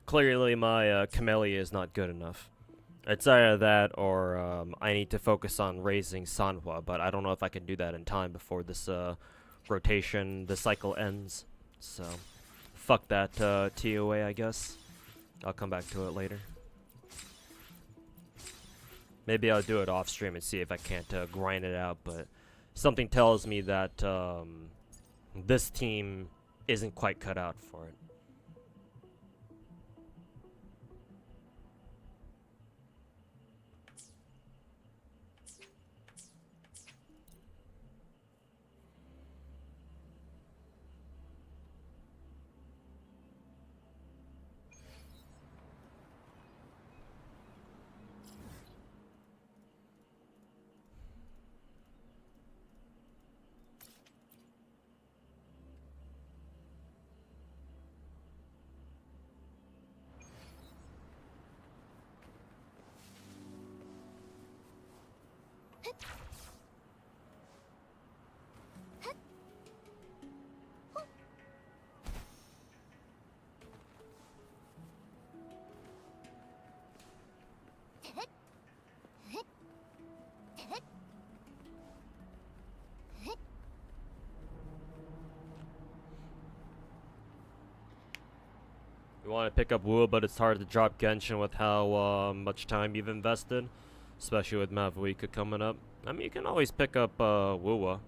Clearly my Camellia is not good enough. It's either that or I need to focus on raising Sanhua, but I don't know if I can do that in time before this rotation, the cycle ends. So, fuck that TOA, I guess. I'll come back to it later. Maybe I'll do it off stream and see if I can't grind it out, but something tells me that this team isn't quite cut out for it. You want to pick up wuwa, but it's hard to drop Genshin with how much time you've invested, especially with Mavuika coming up. I mean, you can always pick up wuwa,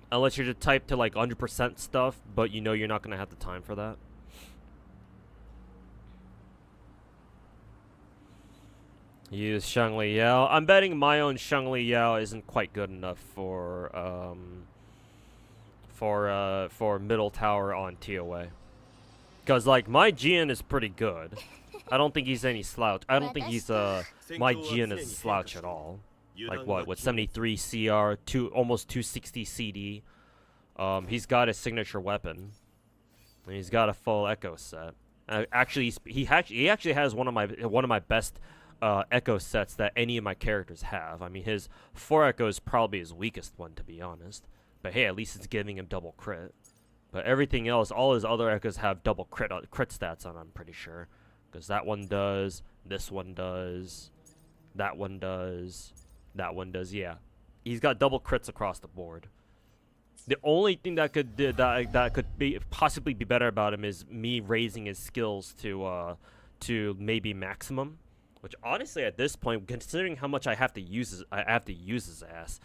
unless you're to type to like 100% stuff, but you know you're not gonna have the time for that. Use Shangli Yao. I'm betting my own Shangli Yao isn't quite good enough for middle tower on TOA. Cause like my Jian is pretty good. I don't think he's any slouch. I don't think he's my Jian is a slouch at all. Like what 73 CR, almost 260 CD. He's got his signature weapon, and he's got a full echo set. Actually, he actually has one of my best echo sets that any of my characters have. I mean, his 4 echo is probably his weakest one, to be honest. But hey, at least it's giving him double crit. But everything else, all his other echoes have double crit stats on, I'm pretty sure. Because that one does, this one does, that one does, that one does, yeah. He's got double crits across the board. The only thing that could possibly be better about him is me raising his skills to maybe maximum. Which honestly, at this point, considering how much I have to use his ass,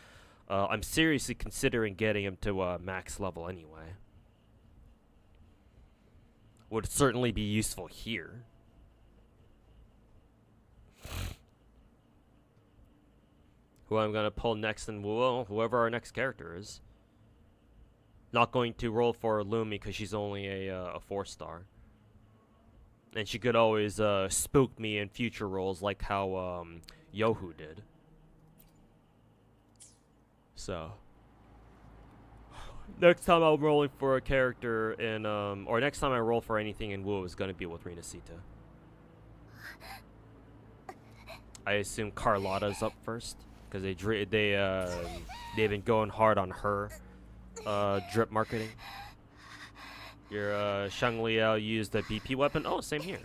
I'm seriously considering getting him to max level anyway. Would certainly be useful here. Who I'm gonna pull next in wuwa? Whoever our next character is. Not going to roll for Lumi because she's only a 4-star. And she could always spook me in future rolls like how Yohu did. So next time I'm rolling for a character in or next time I roll for anything in WoW is gonna be with Rina Sita. I assume Carlotta's up first because they've been going hard on her drip marketing. Your Shangli Yao used the BP weapon. Oh, same here.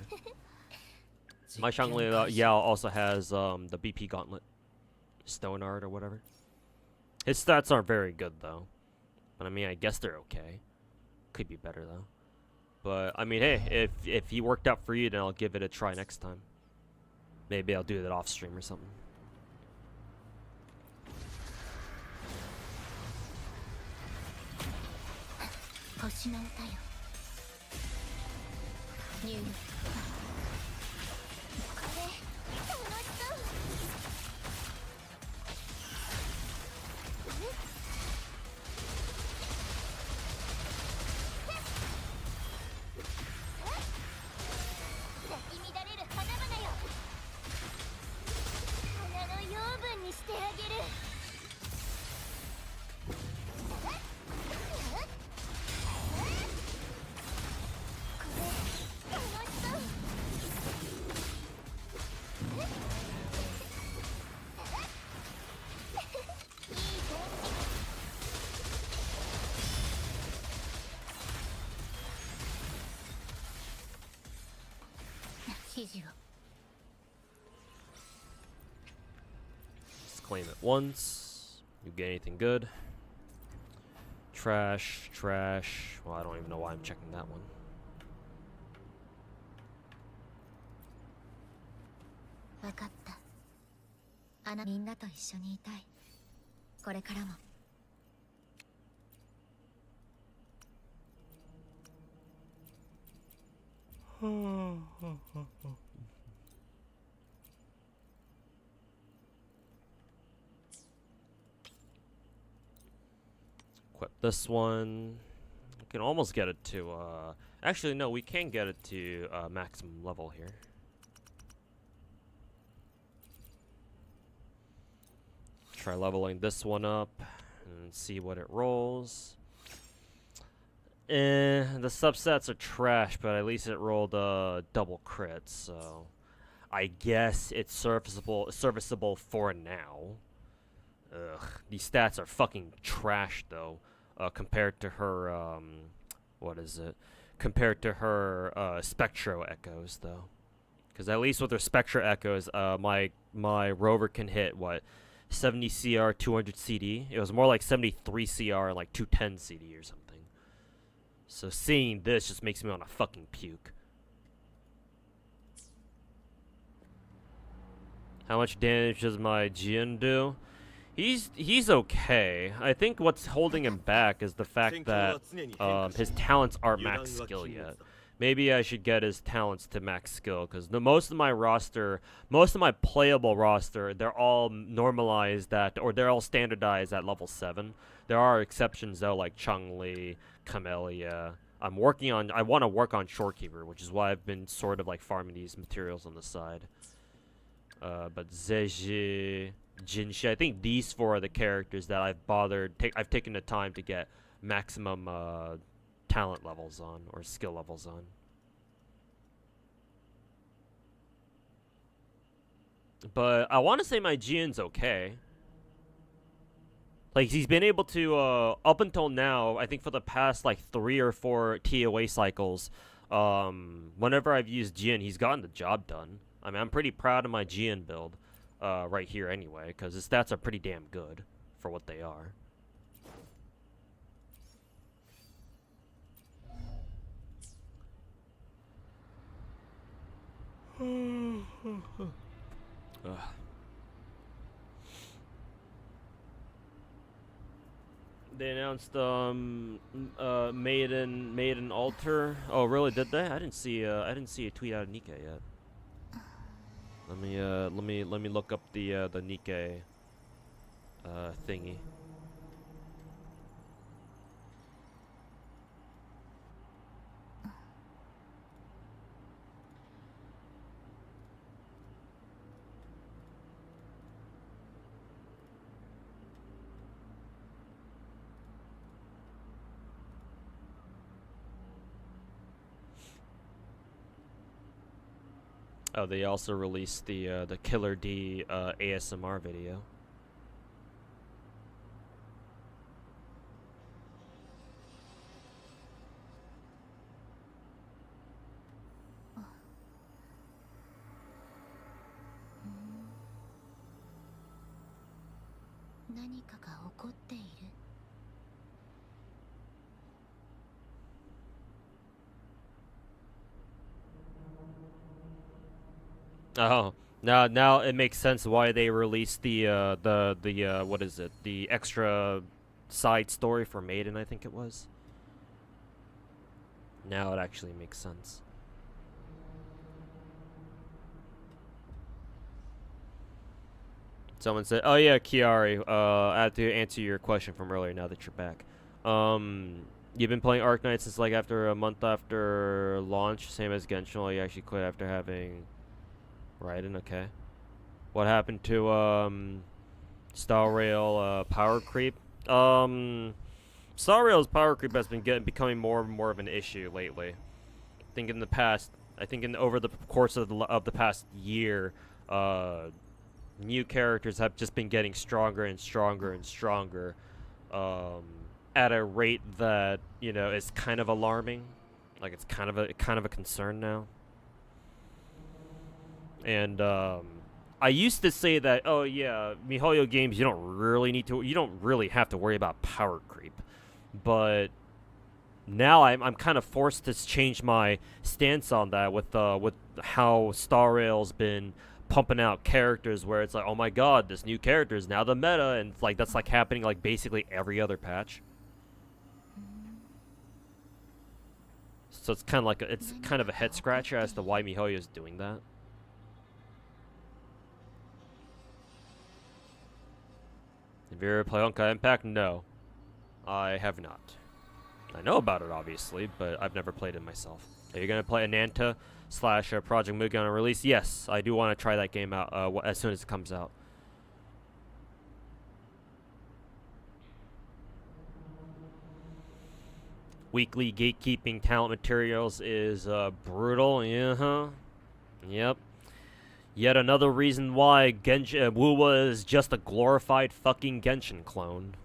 My Shangli Yao also has the BP gauntlet, Stone Art or whatever. His stats aren't very good though, but I mean I guess they're okay. Could be better though. But I mean, hey, if he worked out for you, then I'll give it a try next time. Maybe I'll do that off stream or something. Just claim it once. You get anything good. Trash, trash. Well, I don't even know why I'm checking that one. 分かった。みんなと一緒にいたい。これからも。Equip this one. We can almost get it to, actually, no, we can get it to maximum level here. Try leveling this one up and see what it rolls. The subsets are trash, but at least it rolled double crits, so I guess it's serviceable for now. Ugh, these stats are fucking trash though, compared to her what is it? Compared to her Spectro Echoes though, because at least with her Spectro Echoes, my rover can hit what? 70 CR, 200 CD. It was more like 73 CR and like 210 CD or something. So seeing this just makes me want to fucking puke. How much damage does my Jin do? He's okay. I think what's holding him back is the fact that his talents aren't max skill yet. Maybe I should get his talents to max skill, because most of my playable roster, they're all normalized at, or they're all standardized at level 7. There are exceptions though, like Chun-Li, Camellia. I want to work on Shorekeeper, which is why I've been sort of like farming these materials on the side. But Zeji, Jinshi, I think these 4 are the characters that I've taken the time to get maximum talent levels on, or skill levels on. But I want to say my Jian's okay. Like, he's been able to, up until now, I think for the past, like, 3 or 4 TOA cycles, whenever I've used Jian, he's gotten the job done. I mean, I'm pretty proud of my Jian build, right here anyway, because his stats are pretty damn good for what they are. They announced Maiden Altar. Oh, really? Did they? I didn't see a tweet out of Nikkei yet. Let me look up the Nikkei thingy. Oh, they also released the Killer D ASMR video. Oh, now it makes sense why they released the what is it? The extra side story for Maiden, I think it was. Now it actually makes sense. Someone said, "Oh yeah, Kiari, I have to answer your question from earlier now that you're back. You've been playing Arknight since like after a month after launch, same as Genshin, or you actually quit after having Raiden, okay. What happened to Star Rail power creep? Star Rail's power creep has been becoming more and more of an issue lately. I think over the course of the past year, new characters have just been getting stronger and stronger and stronger, at a rate that, you know, is kind of alarming. Like, it's kind of a concern now. And I used to say that, oh yeah, MiHoYo games, you don't really have to worry about power creep. but now I'm kind of forced to change my stance on that with how Star Rail's been pumping out characters where it's like, oh my god, this new character is now the meta, and it's like that's like happening like basically every other patch. So it's kind of like it's kind of a head scratcher as to why MiHoYo is doing that. Have you ever played Honkai Impact? No, I have not. I know about it, obviously, but I've never played it myself. Are you gonna play Ananta / Project Mugen on release? Yes, I do want to try that game out as soon as it comes out. Weekly gatekeeping talent materials is brutal. Yep. Yet another reason why Genshin wuwa is just a glorified fucking Genshin clone.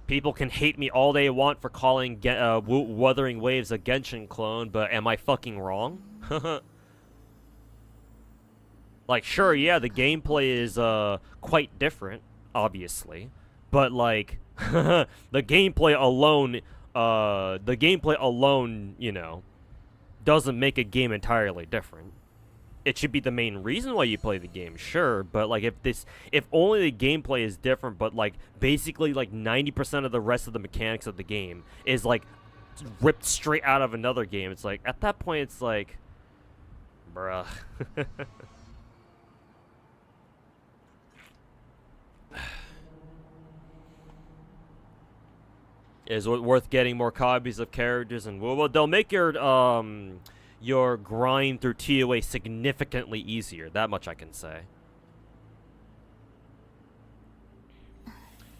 People can hate me all they want for calling Wuthering Waves a Genshin clone, but am I fucking wrong? Like, sure, yeah, the gameplay is quite different, obviously, but like the gameplay alone, you know, doesn't make a game entirely different. It should be the main reason why you play the game, sure, but like if only the gameplay is different, but like basically like 90% of the rest of the mechanics of the game is like ripped straight out of another game, it's like at that point it's like, bruh. Is it worth getting more copies of characters? And well, they'll make your grind through TOA significantly easier. That much I can say.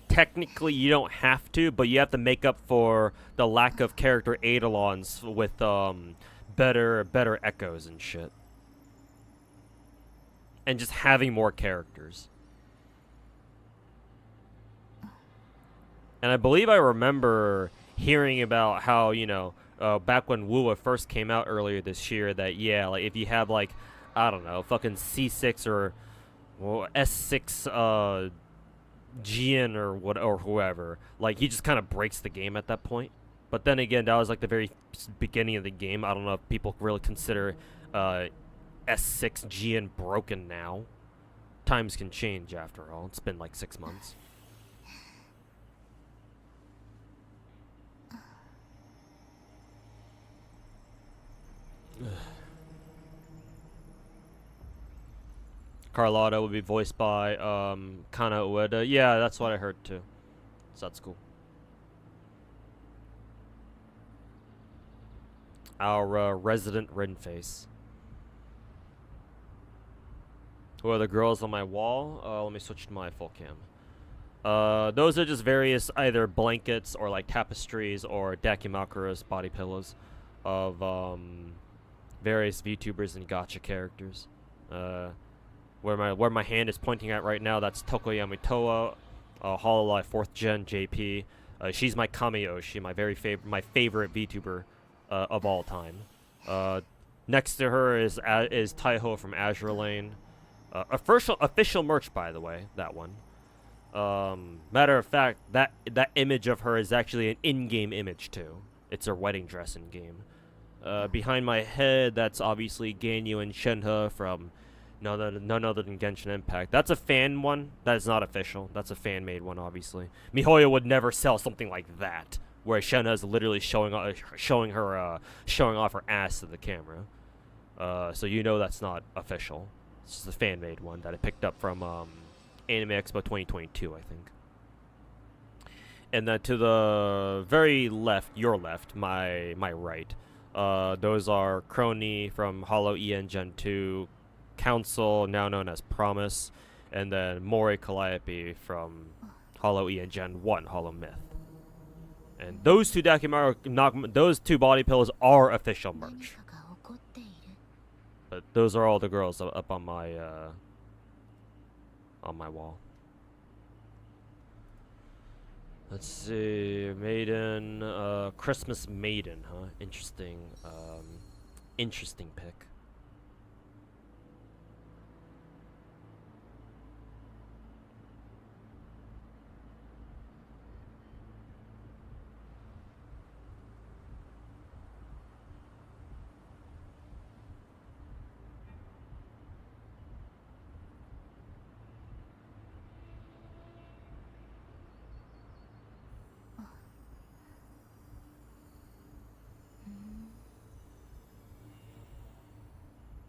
Technically, you don't have to, but you have to make up for the lack of character eidolons with better echoes and shit, and just having more characters. And I believe I remember hearing about how, you know, back when wuwa first came out earlier this year, that, yeah, like, if you have, like, I don't know, fucking C6 or S6 Jian or whoever, like, he just kind of breaks the game at that point. But then again, that was, like, the very beginning of the game. I don't know if people really consider S6 Jian broken now. Times can change, after all. It's been, like, 6 months. Carlotta would be voiced by Kana Ueda. Yeah, that's what I heard too. So that's cool. Our resident Renface. Who are the girls on my wall? Let me switch to my full cam. Those are just various either blankets or like tapestries or Dakimakura's body pillows of various VTubers and Gacha characters. Where my hand is pointing at right now, that's Tokoyami Toa, Hololive 4th Gen JP. She's my Kamiyoshi, my favorite VTuber of all time. Next to her is Taiho from Azure Lane. Official merch, by the way, that one. Matter of fact, that image of her is actually an in-game image too. It's her wedding dress in game. Behind my head, that's obviously Ganyu and Shenhe from none other than Genshin Impact. That's a fan one. That is not official. That's a fan-made one, obviously. MiHoYo would never sell something like that, where Shenhe is literally showing off her ass to the camera. So you know that's not official. It's just a fan-made one that I picked up from Anime Expo 2022, I think. And then to the very left, your left, my right, those are Crony from Hollow EN Gen 2, Council, now known as Promise, and then Mori Calliope from Hollow EN Gen 1, Hollow Myth. And those two those two body pillows are official merch. But those are all the girls up on my wall. Let's see, Maiden, Christmas Maiden, huh? Interesting, interesting pick.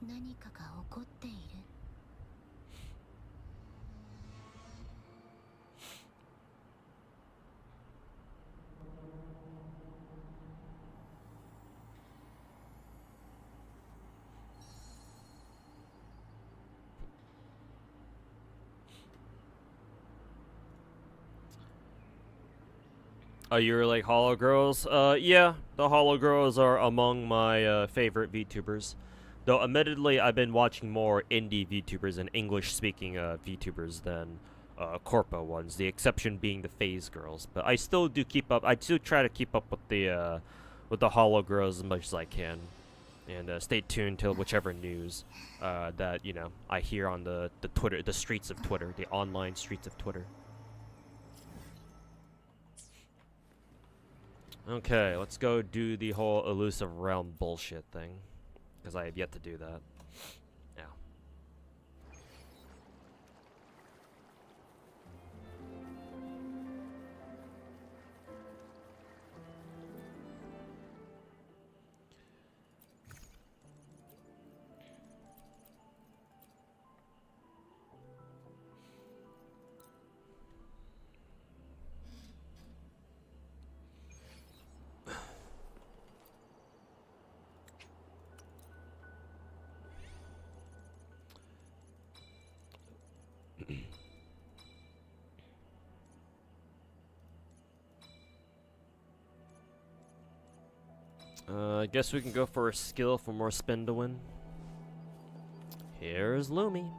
何かが起こっている。Oh, you're like Hollow Girls? Yeah, the Hollow Girls are among my favorite VTubers. Though, admittedly, I've been watching more indie VTubers and English-speaking VTubers than corpo ones. The exception being the Phase Girls. But I still do keep up. I do try to keep up with the Hollow Girls as much as I can, and stay tuned to whichever news that I hear on the Twitter, the streets of Twitter, the online streets of Twitter. Okay, let's go do the whole Elusive Realm bullshit thing. Because I have yet to do that. Yeah. I guess we can go for a skill for more spin to win. Here's Lumi.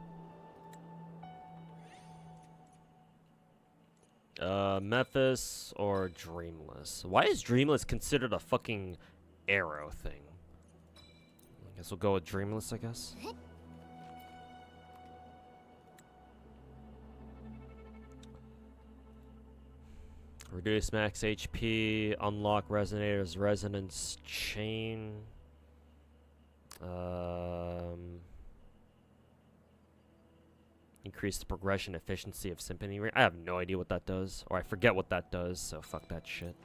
Memphis or Dreamless? Why is Dreamless considered a fucking arrow thing? I guess we'll go with Dreamless, I guess. Reduce max HP, unlock Resonator's Resonance Chain. Increase the progression efficiency of Symphony Ring. I have no idea what that does, or I forget what that does, so fuck that shit.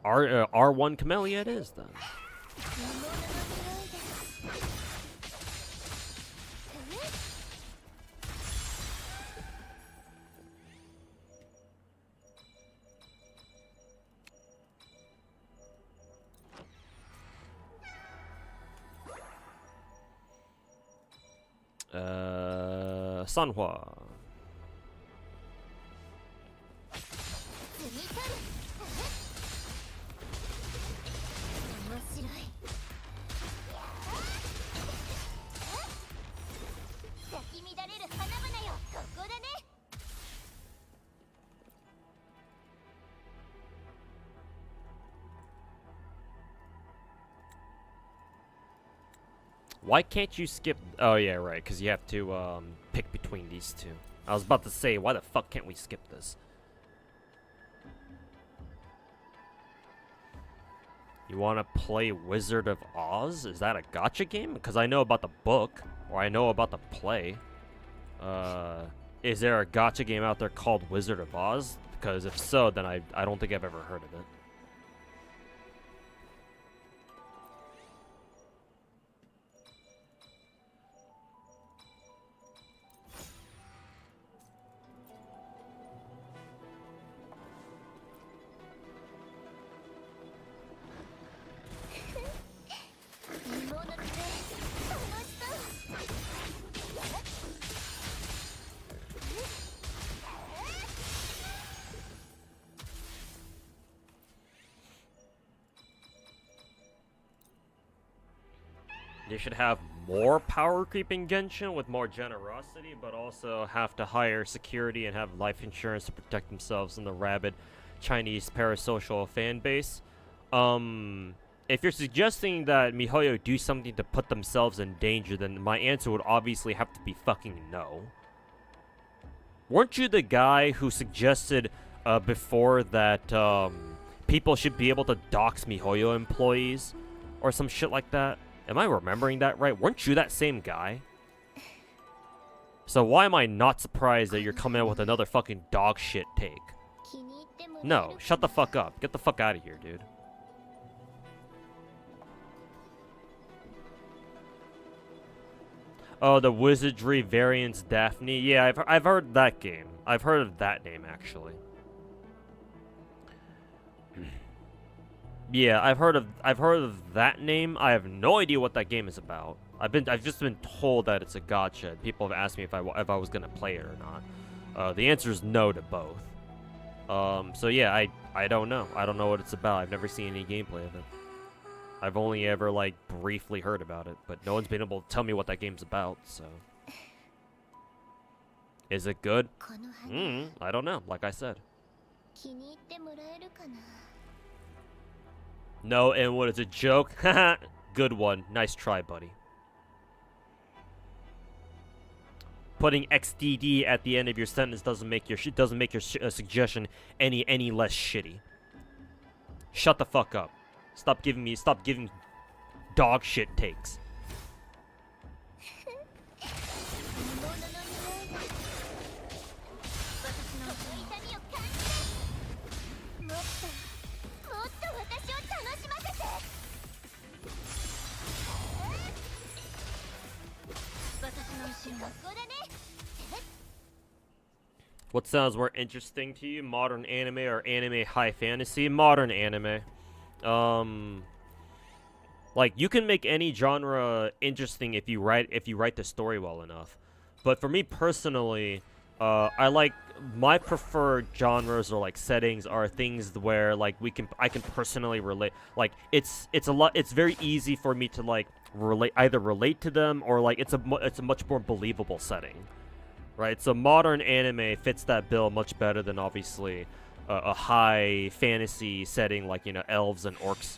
R1 Camellia it is, then. Sanhua. Why can't you skip? Oh yeah, right, because you have to pick between these two. I was about to say, why the fuck can't we skip this? You want to play Wizard of Oz? Is that a gacha game? Because I know about the book, or I know about the play. Is there a gacha game out there called Wizard of Oz? Because if so, then I don't think I've ever heard of it. They should have more power creep in Genshin with more generosity, but also have to hire security and have life insurance to protect themselves from the rabid Chinese parasocial fan base. If you're suggesting that MiHoYo do something to put themselves in danger, then my answer would obviously have to be fucking no. Weren't you the guy who suggested before that people should be able to dox MiHoYo employees or some shit like that? Am I remembering that right? Weren't you that same guy? So why am I not surprised that you're coming out with another fucking dog shit take? No, shut the fuck up. Get the fuck out of here, dude. Oh, the Wizardry Variants Daphne. Yeah, I've heard that game. I've heard of that name actually. Yeah, I've heard of that name. I have no idea what that game is about. I've just been told that it's a gacha. People have asked me if I was gonna play it or not. The answer is no to both. So yeah, I don't know. I don't know what it's about. I've never seen any gameplay of it. I've only ever like briefly heard about it, but no one's been able to tell me what that game's about. So, is it good? I don't know. Like I said. No, and what is a joke? Haha. Good one. Nice try, buddy. Putting XDD at the end of your sentence doesn't make your suggestion any less shitty. Shut the fuck up. Stop giving dog shit takes. What sounds more interesting to you, modern anime or anime high fantasy? Modern anime. Like you can make any genre interesting if you write the story well enough. But for me personally, I like my preferred genres or like settings are things where like I can personally relate. Like it's very easy for me to like relate to them or like it's a much more believable setting. Right, so modern anime fits that bill much better than obviously a high fantasy setting like, you know, elves and orcs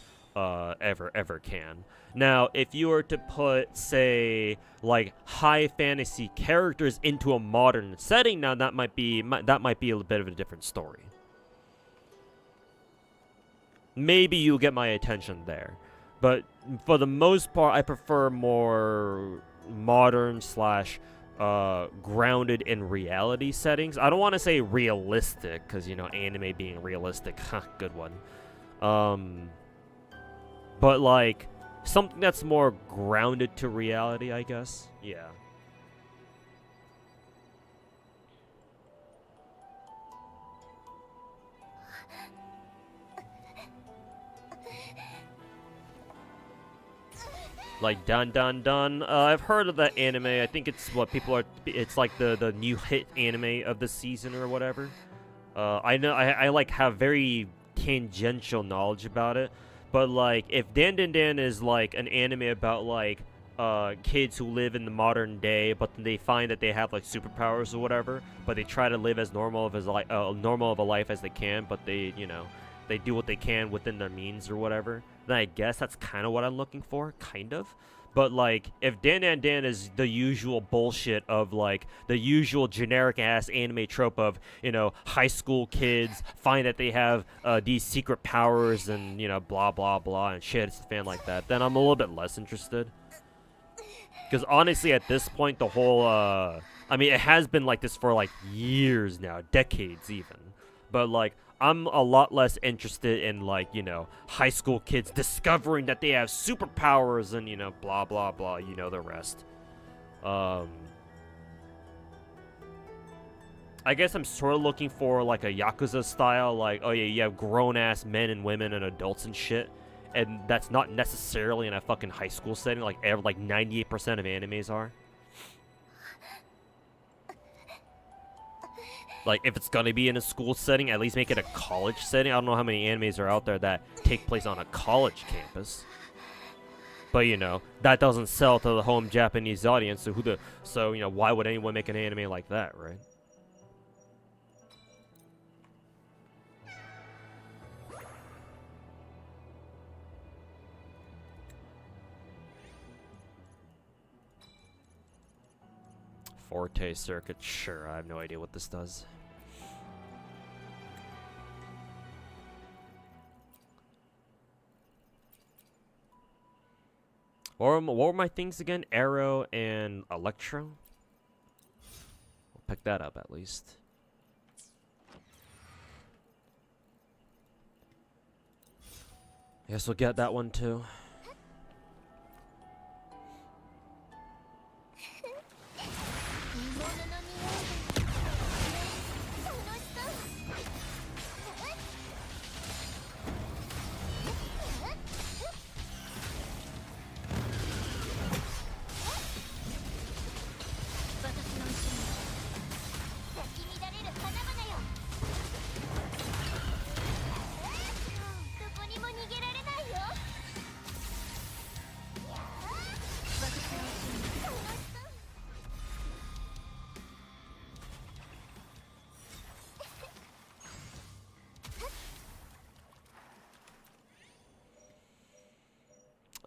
ever can. Now, if you were to put, say, like high fantasy characters into a modern setting, now that might be a bit of a different story. Maybe you'll get my attention there, but for the most part, I prefer more modern slash grounded in reality settings. I don't want to say realistic, because, you know, anime being realistic, good one. But, like, something that's more grounded to reality, I guess. Yeah. Like Dun Dun Dun. I've heard of that anime. I think it's what people are. It's like the new hit anime of the season or whatever. I know I like have very tangential knowledge about it, but like if Dan Dan Dan is like an anime about like kids who live in the modern day, but then they find that they have like superpowers or whatever, but they try to live as normal of a life as they can, but they, you know, they do what they can within their means or whatever, then I guess that's kind of what I'm looking for, kind of. But, like, if Dan Dan Dan is the usual bullshit of, like, the usual generic-ass anime trope of, you know, high school kids find that they have these secret powers and, you know, blah, blah, blah, and shit, it's a fan like that, then I'm a little bit less interested. Because, honestly, at this point, the whole, I mean, it has been like this for, like, years now, decades even. But, like, I'm a lot less interested in, like, you know, high school kids discovering that they have superpowers and, you know, blah, blah, blah, you know the rest. I guess I'm sort of looking for, like, a Yakuza style, like, oh yeah, you have grown-ass men and women and adults and shit, and that's not necessarily in a fucking high school setting, like 98% of animes are. Like, if it's gonna be in a school setting, at least make it a college setting. I don't know how many animes are out there that take place on a college campus. But, you know, that doesn't sell to the home Japanese audience, so you know, why would anyone make an anime like that, right? Forte circuit, sure, I have no idea what this does. What were my things again? Arrow and Electro? We'll pick that up at least. Guess we'll get that one too.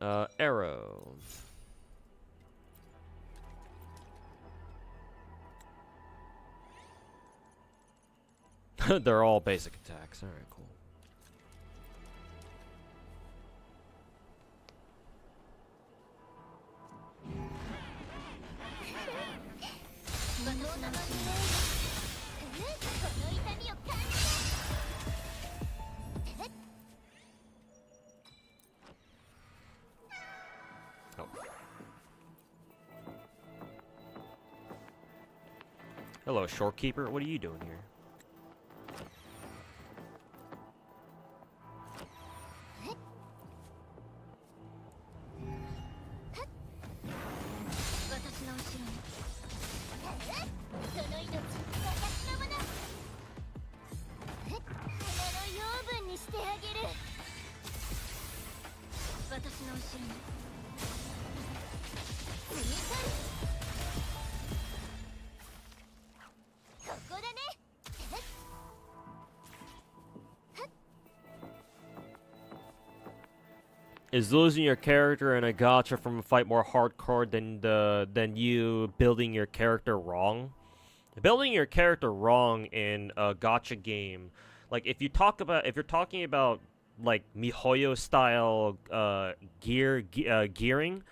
Arrow. They're all basic attacks. Alright, cool. Oh. Hello, shorekeeper. What are you doing here? Is losing your character in a gacha from a fight more hardcore than you building your character wrong? Building your character wrong in a gacha game, like if you're talking about like miHoYo style gearing,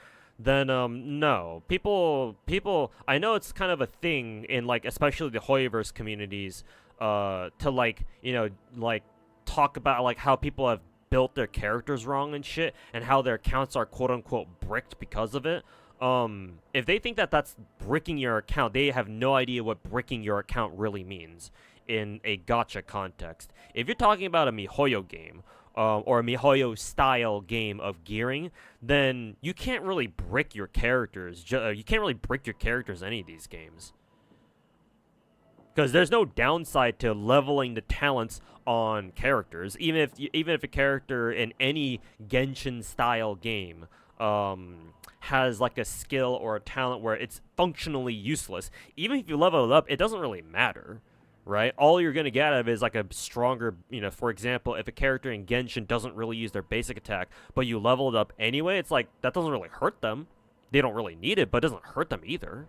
then no. People I know it's kind of a thing in like especially the Hoyoverse communities to like, you know, like talk about like how people have built their characters wrong and shit, and how their accounts are quote unquote bricked because of it. If they think that that's bricking your account, they have no idea what bricking your account really means in a gacha context. If you're talking about a miHoYo game, or a miHoYo style game of gearing, then you can't really brick your characters. You can't really brick your characters in any of these games. Because there's no downside to leveling the talents on characters, even if a character in any Genshin style game has like a skill or a talent where it's functionally useless. Even if you level it up, it doesn't really matter, right? All you're gonna get out of it is like a stronger, you know, for example, if a character in Genshin doesn't really use their basic attack, but you level it up anyway, it's like that doesn't really hurt them. They don't really need it, but it doesn't hurt them either.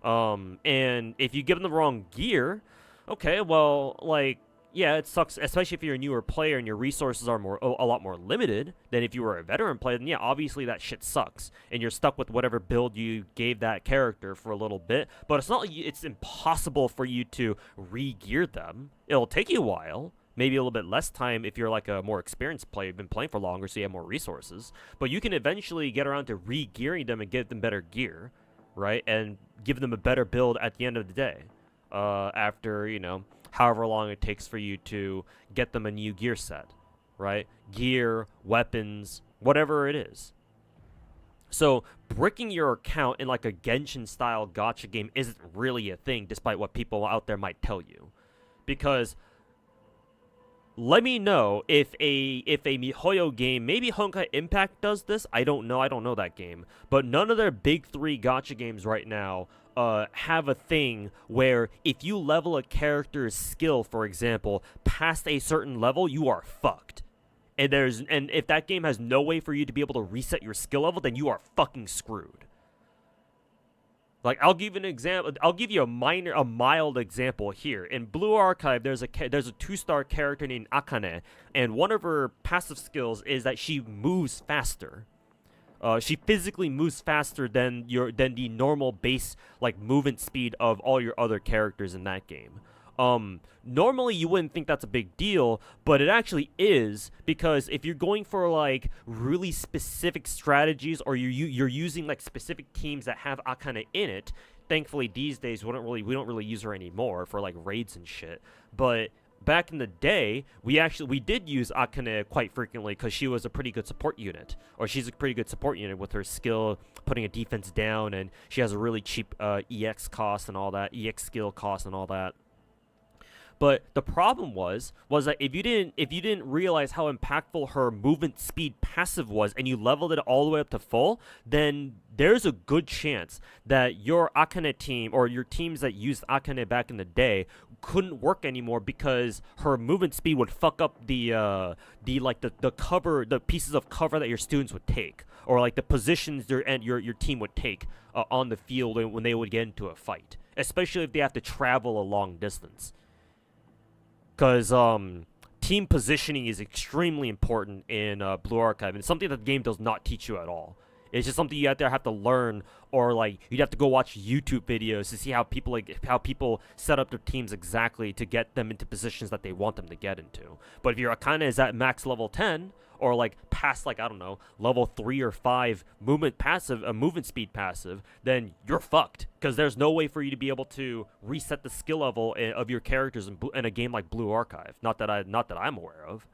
And if you give them the wrong gear, okay, well, like, yeah, it sucks, especially if you're a newer player and your resources are a lot more limited than if you were a veteran player. Then yeah, obviously that shit sucks, and you're stuck with whatever build you gave that character for a little bit. But it's not like it's impossible for you to re-gear them. It'll take you a while, maybe a little bit less time if you're like a more experienced player, you've been playing for longer, so you have more resources. But you can eventually get around to re-gearing them and give them better gear, right? And give them a better build at the end of the day, after, you know, however long it takes for you to get them a new gear set, right? Gear, weapons, whatever it is. So bricking your account in like a Genshin style gacha game isn't really a thing, despite what people out there might tell you. Because let me know if a miHoYo game, maybe Honkai Impact does this, I don't know that game, but none of their big three gacha games right now have a thing where if you level a character's skill, for example, past a certain level, you are fucked. And if that game has no way for you to be able to reset your skill level, then you are fucking screwed. Like, I'll give you an example. I'll give you a mild example here. In Blue Archive, there's a 2-star character named Akane, and one of her passive skills is that she moves faster. She physically moves faster than the normal base like movement speed of all your other characters in that game. Normally you wouldn't think that's a big deal, but it actually is, because if you're going for like really specific strategies, or you're using like specific teams that have Akane in it. Thankfully these days we don't really use her anymore for like raids and shit. But back in the day, we did use Akane quite frequently because she was a pretty good support unit, or she's a pretty good support unit with her skill putting a defense down, and she has a really cheap EX cost and all that, EX skill cost and all that. But the problem was that if you didn't realize how impactful her movement speed passive was, and you leveled it all the way up to full, then there's a good chance that your Akane team, or your teams that used Akane back in the day, couldn't work anymore because her movement speed would fuck up the cover, the pieces of cover that your students would take, or like the positions your team would take on the field when they would get into a fight, especially if they have to travel a long distance. Because team positioning is extremely important in Blue Archive, and it's something that the game does not teach you at all. It's just something you have to learn, or like you'd have to go watch YouTube videos to see how people set up their teams exactly to get them into positions that they want them to get into. But if your Akane is at max level 10, or like past, like, I don't know, level 3 or 5 movement speed passive, then you're fucked, because there's no way for you to be able to reset the skill level of your characters in a game like Blue Archive. Not that I'm aware of.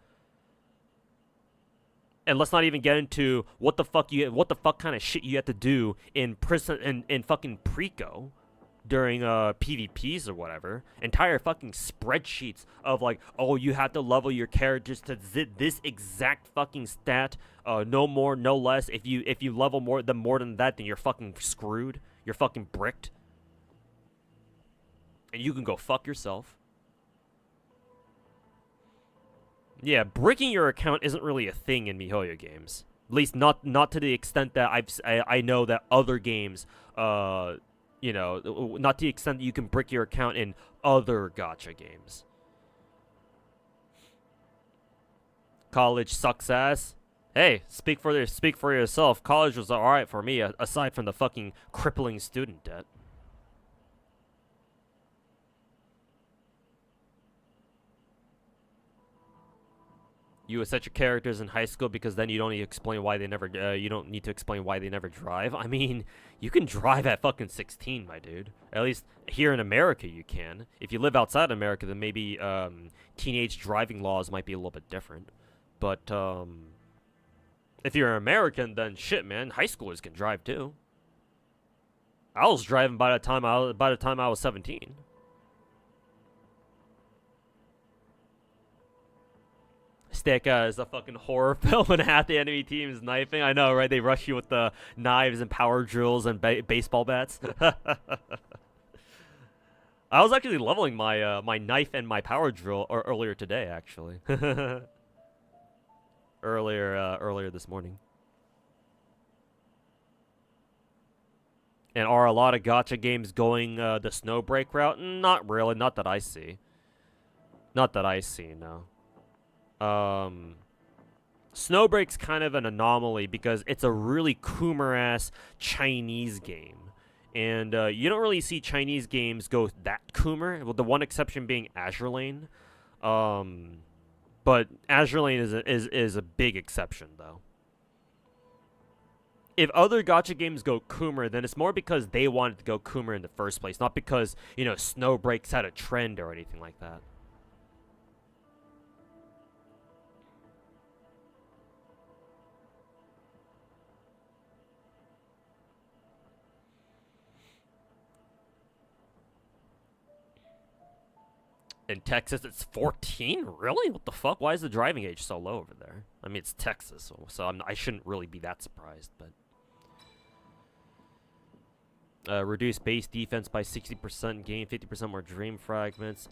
And let's not even get into what the fuck kind of shit you have to do in prison in fucking Preco during PvPs or whatever. Entire fucking spreadsheets of like, oh, you have to level your characters to this exact fucking stat, no more, no less. If you level more than that, then you're fucking screwed. You're fucking bricked. And you can go fuck yourself. Yeah, bricking your account isn't really a thing in MiHoYo games. At least not to the extent that I know that other games, not to the extent that you can brick your account in other gacha games. College sucks ass. Hey, speak for yourself. College was alright for me, aside from the fucking crippling student debt. You would set your characters in high school because then you don't need to explain why they never. You don't need to explain why they never drive. I mean, you can drive at fucking 16, my dude. At least here in America, you can. If you live outside America, then maybe teenage driving laws might be a little bit different. But if you're an American, then shit, man, high schoolers can drive too. I was driving by the time I was 17. Steka is a fucking horror film and half the enemy team is knifing. I know, right? They rush you with the knives and power drills and baseball bats. I was actually leveling my my knife and my power drill earlier today, actually. earlier this morning. And are a lot of gacha games going the Snowbreak route? Not really, not that I see. Not that I see, no. Snowbreak's kind of an anomaly because it's a really Coomer-ass Chinese game. And you don't really see Chinese games go that Coomer, with the one exception being Azure Lane. But Azure Lane is a big exception, though. If other gacha games go Coomer, then it's more because they wanted to go Coomer in the first place, not because, Snowbreak's had a trend or anything like that. In Texas, it's 14? Really? What the fuck? Why is the driving age so low over there? I mean, it's Texas, so I shouldn't really be that surprised, but... reduce base defense by 60%, gain 50% more dream fragments.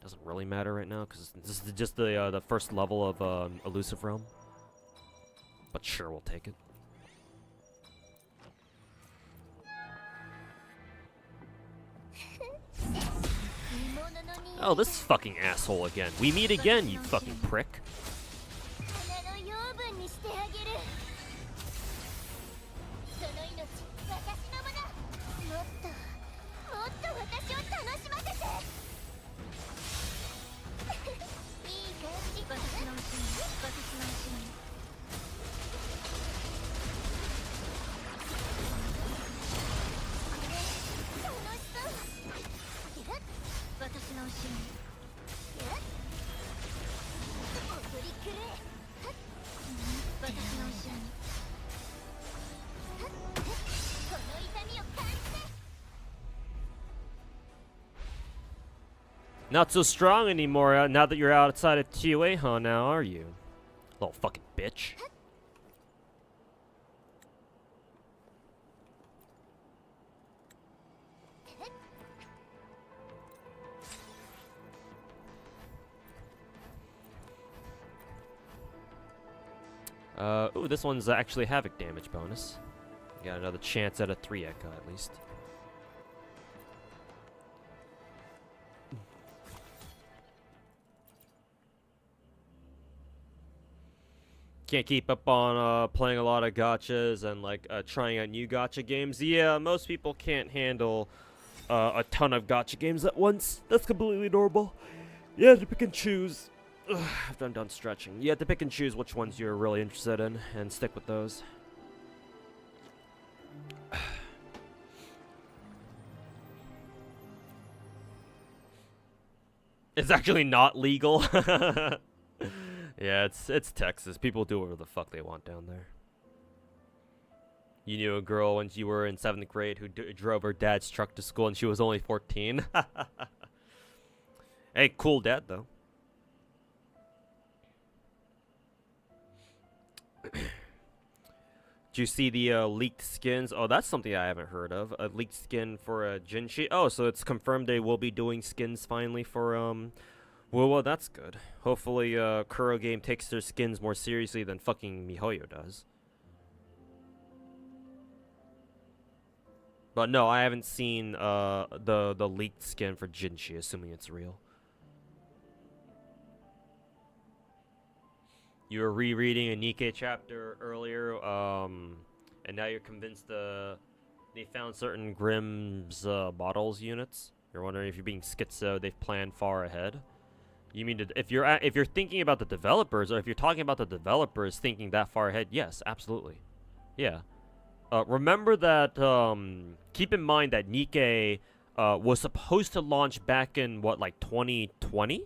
Doesn't really matter right now, because this is just the first level of Elusive Realm. But sure, we'll take it. Oh, this fucking asshole again. We meet again, you fucking prick. Not so strong anymore now that you're outside of TOA, huh? Now are you? Little fucking bitch. Ooh, this one's actually havoc damage bonus. Got another chance at a 3 echo at least. Can't keep up on playing a lot of gachas and like trying out new gacha games. Yeah, most people can't handle a ton of gacha games at once. That's completely normal. You have to pick and choose. Ugh, after I'm done stretching, you have to pick and choose which ones you're really interested in and stick with those. It's actually not legal. Yeah, it's Texas. People do whatever the fuck they want down there. You knew a girl when you were in 7th grade who drove her dad's truck to school and she was only 14. Hey, cool dad though. Do you see the leaked skins? Oh, that's something I haven't heard of. A leaked skin for Genshin. Oh, so it's confirmed they will be doing skins finally for Well, that's good. Hopefully, Kuro Game takes their skins more seriously than fucking MiHoYo does. But no, I haven't seen the leaked skin for Jinshi, assuming it's real. You were rereading a Nikkei chapter earlier, and now you're convinced they found certain Grimm's models units. You're wondering if you're being schizo. They've planned far ahead. You mean if you're thinking about the developers, or if you're talking about the developers thinking that far ahead? Yes, absolutely. Yeah. Remember that. Keep in mind that Nikkei was supposed to launch back in what, like 2020,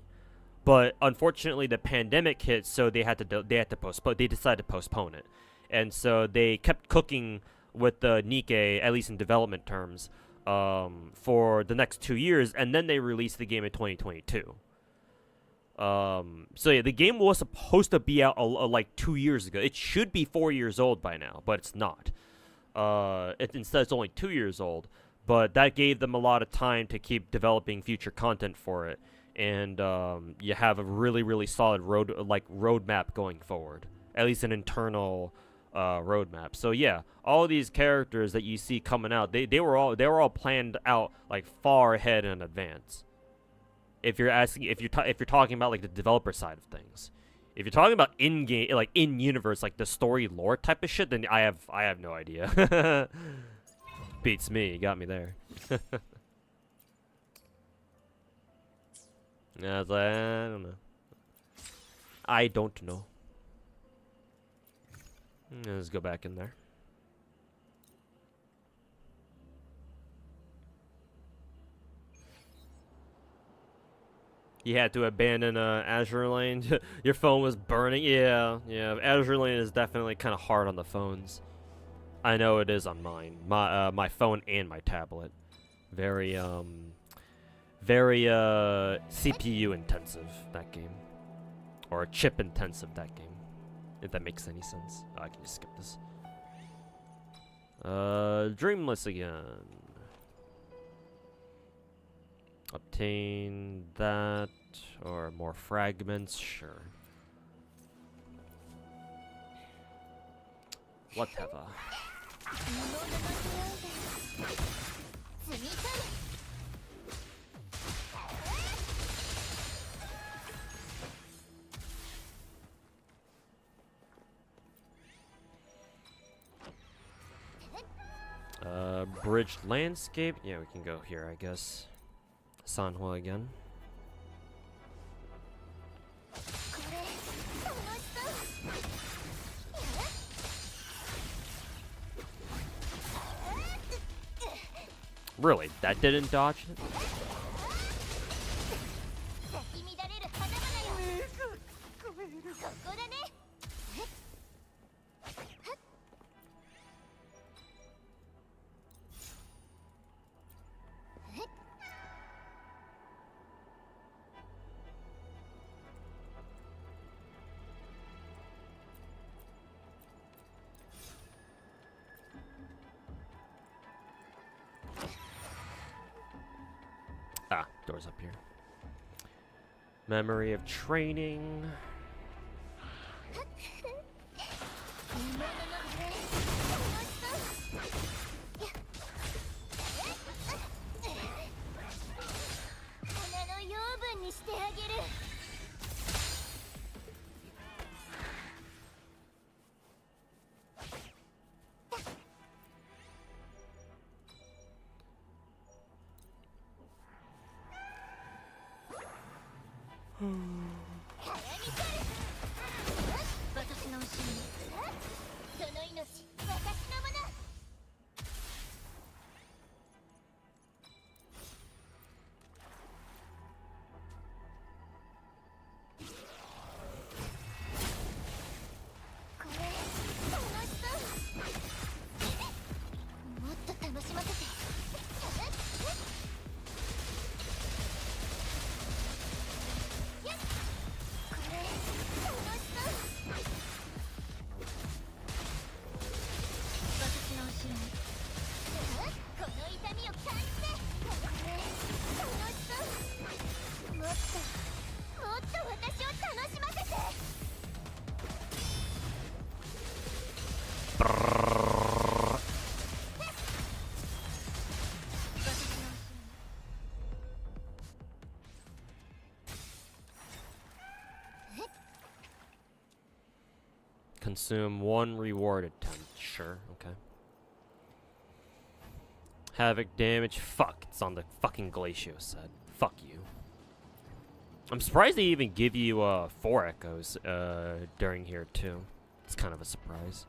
but unfortunately the pandemic hit, so they had to postpone. They decided to postpone it, and so they kept cooking with the Nikkei, at least in development terms, for the next 2 years, and then they released the game in 2022. So yeah, the game was supposed to be out like 2 years ago. It should be 4 years old by now, but it's not. Instead, it's only 2 years old. But that gave them a lot of time to keep developing future content for it, and you have a really, really solid roadmap going forward. At least an internal roadmap. So yeah, all these characters that you see coming out, they were all planned out like far ahead in advance. If you're talking about like the developer side of things, if you're talking about in-game, like in-universe, like the story lore type of shit, then I have no idea. Beats me. You got me there. I was like, I don't know. I don't know. Let's go back in there. You had to abandon Azure Lane. Your phone was burning. Yeah. Azure Lane is definitely kind of hard on the phones. I know it is on mine. My phone and my tablet. Very CPU intensive, that game, or chip intensive, that game. If that makes any sense. Oh, I can just skip this. Dreamless again. Obtain that, or more fragments, sure. Whatever. Bridged landscape. Yeah, we can go here, I guess. Sanhua again. Really? That didn't dodge it? doors up here. Memory of training. Consume 1 reward attempt. Sure, okay. Havoc damage. Fuck, it's on the fucking Glacio set. Fuck you. I'm surprised they even give you 4 echoes during here too. It's kind of a surprise.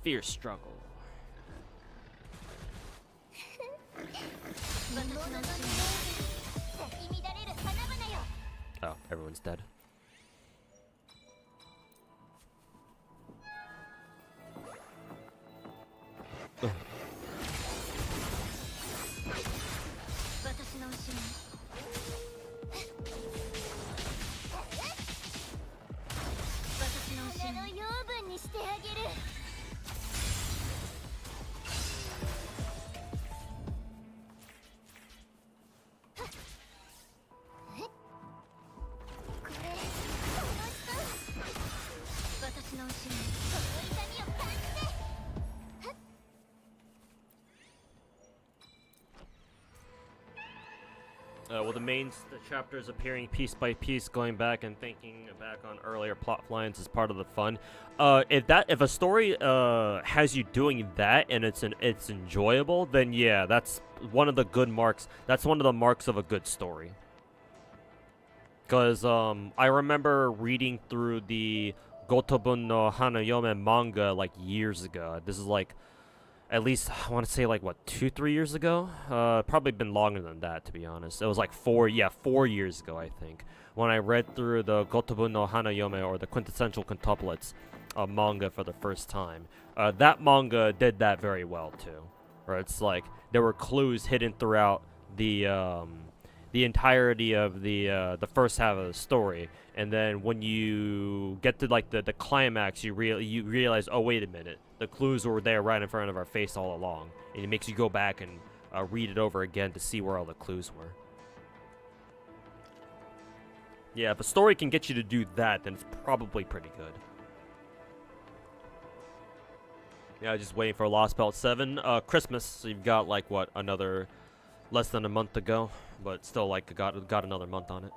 Fierce struggle. Oh, everyone's dead. Ugh. Well, the chapters appearing piece by piece, going back and thinking back on earlier plot lines is part of the fun. If a story has you doing that and it's enjoyable, then yeah, that's one of the good marks. That's one of the marks of a good story. Because I remember reading through the Gotobun no Hanayome manga like years ago. This is like, at least, I want to say, like, what, 2-3 years ago? Probably been longer than that, to be honest. It was like 4 years ago, I think, when I read through the Gotobun no Hanayome, or the Quintessential Quintuplets manga for the first time. That manga did that very well, too. Where it's like, there were clues hidden throughout the entirety of the first half of the story, and then when you get to like the climax, you realize, oh wait a minute, the clues were there right in front of our face all along, and it makes you go back and read it over again to see where all the clues were. Yeah, if a story can get you to do that, then it's probably pretty good. Yeah, just waiting for Lost Belt 7. Christmas, so you've got like what, another less than a month to go, but still like got another month on it.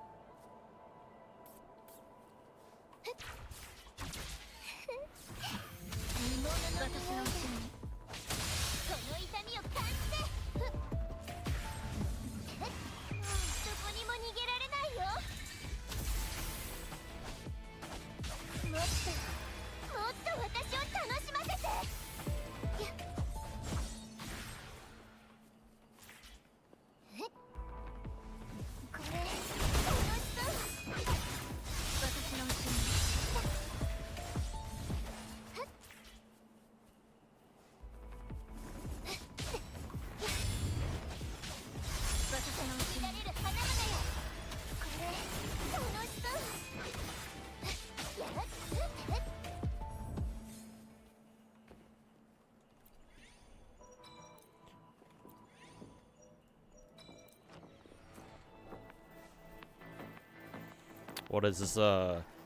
What is this,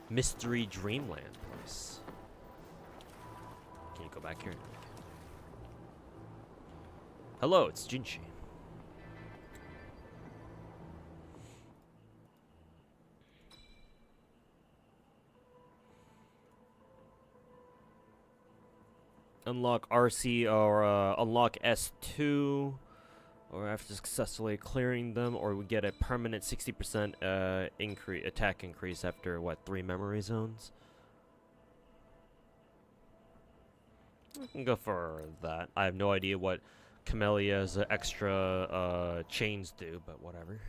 Mystery Dreamland place? Can you go back here? Hello, it's Genshin. Unlock RC or unlock S2, or after successfully clearing them, or we get a permanent 60% attack increase after what, 3 memory zones? I can go for that. I have no idea what Camellia's extra chains do, but whatever.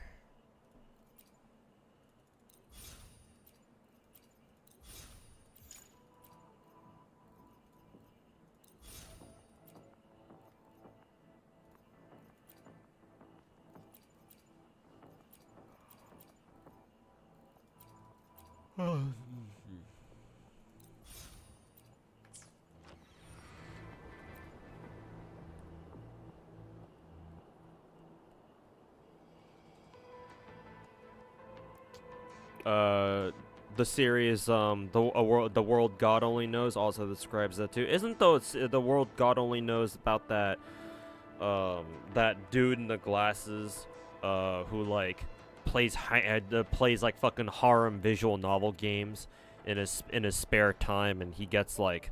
The series, the world God only knows also describes that too. Isn't though it's the world God only knows about that, that dude in the glasses, who like plays plays like fucking harem visual novel games in his spare time, and he gets like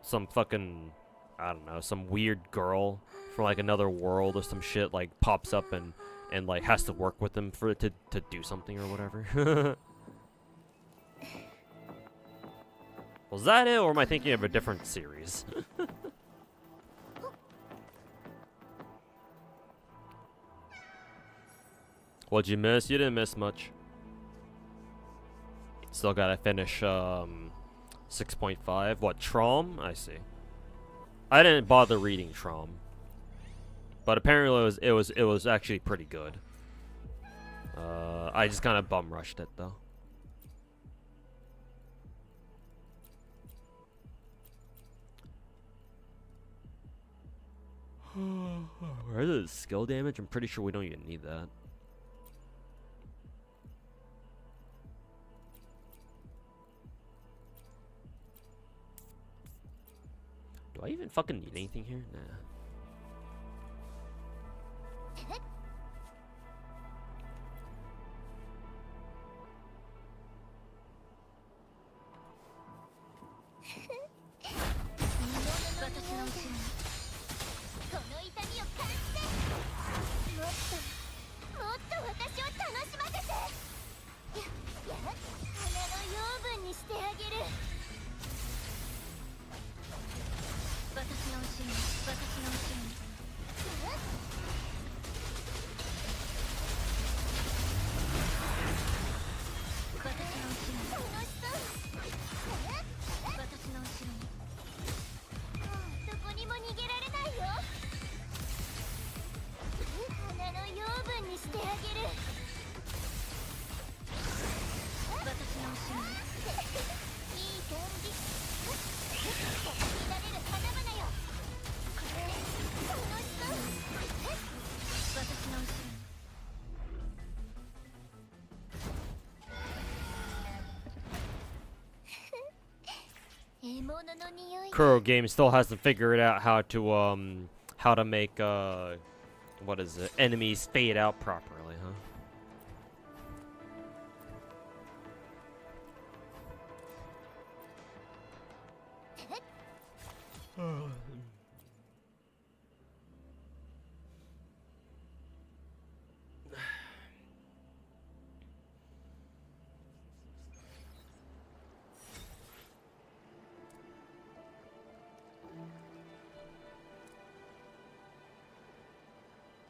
some fucking, I don't know, some weird girl from like another world or some shit like pops up and like has to work with him for it to do something or whatever. Was that it, or am I thinking of a different series? What'd you miss? You didn't miss much. Still gotta finish 6.5. What, Trom? I see. I didn't bother reading Trom, but apparently it was actually pretty good. I just kind of bum rushed it though. Where is it? Skill damage? I'm pretty sure we don't even need that. Do I even fucking need anything here? Nah. Kuro Game still hasn't figured out how to make what is it, enemies fade out properly, huh?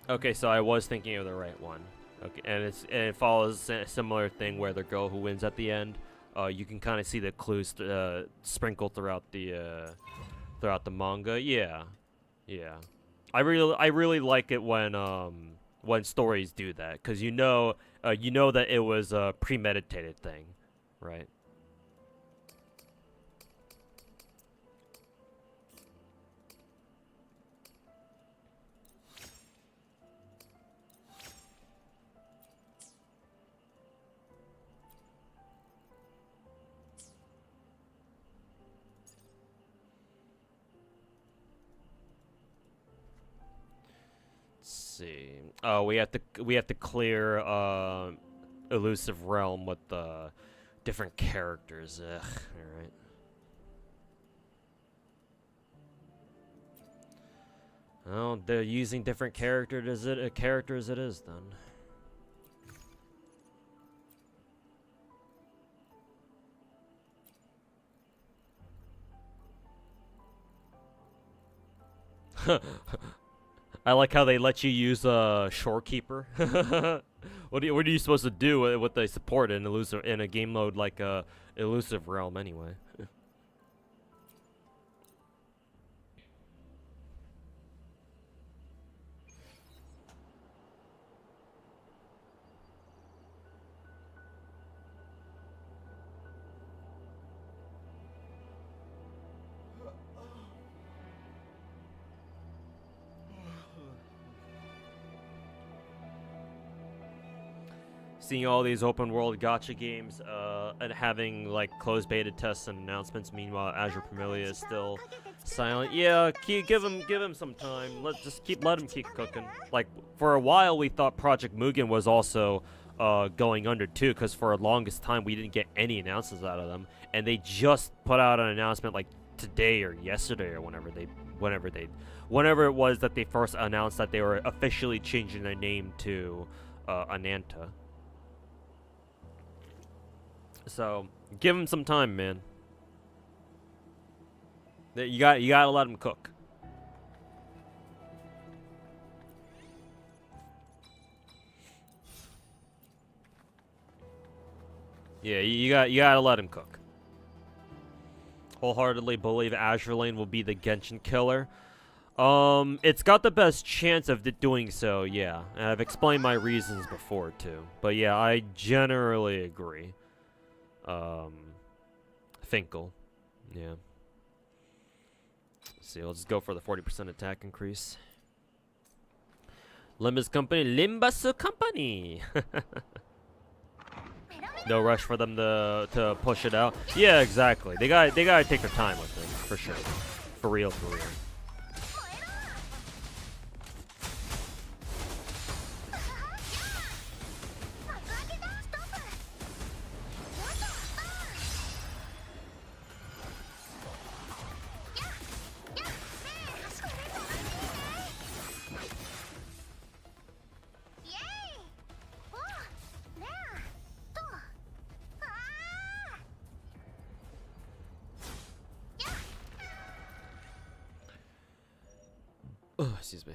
Okay, so I was thinking of the right one. Okay, and it follows a similar thing where the girl who wins at the end, you can kind of see the clues sprinkled throughout the manga. Yeah, yeah. I really like it when stories do that, because you know that it was a premeditated thing, right? see. Oh, we have to clear Elusive Realm with the different characters. Ugh. All right. Oh, they're using different characters. Characters it is then. I like how they let you use a shorekeeper. What are you supposed to do with what they support in a game mode like Elusive Realm anyway? Seeing all these open world gacha games and having like closed beta tests and announcements. Meanwhile, Azure Familia is still silent. Yeah, give him some time. Let him keep cooking. Like for a while, we thought Project Mugen was also going under too, because for the longest time we didn't get any announcements out of them, and they just put out an announcement like today or yesterday or whenever it was that they first announced that they were officially changing their name to Ananta. So give him some time, man. You gotta let him cook. Yeah, you gotta let him cook. Wholeheartedly believe Azure Lane will be the Genshin killer. It's got the best chance of doing so, yeah. And I've explained my reasons before too. But yeah, I generally agree. Finkel. Yeah. Let's see, let's go for the 40% attack increase. Limbus Company. No rush for them to push it out. Yeah, exactly. They gotta take their time with it, for sure. For real, for real. Oh, excuse me.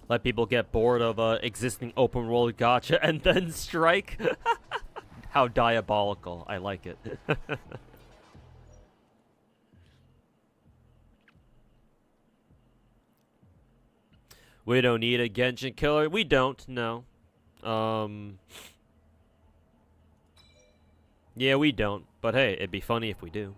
Let people get bored of existing open world gacha and then strike. How diabolical. I like it. We don't need a Genshin killer. We don't, no. Yeah, we don't. But hey, it'd be funny if we do.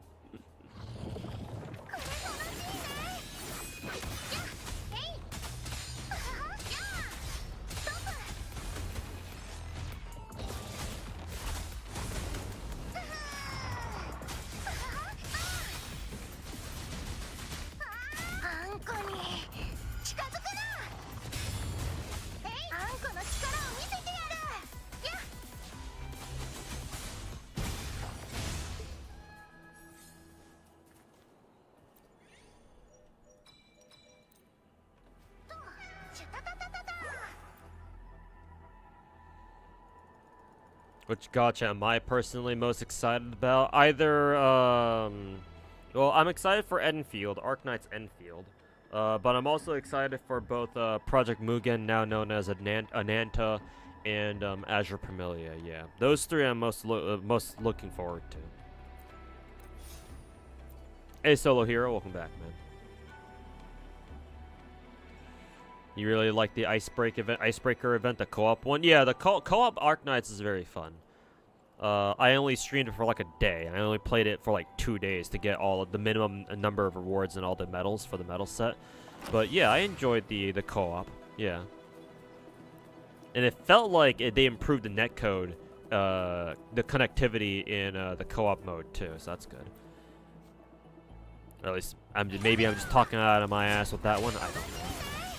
Which gacha am I personally most excited about? Either, well, I'm excited for Enfield, Arknight's Enfield. But I'm also excited for both Project Mugen, now known as Ananta, and Azure Familia. Yeah, those three I'm most looking forward to. Hey, Solo Hero, welcome back, man. You really like the Icebreaker event, the co-op one? Yeah, the co-op Arknights is very fun. I only streamed it for like a day, and I only played it for like 2 days to get all of the minimum number of rewards and all the medals for the medal set. But yeah, I enjoyed the co-op. Yeah. And it felt like they improved the netcode, the connectivity in the co-op mode too, so that's good. Or at least maybe I'm just talking out of my ass with that one. I don't know.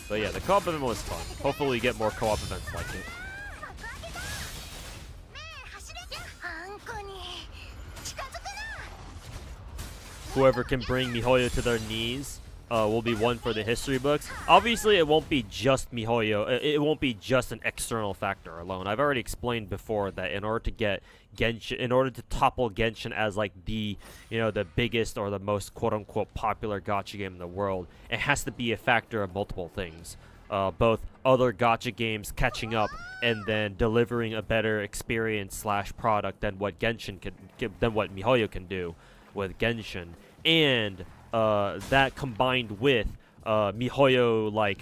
But yeah, the co-op event was fun. Hopefully we get more co-op events like it. Whoever can bring MiHoYo to their knees will be one for the history books. Obviously, it won't be just MiHoYo. It won't be just an external factor alone. I've already explained before that in order to get Genshin, in order to topple Genshin as like the, the biggest or the most quote-unquote popular gacha game in the world, it has to be a factor of multiple things. Both other gacha games catching up and then delivering a better experience / product than what MiHoYo can do with Genshin, and that combined with MiHoYo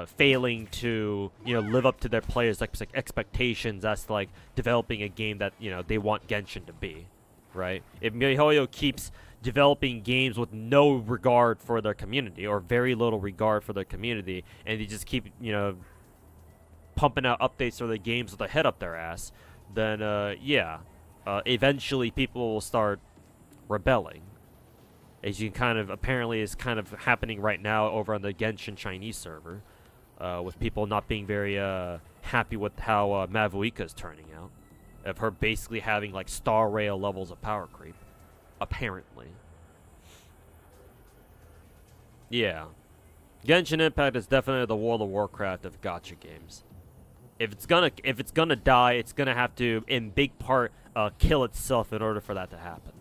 failing to live up to their players' expectations as to developing a game that they want Genshin to be, right? If MiHoYo keeps developing games with no regard for their community or very little regard for their community, and they just keep pumping out updates for the games with their head up their ass, then eventually people will start rebelling, as you apparently is happening right now over on the Genshin Chinese server, with people not being very happy with how Mavuika is turning out, of her basically having star rail levels of power creep, apparently. Yeah, Genshin Impact is definitely the World of Warcraft of gacha games. If it's gonna die, it's gonna have to, in big part, kill itself in order for that to happen.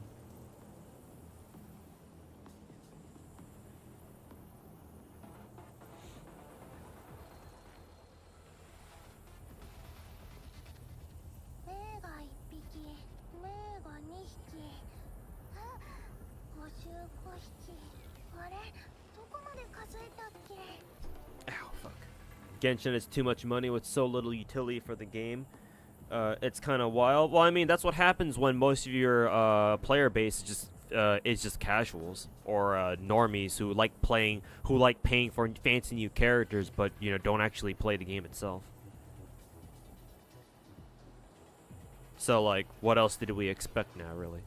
Genshin is too much money with so little utility for the game. It's kind of wild. Well, I mean, that's what happens when most of your player base is just casuals or normies who like paying for fancy new characters, but don't actually play the game itself. So what else did we expect now, really?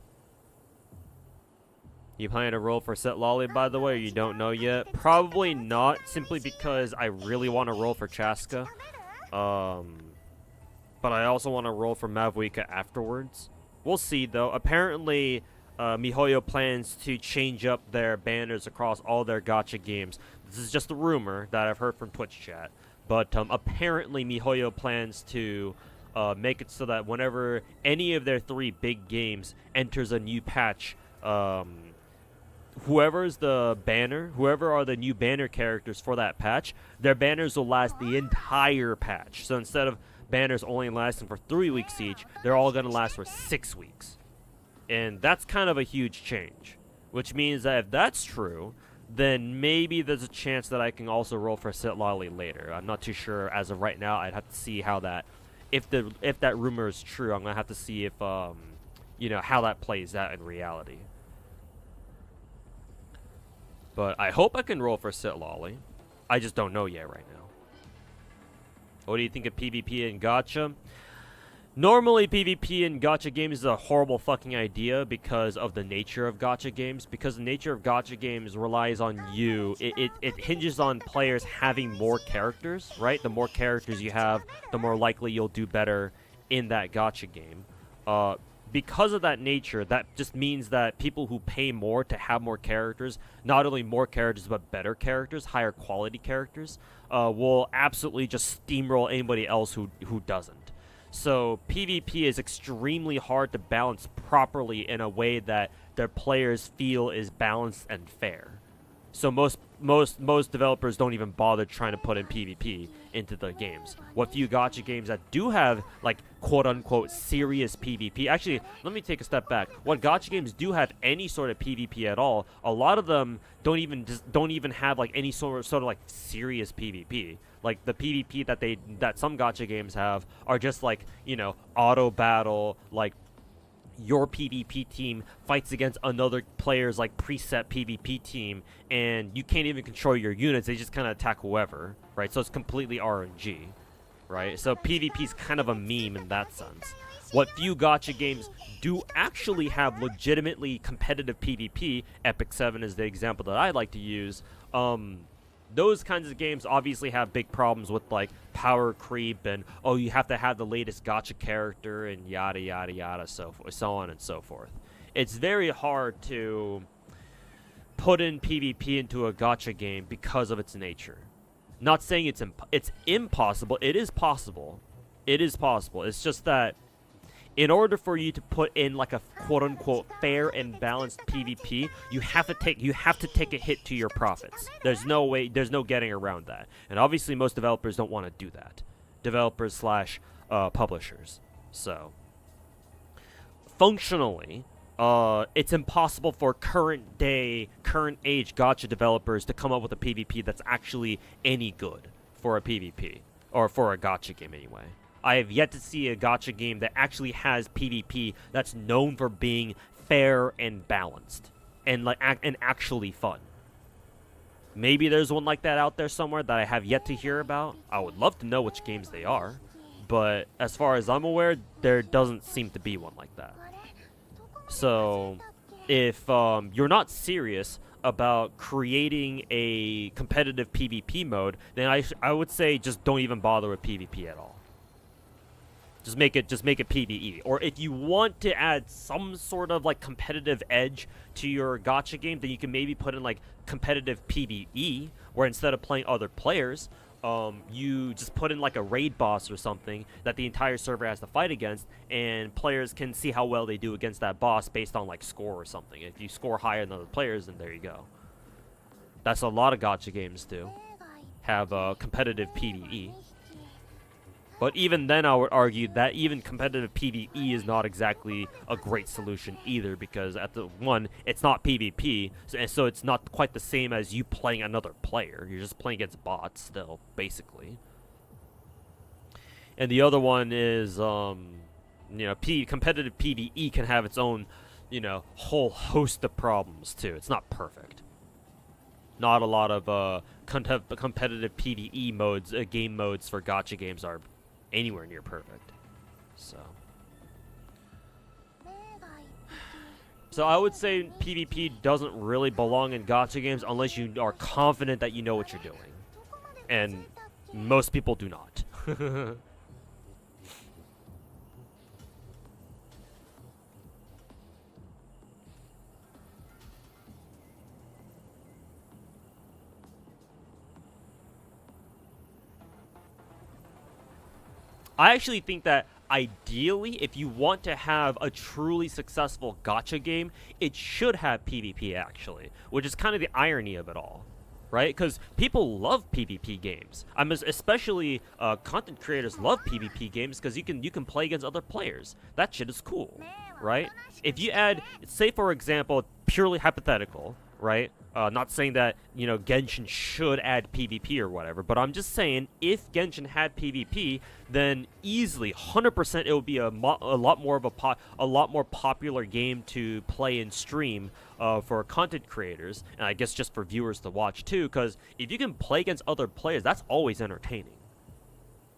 You plan to roll for Set Lolly, by the way, or you don't know yet? Probably not, simply because I really want to roll for Chaska. But I also want to roll for Mavuika afterwards. We'll see, though. Apparently, MiHoYo plans to change up their banners across all their gacha games. This is just a rumor that I've heard from Twitch chat. But apparently, MiHoYo plans to make it so that whenever any of their 3 big games enters a new patch, whoever are the new banner characters for that patch, their banners will last the entire patch. So instead of banners only lasting for 3 weeks each, they're all going to last for 6 weeks. And that's kind of a huge change. Which means that if that's true, then maybe there's a chance that I can also roll for Sit Lolly later. I'm not too sure as of right now. I'd have to see how that, if that rumor is true, I'm going to have to see if, how that plays out in reality. But I hope I can roll for Sit Lolly. I just don't know yet right now. What do you think of PvP in Gacha? Normally, PvP in Gacha games is a horrible fucking idea because of the nature of Gacha games. Because the nature of Gacha games relies on you. It hinges on players having more characters, right? The more characters you have, the more likely you'll do better in that Gacha game. Because of that nature, that just means that people who pay more to have more characters, not only more characters, but better characters, higher quality characters, will absolutely just steamroll anybody else who doesn't. So PvP is extremely hard to balance properly in a way that their players feel is balanced and fair. So most developers don't even bother trying to put in PvP into the games. What few gacha games that do have quote-unquote serious PvP, actually, let me take a step back. What gacha games do have any sort of PvP at all, a lot of them don't even have any sort of serious PvP. The PvP that some gacha games have are just auto battle, your PvP team fights against another player's preset PvP team, and you can't even control your units. They just kind of attack whoever, right? So it's completely RNG, right? So PvP is kind of a meme in that sense. What few gacha games do actually have legitimately competitive PvP, Epic 7 is the example that I like to use, those kinds of games obviously have big problems with like power creep and oh you have to have the latest gacha character and yada yada yada so on and so forth. It's very hard to put in PvP into a gacha game because of its nature. Not saying it's impossible. It is possible. It is possible. It's just that in order for you to put in like a quote-unquote fair and balanced PvP, you have to take a hit to your profits. There's no way, there's no getting around that. And obviously most developers don't want to do that. Developers slash publishers. So functionally, it's impossible for current age gacha developers to come up with a PvP that's actually any good for a PvP, or for a gacha game anyway. I have yet to see a gacha game that actually has PvP that's known for being fair and balanced and and actually fun. Maybe there's one like that out there somewhere that I have yet to hear about. I would love to know which games they are, but as far as I'm aware, there doesn't seem to be one like that. So, if you're not serious about creating a competitive PvP mode, then I would say just don't even bother with PvP at all. Just make it PvE. Or if you want to add some sort of like competitive edge to your gacha game, then you can maybe put in like competitive PvE, where instead of playing other players, you just put in like a raid boss or something that the entire server has to fight against, and players can see how well they do against that boss based on like score or something. If you score higher than other players, then there you go. That's a lot of gacha games do have competitive PvE. But even then, I would argue that even competitive PvE is not exactly a great solution either, because at the one, it's not PvP, so it's not quite the same as you playing another player. You're just playing against bots still, basically. And the other one is, competitive PvE can have its own, whole host of problems too. It's not perfect. Not a lot of competitive PvE modes, game modes for gacha games are anywhere near perfect. So I would say PvP doesn't really belong in gacha games unless you are confident that you know what you're doing. And most people do not. I actually think that ideally, if you want to have a truly successful gacha game, it should have PvP actually, which is kind of the irony of it all, right? Because people love PvP games. Especially content creators love PvP games because you can play against other players. That shit is cool, right? If you add, say for example, purely hypothetical, right? Not saying that, Genshin should add PvP or whatever, but I'm just saying if Genshin had PvP, then easily 100% it would be a lot more popular game to play and stream for content creators, and I guess just for viewers to watch too, because if you can play against other players, that's always entertaining.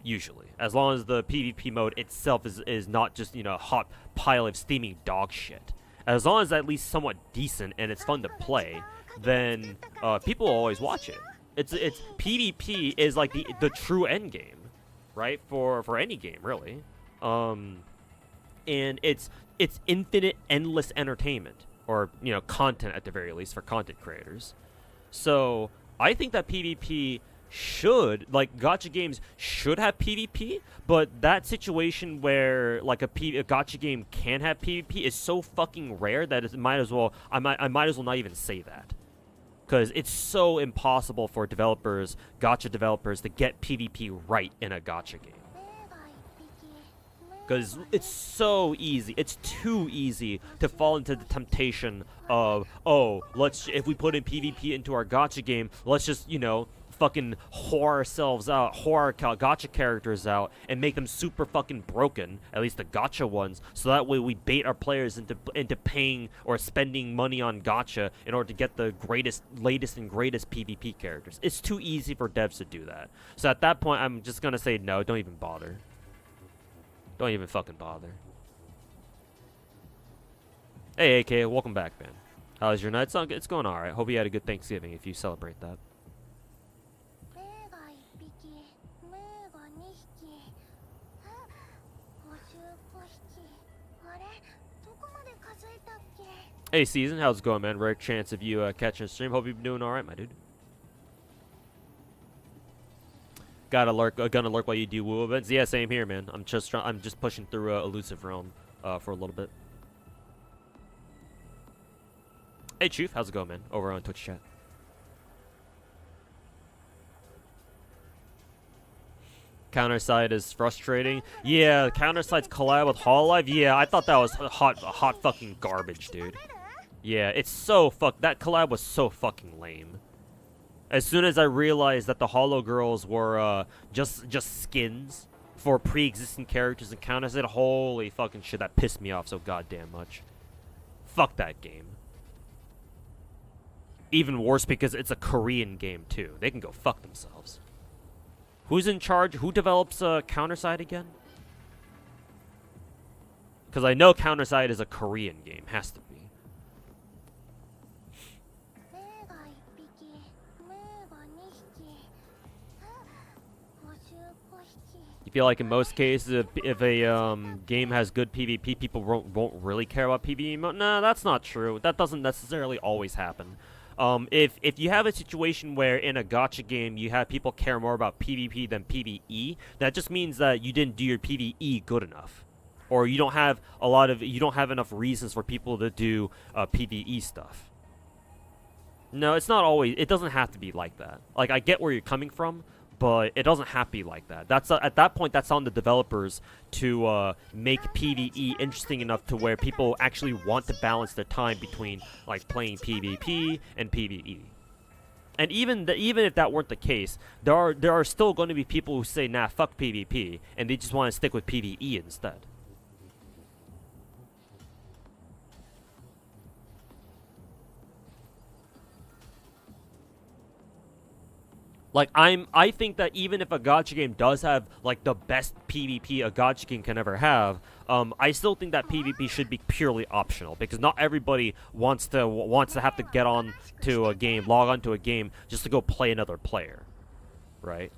Usually, as long as the PvP mode itself is not just, a hot pile of steaming dog shit. As long as it's at least somewhat decent and it's fun to play, then people will always watch it. It's PvP is like the true end game, right? For any game really, and it's infinite, endless entertainment, or content at the very least for content creators. So I think that PvP should, like, gacha games should have PvP, but that situation where like a gacha game can have PvP is so fucking rare that I might as well not even say that, because it's so impossible for gacha developers to get PvP right in a gacha game. Because it's so easy. It's too easy to fall into the temptation of, if we put in PvP into our gacha game, let's just, fucking whore ourselves out, gacha characters out, and make them super fucking broken, at least the gacha ones, so that way we bait our players into paying or spending money on gacha in order to get the latest and greatest PvP characters. It's too easy for devs to do that. So at that point, I'm just gonna say no, don't even bother. Don't even fucking bother. Hey, AK, welcome back, man. How's your night? It's going alright. Hope you had a good Thanksgiving if you celebrate that. Hey, Season, how's it going, man? Rare chance of you catching a stream. Hope you've been doing alright, my dude. Gonna lurk while you do woo events. Yeah, same here, man. I'm just pushing through Elusive Realm for a little bit. Hey, Chief, how's it going, man? Over on Twitch chat. Counterside is frustrating. Yeah, Counterside's collab with Hololive. Yeah, I thought that was hot fucking garbage, dude. Yeah, it's so that collab was so fucking lame. As soon as I realized that the Hollow Girls were just skins for pre-existing characters in Counterside, holy fucking shit, that pissed me off so goddamn much. Fuck that game. Even worse because it's a Korean game too. They can go fuck themselves. Who's in charge? Who develops Counterside again? Because I know Counterside is a Korean game. Has to be. You feel like in most cases, if a game has good PvP, people won't really care about PvE mode? No, that's not true. That doesn't necessarily always happen. If you have a situation where in a gacha game you have people care more about PvP than PvE, that just means that you didn't do your PvE good enough, or you don't have enough reasons for people to do PvE stuff. No, it's not always. It doesn't have to be like that. Like, I get where you're coming from, but it doesn't have to be like that. That's at that point, that's on the developers to make PvE interesting enough to where people actually want to balance their time between like playing PvP and PvE. And even if that weren't the case, there are still going to be people who say, nah, fuck PvP, and they just want to stick with PvE instead. Like, I think that even if a gacha game does have like the best PvP a gacha game can ever have, I still think that PvP should be purely optional, because not everybody wants to have to get on to a game, log on to a game just to go play another player, right?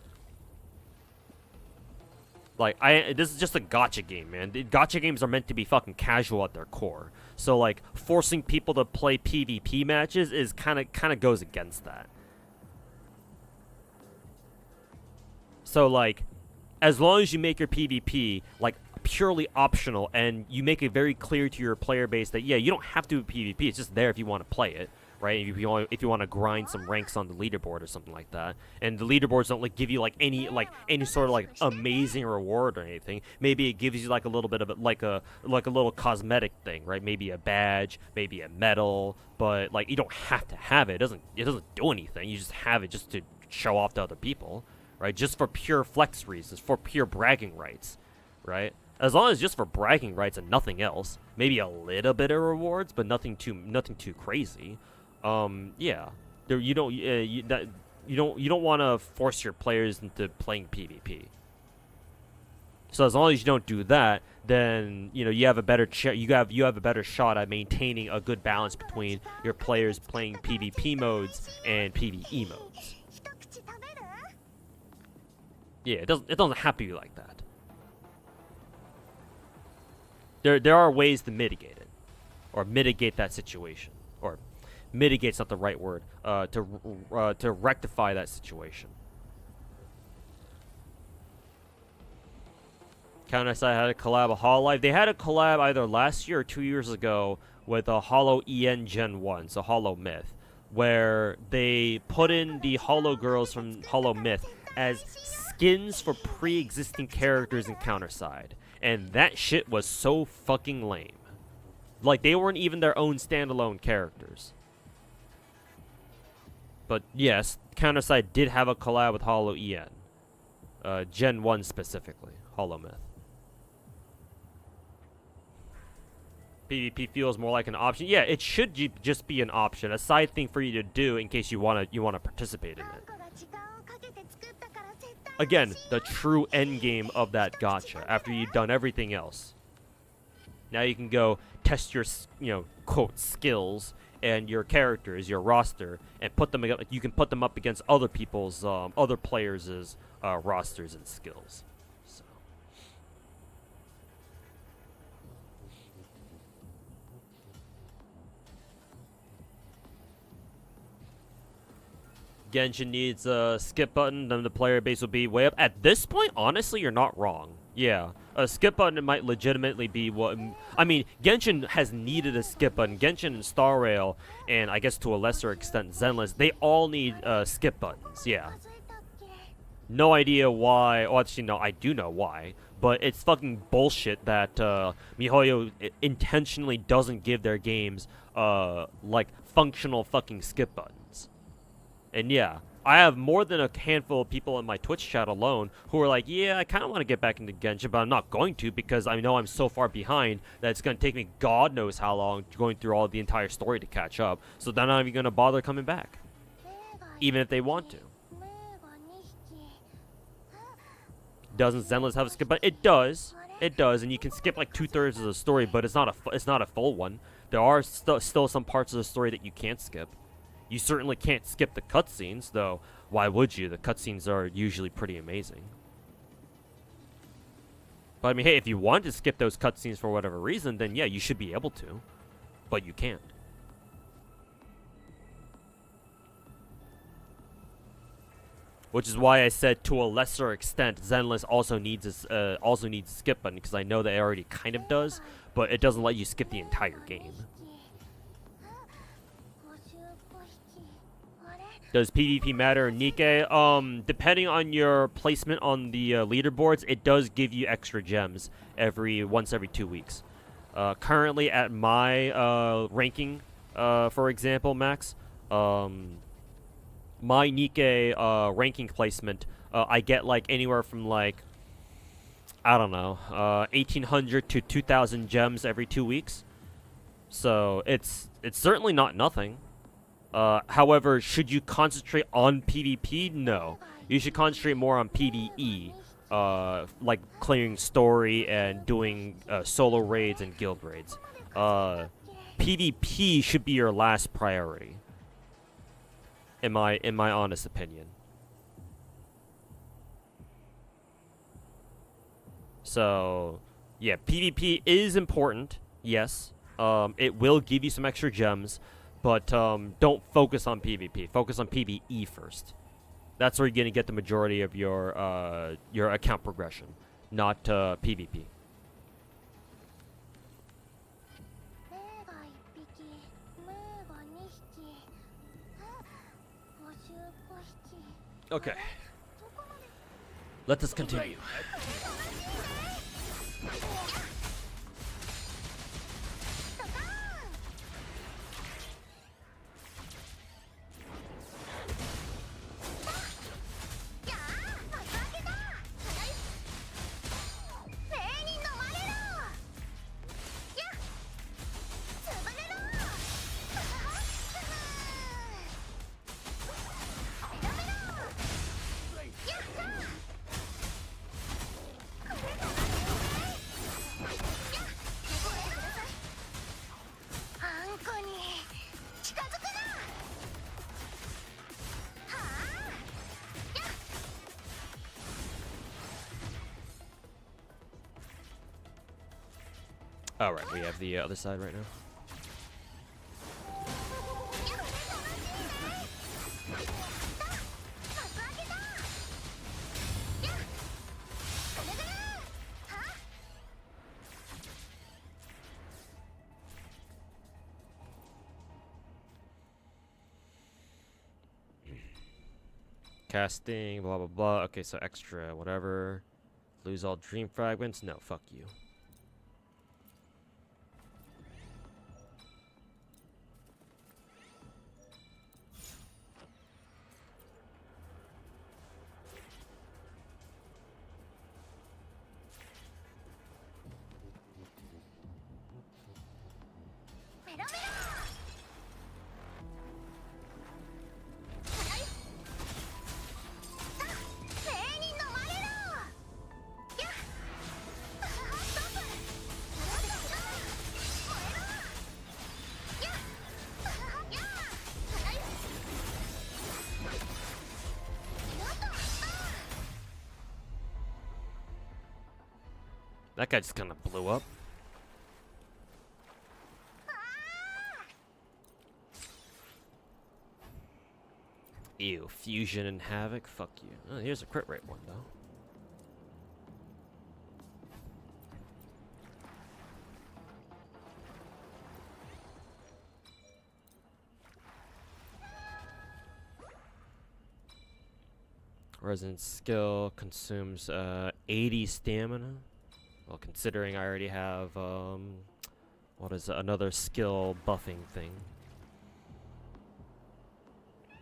Like, this is just a gacha game, man. Gacha games are meant to be fucking casual at their core. So like, forcing people to play PvP matches is kind of goes against that. So, like, as long as you make your PvP, like, purely optional, and you make it very clear to your player base that, yeah, you don't have to do PvP, it's just there if you want to play it, right? If you want to grind some ranks on the leaderboard or something like that. And the leaderboards don't, like, give you, like, any sort of, like, amazing reward or anything. Maybe it gives you, like, a little bit of, like a little cosmetic thing, right? Maybe a badge, maybe a medal, but, like, you don't have to have it. It doesn't do anything. You just have it just to show off to other people. Right, just for pure flex reasons, for pure bragging rights, right? As long as just for bragging rights and nothing else, maybe a little bit of rewards, but nothing too crazy. Yeah, you don't want to force your players into playing PvP. So as long as you don't do that, then you have a better you have a better shot at maintaining a good balance between your players playing PvP modes and PvE modes. Yeah, it doesn't have to be like that. There are ways to mitigate it, or mitigate that situation, or mitigate's not the right word. To rectify that situation. Counterside had a collab with Hololive. They had a collab either last year or 2 years ago with a Hollow EN Gen 1, so Hollow Myth, where they put in the Hollow Girls from Hollow Myth as skins for pre-existing characters in Counterside, and that shit was so fucking lame. Like, they weren't even their own standalone characters. But yes, Counterside did have a collab with Hollow EN. Gen 1 specifically. Hollow Myth. PvP feels more like an option. Yeah, it should just be an option, a side thing for you to do in case you wanna participate in it. Again, the true end game of that gacha after you've done everything else. Now you can go test your, quote, skills and your characters, your roster, and put them. You can put them up against other people's, other players' rosters and skills. So. Genshin needs a skip button, then the player base will be way up. At this point, honestly, you're not wrong. Yeah, a skip button might legitimately be what... I mean, Genshin has needed a skip button. Genshin and Star Rail, and I guess to a lesser extent Zenless, they all need skip buttons, yeah. No idea why... Oh, actually, no, I do know why. But it's fucking bullshit that MiHoYo intentionally doesn't give their games, like, functional fucking skip buttons. And yeah, I have more than a handful of people in my Twitch chat alone who are like, yeah, I kind of want to get back into Genshin, but I'm not going to because I know I'm so far behind that it's going to take me God knows how long going through all the entire story to catch up. So they're not even going to bother coming back, even if they want to. Doesn't Zenless have a skip button? It does. It does, and you can skip like 2/3 of the story, but it's not a full one. There are still some parts of the story that you can't skip. You certainly can't skip the cutscenes, though. Why would you? The cutscenes are usually pretty amazing. But I mean, hey, if you want to skip those cutscenes for whatever reason, then yeah, you should be able to. But you can't. Which is why I said, to a lesser extent, Zenless also needs a skip button, because I know that it already kind of does, but it doesn't let you skip the entire game. Does PvP matter in Nikke? Depending on your placement on the leaderboards, it does give you extra gems once every 2 weeks. Currently at my ranking, for example, Max, my Nikke ranking placement, I get like anywhere from like, I don't know, 1,800 to 2,000 gems every 2 weeks. So it's certainly not nothing. However, should you concentrate on PvP? No. You should concentrate more on PvE, like clearing story and doing solo raids and guild raids. PvP should be your last priority, in my honest opinion. So, yeah, PvP is important, yes. It will give you some extra gems. But don't focus on PvP. Focus on PvE first. That's where you're gonna get the majority of your account progression, not PvP. Okay. Let us continue. Alright, we have the other side right now. Casting, blah blah blah. Okay, so extra, whatever. Lose all dream fragments? No, fuck you. メロメロThat guy just kind of blew up. Ew, fusion and havoc. Fuck you. Oh, here's a crit rate one though. Resident skill consumes 80 stamina. Well, considering I already have what is it, another skill buffing thing.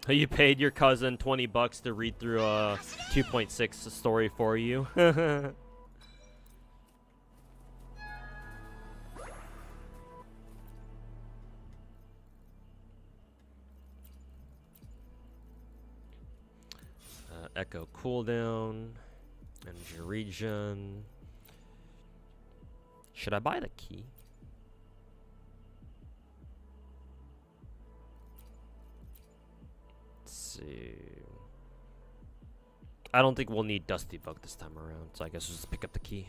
You paid your cousin $20 to read through a 2.6 story for you. Echo cooldown, energy regen. Should I buy the key? Let's see. I don't think we'll need Dusty Bug this time around, so I guess we'll just pick up the key.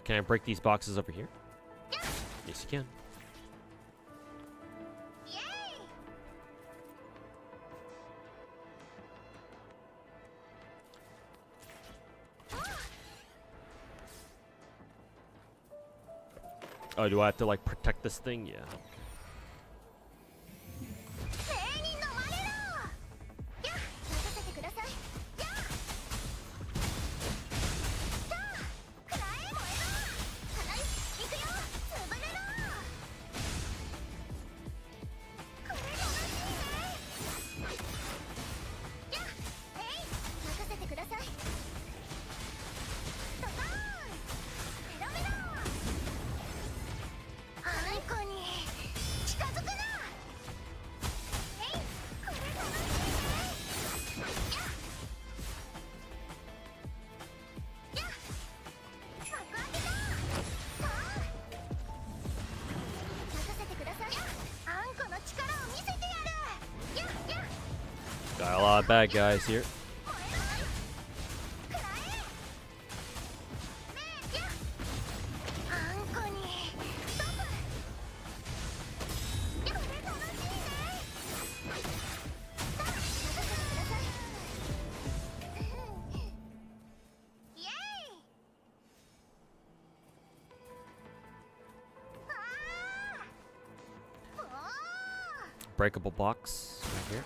Can I break these boxes over here? Yes, you can. Oh, do I have to like protect this thing? Yeah. Got a lot of bad guys here. Breakable box right here.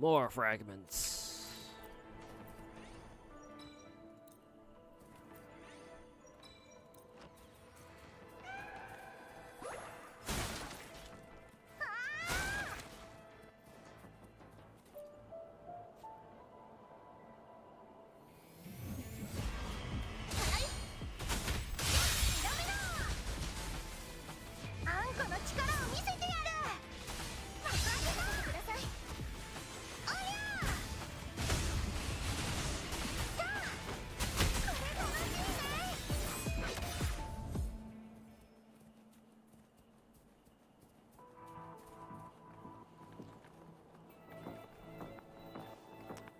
More fragments.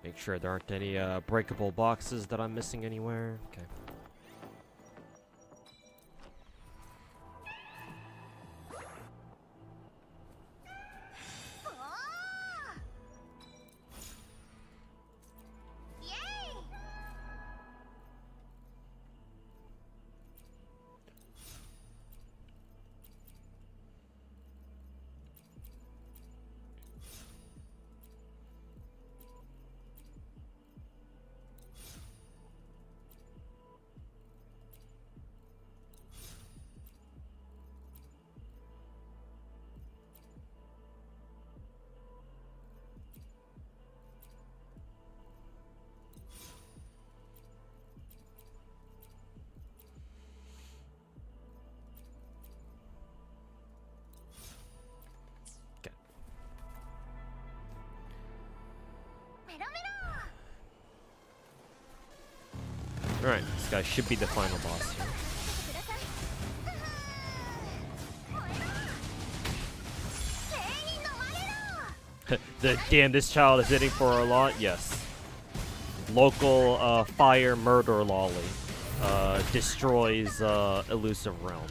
Make sure there aren't any breakable boxes that I'm missing anywhere. Okay. Alright, this guy should be the final boss here. Damn, this child is hitting for a lot? Yes. Local fire murder lolly destroys Elusive Realm.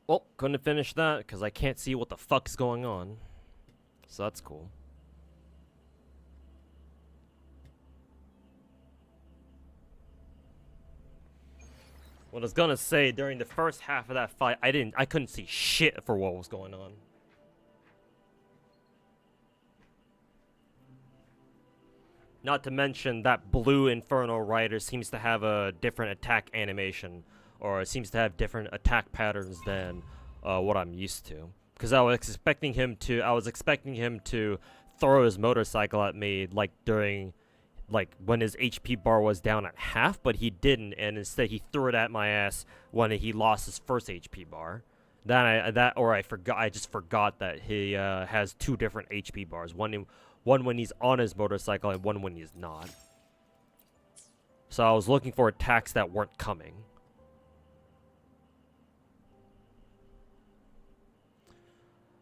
Well, couldn't finish that because I can't see what the fuck's going on. So that's cool. What I was gonna say, during the first half of that fight, I couldn't see shit for what was going on. Not to mention that blue Inferno Rider seems to have a different attack animation, or seems to have different attack patterns than what I'm used to. Because I was expecting him to throw his motorcycle at me like during, like when his HP bar was down at half, but he didn't, and instead he threw it at my ass when he lost his first HP bar. I just forgot that he has two different HP bars. one when he's on his motorcycle and one when he's not. So I was looking for attacks that weren't coming.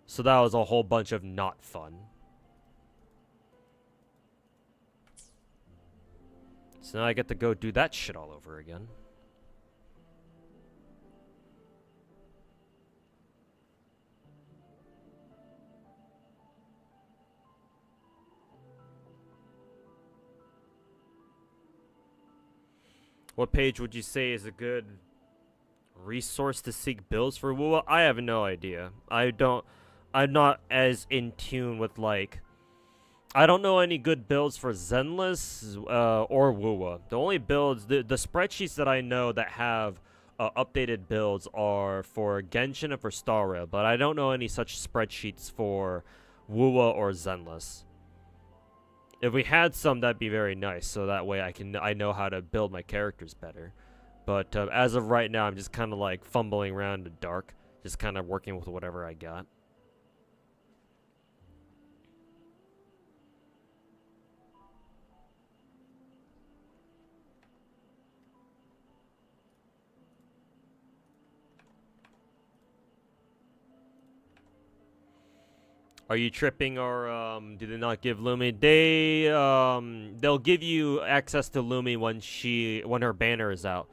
So that was a whole bunch of not fun. So now I get to go do that shit all over again. What page would you say is a good resource to seek builds for wuwa? I have no idea. I'm not as in tune with, like, I don't know any good builds for zenless or wuwa. The only builds, the spreadsheets that I know that have updated builds are for Genshin and for Star Rail, but I don't know any such spreadsheets for wuwa or zenless. If we had some, that'd be very nice, so that way I know how to build my characters better. But as of right now, I'm just kind of like fumbling around in the dark, just kind of working with whatever I got. Are you tripping, or do they not give Lumi? They'll give you access to Lumi when her banner is out.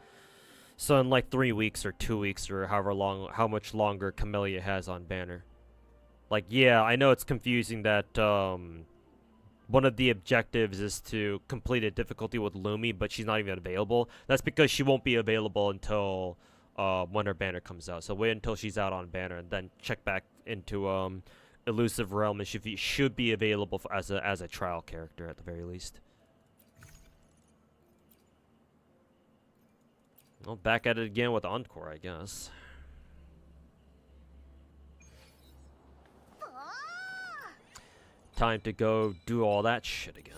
So in like 3 weeks or 2 weeks or how much longer Camellia has on banner. Like, yeah, I know it's confusing that one of the objectives is to complete a difficulty with Lumi, but she's not even available. That's because she won't be available until when her banner comes out. So wait until she's out on banner and then check back into Elusive Realm, and should be available as a trial character at the very least. Well, back at it again with Encore, I guess. Time to go do all that shit again.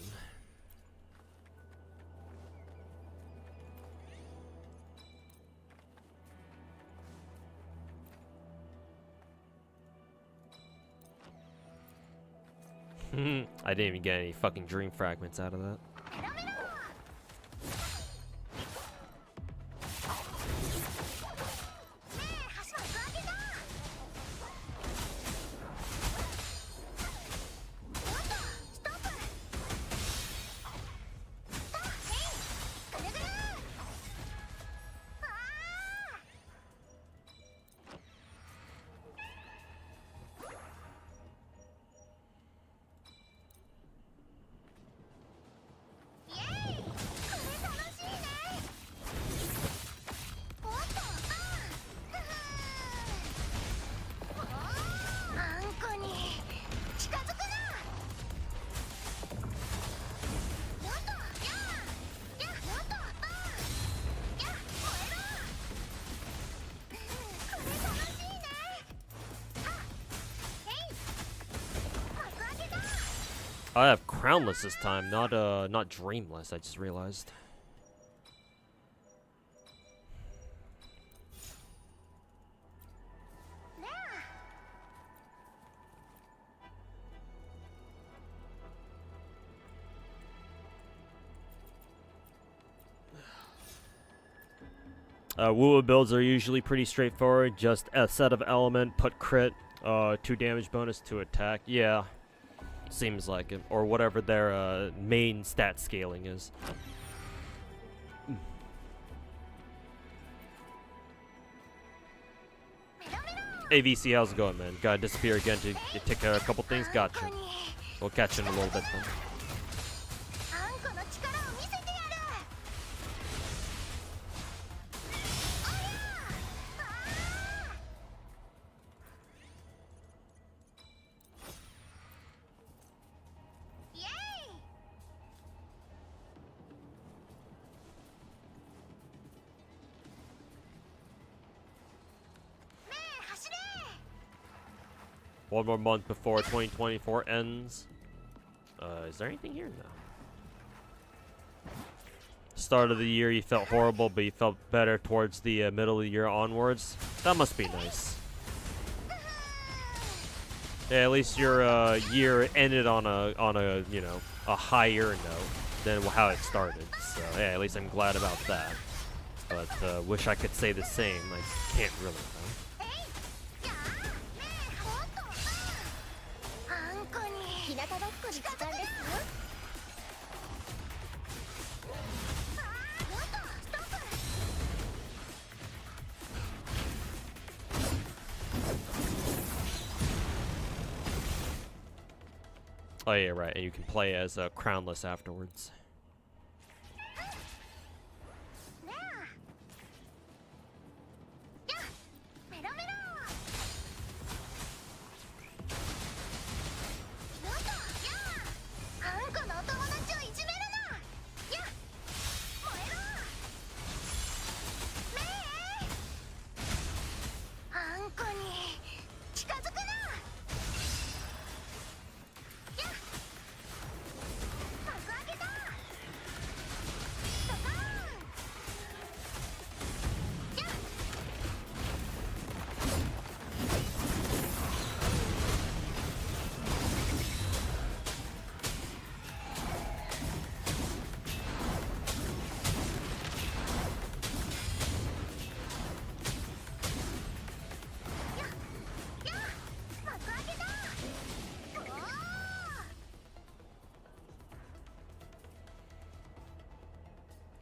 I didn't even get any fucking dream fragments out of that. I have Crownless this time, not Dreamless, I just realized. Wuwa builds are usually pretty straightforward, just a set of element, put crit, 2 damage bonus to attack. Yeah. Seems like it, or whatever their main stat scaling is. Hey VC, how's it going, man? Gotta disappear again to take care of a couple things. Gotcha. We'll catch you in a little bit then. One more month before 2024 ends. Is there anything here? No. Start of the year, you felt horrible, but you felt better towards the middle of the year onwards. That must be nice. Yeah, at least your year ended on a you know, a higher note than how it started. So yeah, at least I'm glad about that. But wish I could say the same. I can't really though. あんこに日向ぼっこの時間ですよ。ストップ。 Oh yeah, right. And you can play as crownless afterwards.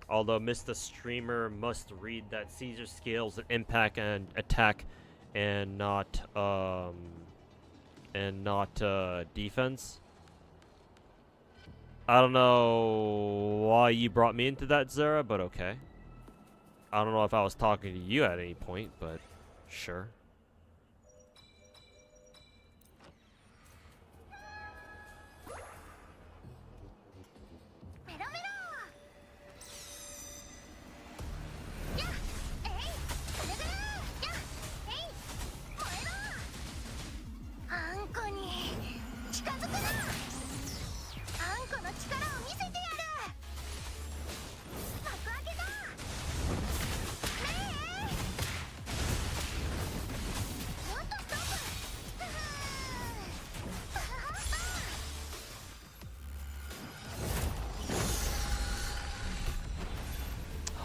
Although Mr. Streamer must read that Caesar scales impact and attack and not defense. I don't know why you brought me into that, Zara, but okay. I don't know if I was talking to you at any point, but sure.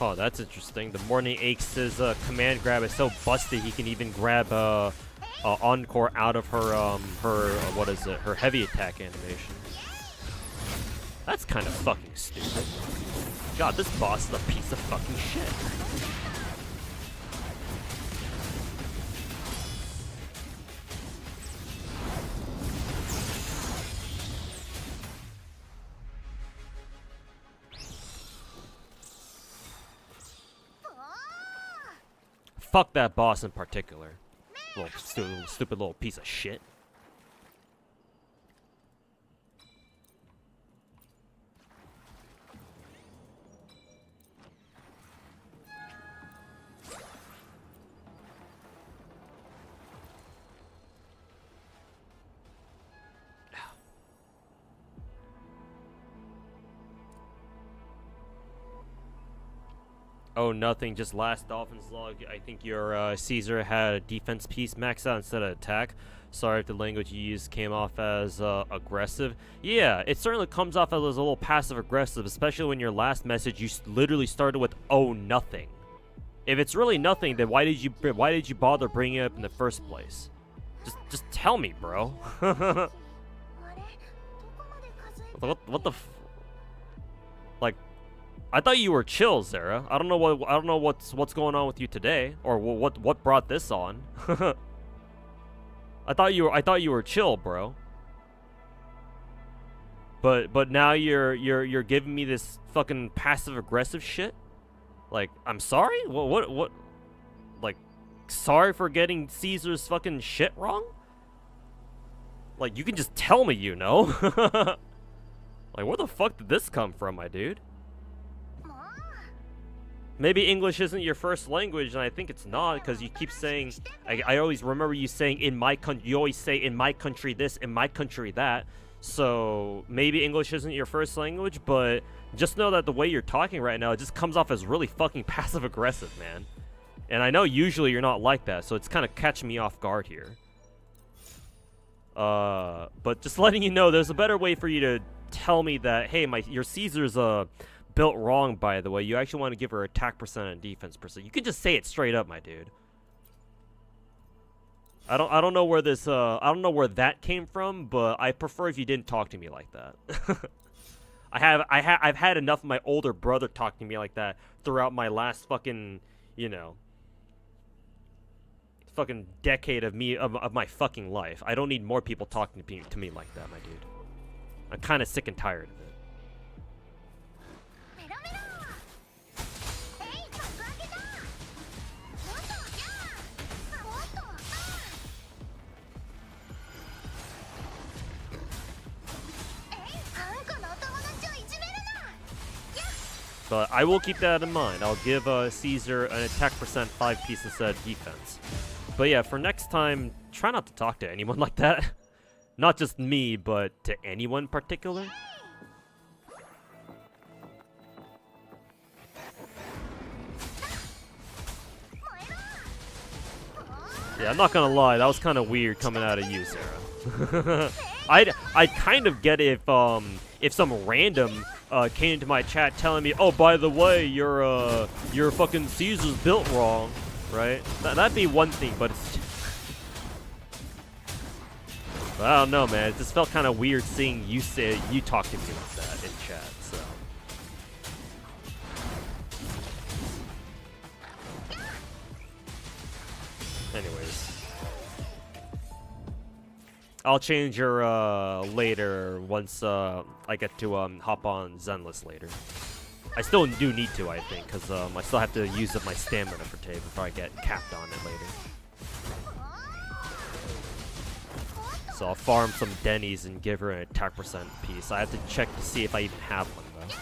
Oh, that's interesting. The Morning Aches' command grab is so busted he can even grab Encore out of her what is it? Her heavy attack animation. That's kind of fucking stupid. God, this boss is a piece of fucking shit. Fuck that boss in particular. Little stupid little piece of shit. Oh, nothing. Just last Dolphins log. I think your Caesar had a defense piece maxed out instead of attack. Sorry if the language you used came off as aggressive. Yeah, it certainly comes off as a little passive aggressive, especially when your last message you literally started with "oh nothing." If it's really nothing, then why did you bother bringing it up in the first place? Just tell me, bro. what the like. I thought you were chill, Zara. I don't know what's going on with you today, or what brought this on. I thought you were chill, bro. But now you're giving me this fucking passive aggressive shit. Like, I'm sorry. What? Like, sorry for getting Caesar's fucking shit wrong. Like, you can just tell me, you know. Like, where the fuck did this come from, my dude? Maybe English isn't your first language, and I think it's not, because you keep saying, I always remember you saying, in my country, you always say, in my country this, in my country that, so maybe English isn't your first language, but just know that the way you're talking right now, it just comes off as really fucking passive-aggressive, man. And I know usually you're not like that, so it's kind of catching me off guard here. But just letting you know, there's a better way for you to tell me that, hey, your Caesar's built wrong, by the way. You actually want to give her attack percent and defense percent. You could just say it straight up, my dude. I don't know where this I don't know where that came from, but I prefer if you didn't talk to me like that. I've had enough of my older brother talk to me like that throughout my last fucking, you know, fucking decade of my fucking life. I don't need more people talking to me like that, my dude. I'm kind of sick and tired of it. But I will keep that in mind. I'll give Caesar an attack percent 5 pieces of defense. But yeah, for next time, try not to talk to anyone like that. Not just me, but to anyone in particular. Yeah, I'm not gonna lie, that was kind of weird coming out of you, Sarah. I'd kind of get it if some random came into my chat telling me, oh, by the way, your fucking Caesar's built wrong, right? That'd be one thing, but it's... But I don't know, man. It just felt kind of weird seeing you talk to me like that in chat, so... Anyways. I'll change her later once I get to hop on Zenless later. I still do need to, I think, because I still have to use up my stamina for Tay before I get capped on it later. So I'll farm some Denny's and give her an attack percent piece. I have to check to see if I even have one though.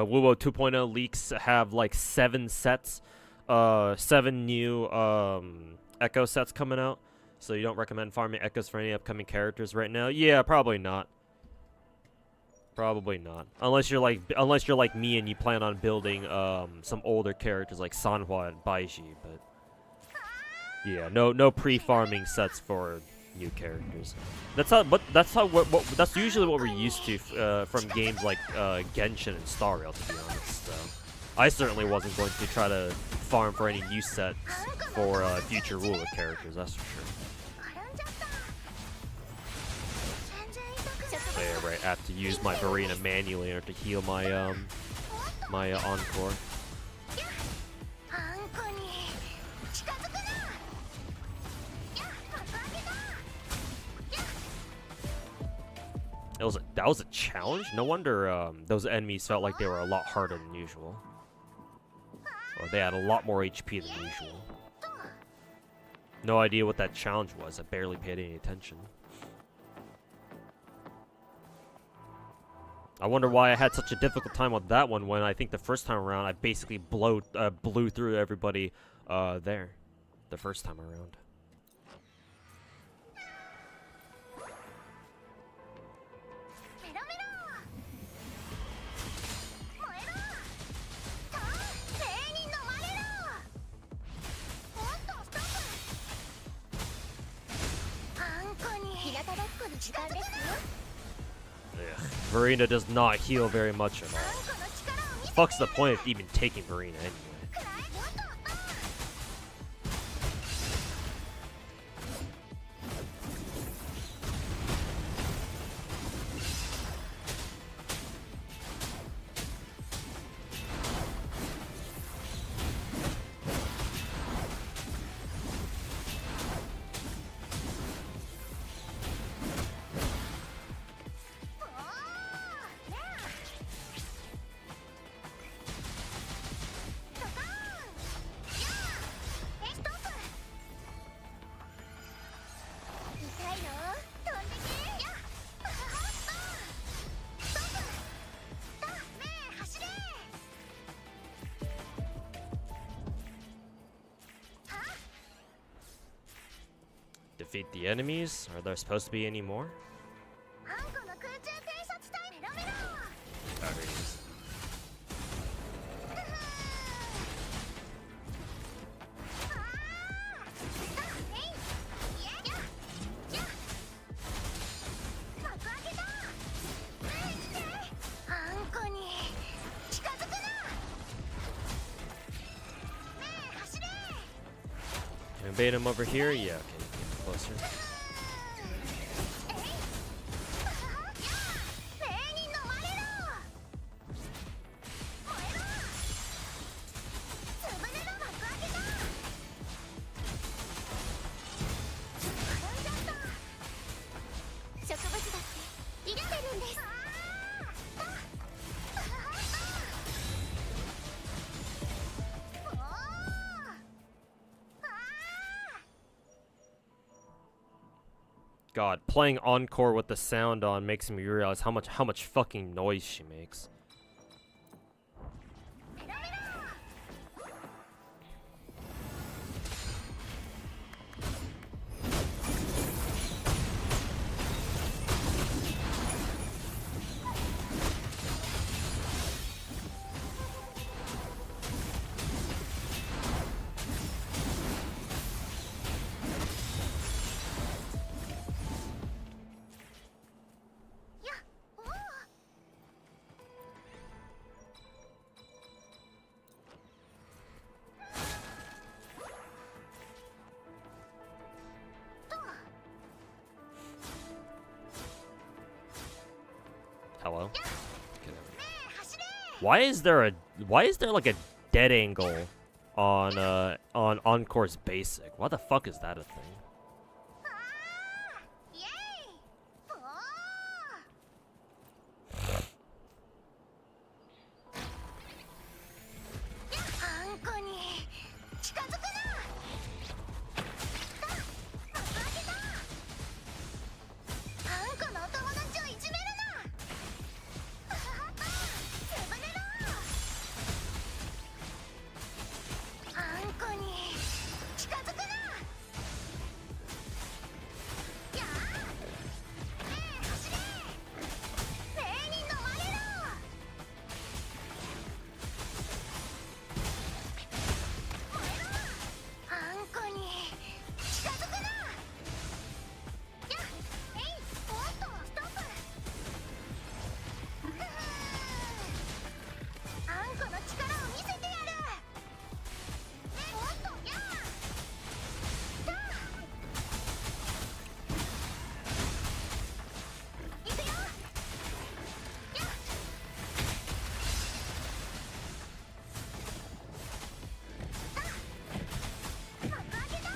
wuwa 2.0 leaks have like 7 sets, 7 new Echo sets coming out. So you don't recommend farming Echoes for any upcoming characters right now? Yeah, probably not. Probably not. Unless you're like me and you plan on building some older characters like Sanhua and Baiji, but yeah, no pre-farming sets for new characters. That's usually what we're used to from games like Genshin and Star Rail, to be honest. So I certainly wasn't going to try to farm for any new sets for future wuwa characters, that's for sure. So yeah, right, I have to use my Verena manually in order to heal my my Encore. That was a challenge? No wonder those enemies felt like they were a lot harder than usual. Or they had a lot more HP than usual. No idea what that challenge was. I barely paid any attention. I wonder why I had such a difficult time with that one when I think the first time around I basically blew through everybody there. The first time around. Ugh, Verena does not heal very much at all. Fuck's the point of even taking Verena anyway. defeat the enemies. Are there supposed to be any more? あんこの空中偵察隊メロメロ Oh, here he is. あんこに近づくな Can we bait him over here? Yeah, okay, get closer. 礼に飲まれろ燃えろ潰れろ幕開けだ転んじゃった植物だって生きてるんですGod, playing Encore with the sound on makes me realize how much fucking noise she makes. Hello. Why is there like a dead angle on Encore's basic? Why the fuck is that a thing? イエイおーあんこに近づくな幕開けだあんこのお友達をいじめるな潰れろあんこに近づくなやあ走れ礼に飲まれろ燃えろあんこに近づくなやえいおっとストップあんこの力を見せてやるおっとやあだいくよや幕開けだ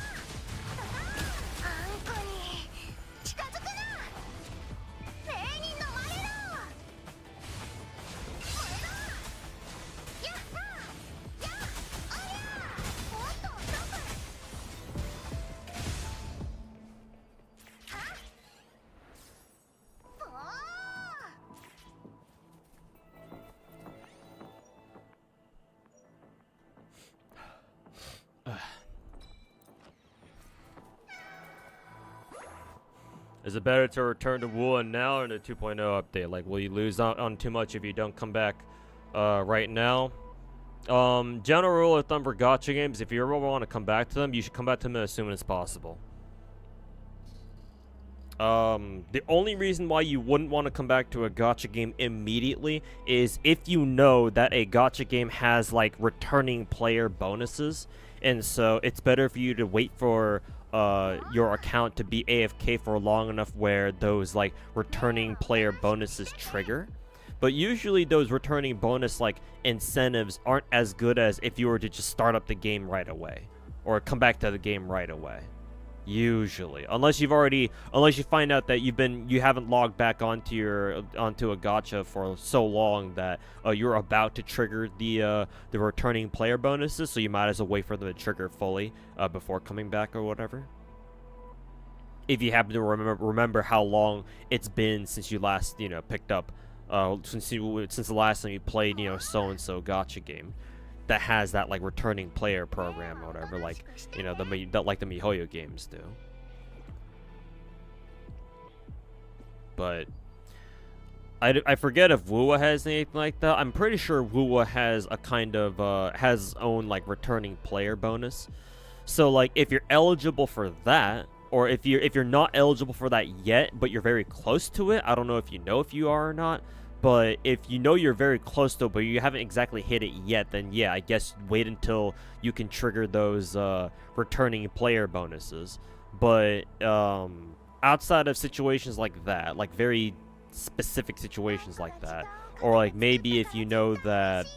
あんこに近づくな礼に飲まれろ燃えろやったやおりゃおっとストップはおIs it better to return to wuwa now or in the 2.0 update? Like, will you lose on too much if you don't come back right now? General rule of thumb for gacha games, if you ever want to come back to them, you should come back to them as soon as possible. The only reason why you wouldn't want to come back to a gacha game immediately is if you know that a gacha game has, like, returning player bonuses. And so it's better for you to wait for your account to be AFK for long enough where those, like, returning player bonuses trigger. But usually those returning bonus, like, incentives aren't as good as if you were to just start up the game right away or come back to the game right away. Usually, unless you find out that you haven't logged back onto a gacha for so long that you're about to trigger the returning player bonuses, so you might as well wait for them to trigger fully before coming back or whatever. If you happen to remember how long it's been since you last picked up since the last time you played so and so gacha game that has that, like, returning player program or whatever, like the MiHoYo games do. but I forget if wuwa has anything like that. I'm pretty sure wuwa has a kind of has own like returning player bonus. So like if you're eligible for that, or if you're not eligible for that yet, but you're very close to it. I don't know if you know if you are or not, but if you know you're very close to it, but you haven't exactly hit it yet, then yeah, I guess wait until you can trigger those returning player bonuses. But outside of situations like that, like very specific situations like that, or like maybe if you know that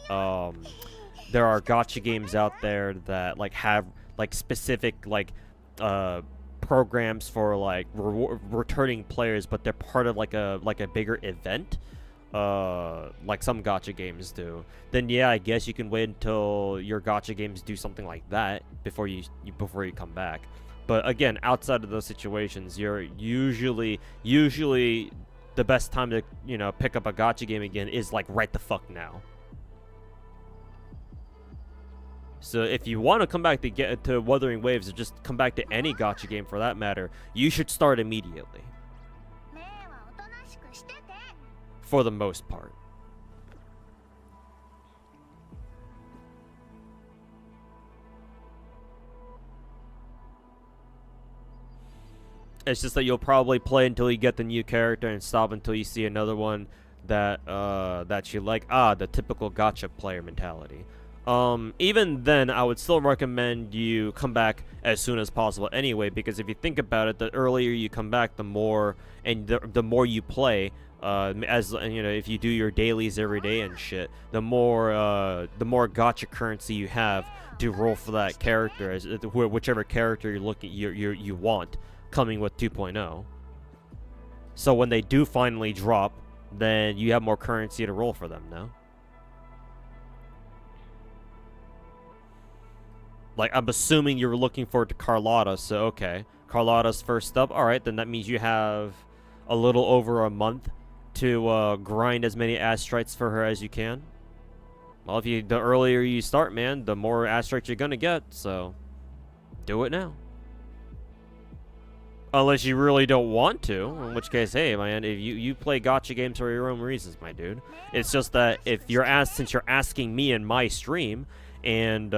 there are gacha games out there that like have like specific like programs for like returning players, but they're part of like a bigger event, like some gacha games do, then yeah, I guess you can wait until your gacha games do something like that before you come back. But again, outside of those situations, you're usually the best time to, you know, pick up a gacha game again is like right the fuck now. So if you want to come back to get to Wuthering Waves, or just come back to any gacha game for that matter, you should start immediately. For the most part. It's just that you'll probably play until you get the new character and stop until you see another one that that you like. The typical gacha player mentality. Even then, I would still recommend you come back as soon as possible anyway, because if you think about it, the earlier you come back, the more, and the more you play, as you know, if you do your dailies every day and shit, the more gacha currency you have to roll for that character, as whichever character you want coming with 2.0. So when they do finally drop, then you have more currency to roll for them now. Like, I'm assuming you're looking forward to Carlotta, so okay. Carlotta's first up. Alright, then that means you have a little over a month to grind as many astrites for her as you can. Well, the earlier you start, man, the more astrites you're gonna get, so do it now. Unless you really don't want to, in which case, hey, man, if you play gacha games for your own reasons, my dude. It's just that if you're since you're asking me in my stream, and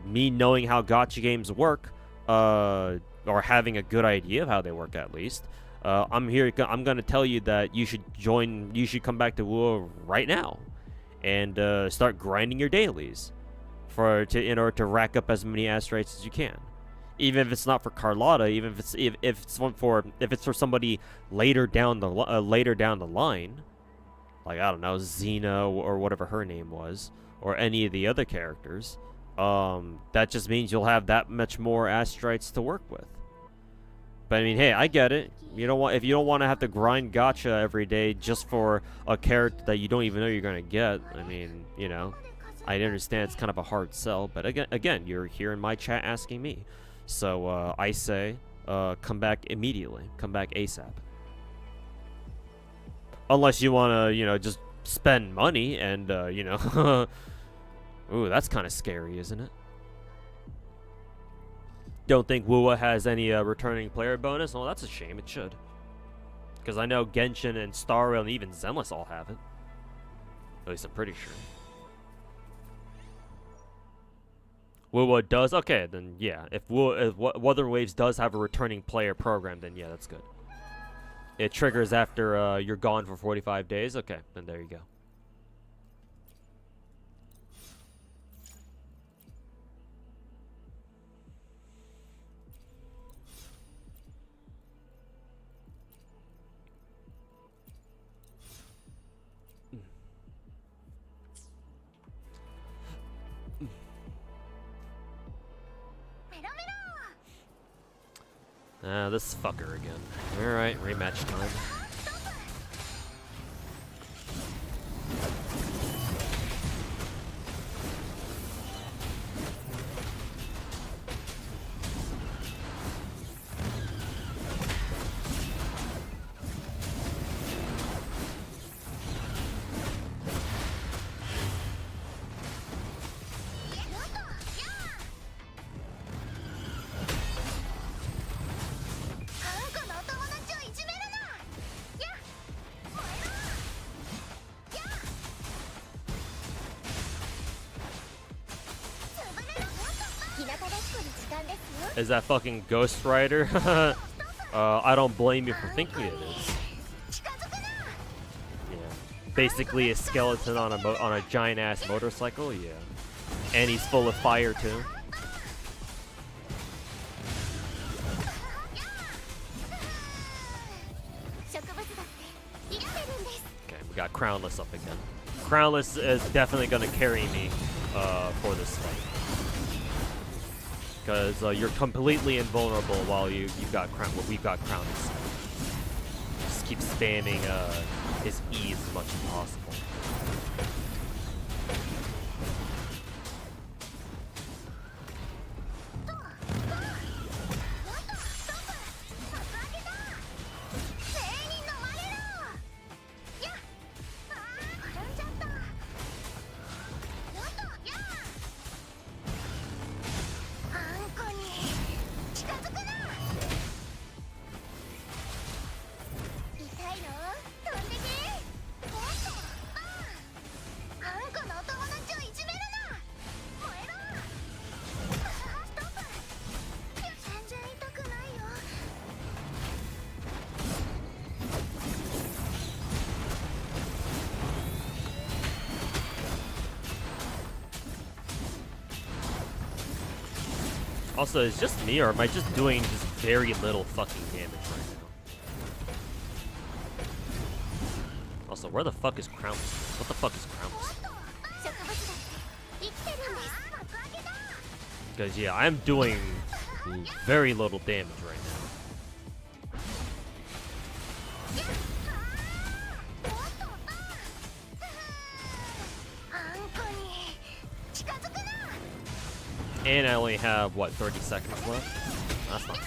me knowing how gacha games work, or having a good idea of how they work at least, I'm gonna tell you that you should come back to WoW right now, and start grinding your dailies, in order to rack up as many astrites as you can. Even if it's not for Carlotta, even if it's for somebody later down the line, like I don't know, Xena or whatever her name was, or any of the other characters, that just means you'll have that much more astrites to work with. But I mean, hey, I get it. If you don't want to have to grind gacha every day just for a character that you don't even know you're gonna get, I mean, you know, I understand it's kind of a hard sell. But again, you're here in my chat asking me, so I say, come back immediately. Come back ASAP. Unless you want to, you know, just spend money and, you know, ooh, that's kind of scary, isn't it? Don't think wuwa has any returning player bonus? Well, that's a shame. It should. Because I know Genshin and Star Rail and even Zenless all have it. At least I'm pretty sure. wuwa does? Okay, then yeah. If Wuthering Waves does have a returning player program, then yeah, that's good. It triggers after you're gone for 45 days? Okay, then there you go. This fucker again. Alright, rematch time. Is that fucking Ghost Rider? I don't blame you for thinking it is. Yeah. Basically a skeleton on a giant ass motorcycle, yeah. And he's full of fire too. Okay, we got Crownless up again. Crownless is definitely gonna carry me for this fight. Because you're completely invulnerable while we've got Crownless. Just keep spamming his E as much as possible. Also, is it just me, or am I just doing just very little fucking damage right now? Also, where the fuck is Crownless? What the fuck is Crownless? Because, yeah, I'm doing very little damage right now. And I only have, what, 30 seconds left? That's not good.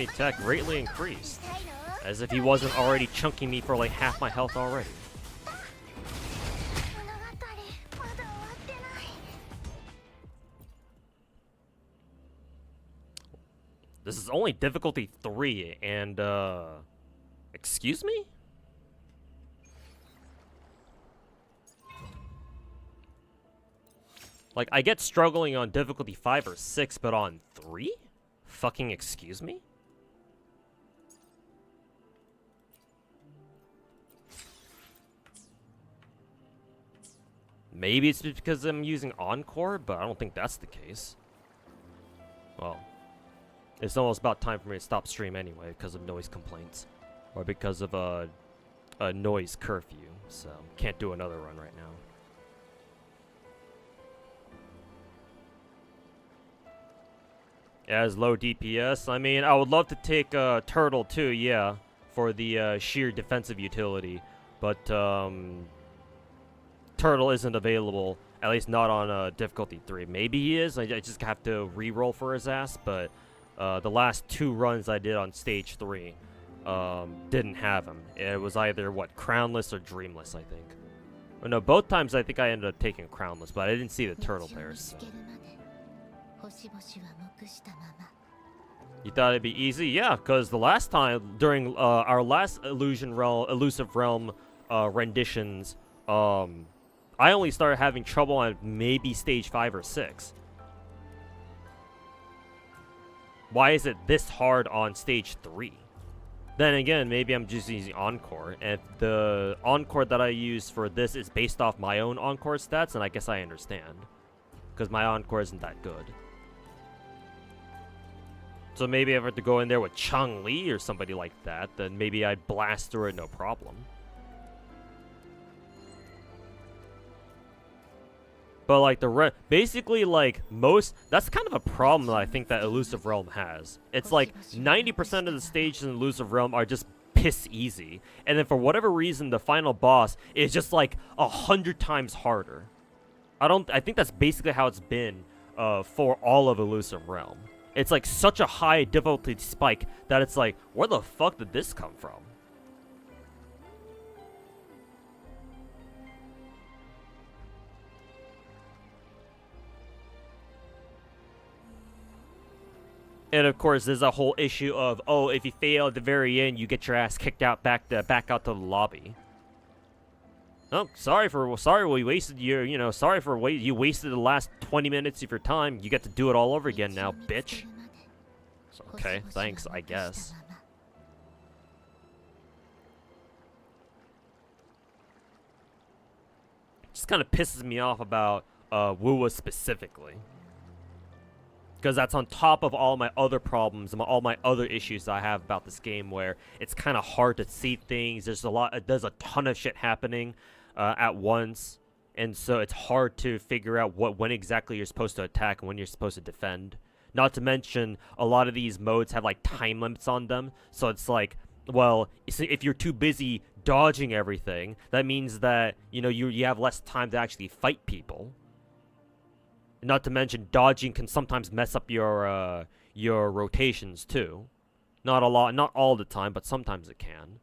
Enemy attack greatly increased. As if he wasn't already chunking me for like half my health already. This is only difficulty 3 and excuse me? Like, I get struggling on difficulty 5 or 6, but on 3? Fucking excuse me? Maybe it's because I'm using Encore, but I don't think that's the case. Well, it's almost about time for me to stop stream anyway because of noise complaints. Or because of a noise curfew, so can't do another run right now. As low DPS, I mean, I would love to take Turtle too, yeah, for the sheer defensive utility, but Turtle isn't available, at least not on difficulty 3. Maybe he is, I just have to re-roll for his ass, but the last 2 runs I did on stage 3 didn't have him. It was either, what, Crownless or Dreamless, I think. Or no, both times I think I ended up taking Crownless, but I didn't see the Turtle there, so. You thought it'd be easy? Yeah, because the last time, during our last Elusive Realm renditions, I only started having trouble on maybe stage 5 or 6. Why is it this hard on stage 3? Then again, maybe I'm just using Encore, and if the Encore that I use for this is based off my own Encore stats, and I guess I understand. Because my Encore isn't that good. So maybe if I were to go in there with Chang-Li or somebody like that, then maybe I'd blast through it no problem. But like basically like that's kind of a problem that I think that Elusive Realm has. It's like 90% of the stages in Elusive Realm are just piss easy, and then for whatever reason the final boss is just like 100 times harder. I think that's basically how it's been for all of Elusive Realm. It's like such a high difficulty spike that it's like, where the fuck did this come from? And of course, there's a whole issue of, oh, if you fail at the very end, you get your ass kicked out back out to the lobby. Oh, sorry we wasted your, you wasted the last 20 minutes of your time. You get to do it all over again now, bitch. So, okay, thanks, I guess. Just kind of pisses me off about wuwa specifically. Because that's on top of all my other problems and all my other issues I have about this game, where it's kind of hard to see things. There's a ton of shit happening at once, and so it's hard to figure out when exactly you're supposed to attack and when you're supposed to defend. Not to mention, a lot of these modes have like time limits on them, so it's like, well, if you're too busy dodging everything, that means that you have less time to actually fight people. Not to mention, dodging can sometimes mess up your rotations too. Not all the time, but sometimes it can.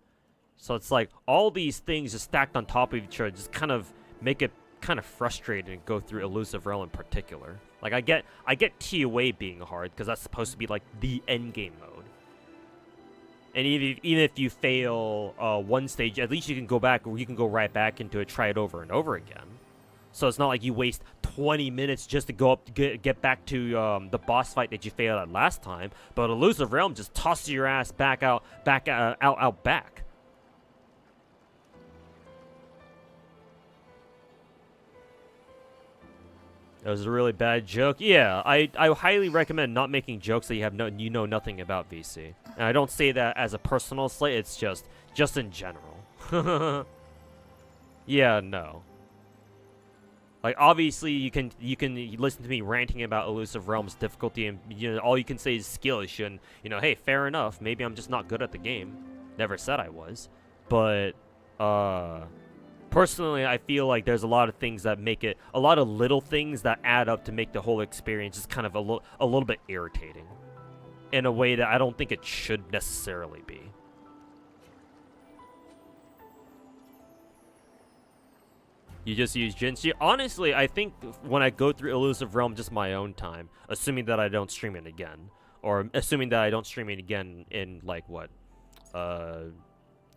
So it's like all these things just stacked on top of each other just kind of make it kind of frustrating to go through Elusive Realm in particular. Like I get TOA being hard because that's supposed to be like the end game mode. And even if you fail one stage, at least you can go back, or you can go right back into it, try it over and over again. So it's not like you waste 20 minutes just to go up, get back to the boss fight that you failed at last time. But Elusive Realm just tosses your ass back out back. It was a really bad joke. Yeah, I highly recommend not making jokes that you know nothing about, VC. And I don't say that as a personal slight. It's just in general. Yeah, no. Like, obviously, you can listen to me ranting about Elusive Realm's difficulty, and all you can say is skillish, and hey, fair enough. Maybe I'm just not good at the game. Never said I was, but personally, I feel like there's a lot of things that make it, a lot of little things that add up to make the whole experience just kind of a little bit irritating, in a way that I don't think it should necessarily be. You just use Genshin? Honestly, I think when I go through Elusive Realm just my own time, assuming that I don't stream it again, or assuming that I don't stream it again in, like, what?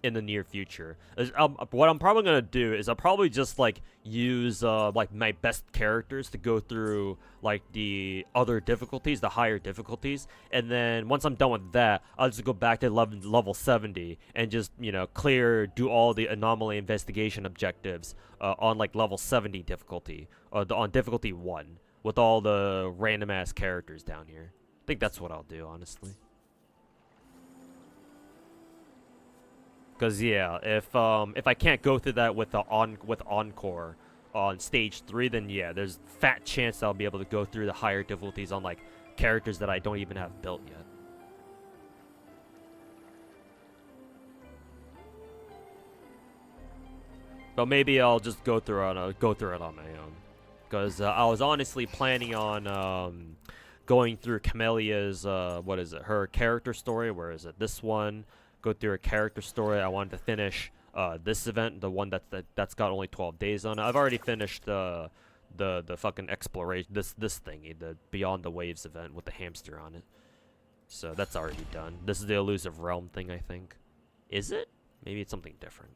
In the near future. What I'm probably going to do is I'll probably just, like, use, like, my best characters to go through, like, the other difficulties, the higher difficulties, and then once I'm done with that, I'll just go back to level 70 and just, do all the anomaly investigation objectives on, like, level 70 difficulty, on difficulty 1, with all the random-ass characters down here. I think that's what I'll do, honestly. Cause yeah, if I can't go through that with Encore on stage 3, then yeah, there's fat chance I'll be able to go through the higher difficulties on like characters that I don't even have built yet. But maybe I'll just go through it on my own, cause I was honestly planning on going through Camelia's her character story. Where is it? This one. Go through a character story. I wanted to finish this event, the one that's got only 12 days on it. I've already finished the fucking exploration, this thingy, the Beyond the Waves event with the hamster on it. So that's already done. This is the Elusive Realm thing, I think. Is it? Maybe it's something different.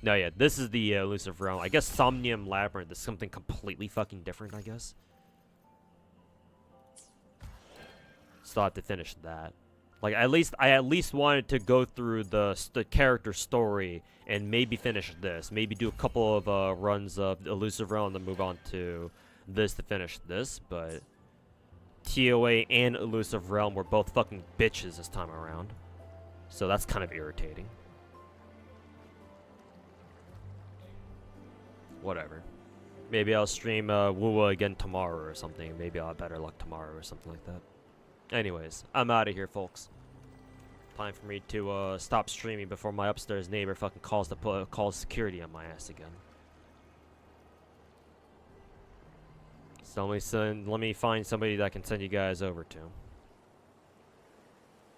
No, yeah, this is the Elusive Realm. I guess Somnium Labyrinth is something completely fucking different, I guess. Still have to finish that. Like, I at least wanted to go through the character story and maybe finish this. Maybe do a couple of runs of Elusive Realm and then move on to this to finish this. But TOA and Elusive Realm were both fucking bitches this time around. So that's kind of irritating. Whatever. Maybe I'll stream wuwa again tomorrow or something. Maybe I'll have better luck tomorrow or something like that. Anyways, I'm out of here, folks. Time for me to stop streaming before my upstairs neighbor fucking calls security on my ass again. So let me find somebody that I can send you guys over to.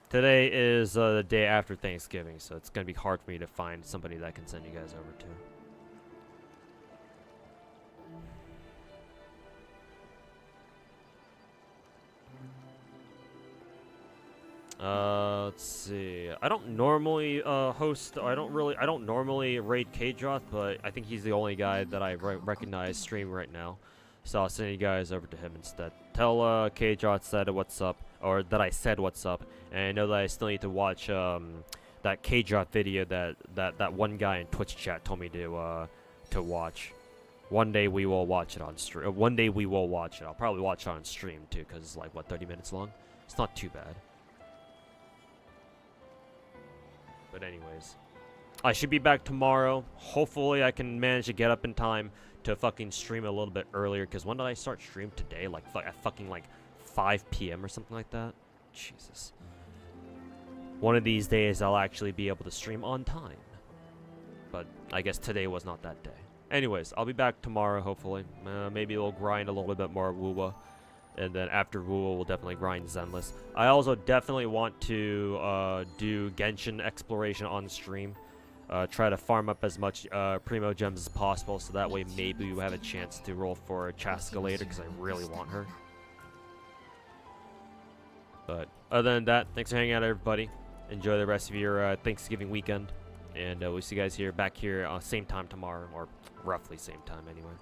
Today is the day after Thanksgiving, so it's gonna be hard for me to find somebody that I can send you guys over to. Let's see. I don't normally host. I don't normally raid K-Droth, but I think he's the only guy that I recognize stream right now. So I'll send you guys over to him instead. Tell K-Droth said what's up, or that I said what's up, and I know that I still need to watch that K-Droth video that one guy in Twitch chat told me to watch. One day we will watch it on stream. One day we will watch it. I'll probably watch it on stream too, cause it's like what 30 minutes long. It's not too bad. But anyways, I should be back tomorrow. Hopefully I can manage to get up in time to fucking stream a little bit earlier. Because when did I start stream today? Like at fucking like 5 p.m. or something like that? Jesus. One of these days I'll actually be able to stream on time. But I guess today was not that day. Anyways, I'll be back tomorrow hopefully. Maybe we'll grind a little bit more wuwa. And then after wuwa, we'll definitely grind zenless. I also definitely want to do Genshin exploration on stream. Try to farm up as much primo gems as possible, so that way maybe we have a chance to roll for Chaska later, because I really want her. But other than that, thanks for hanging out, everybody. Enjoy the rest of your Thanksgiving weekend, and we'll see you guys back here same time tomorrow, or roughly same time anyway.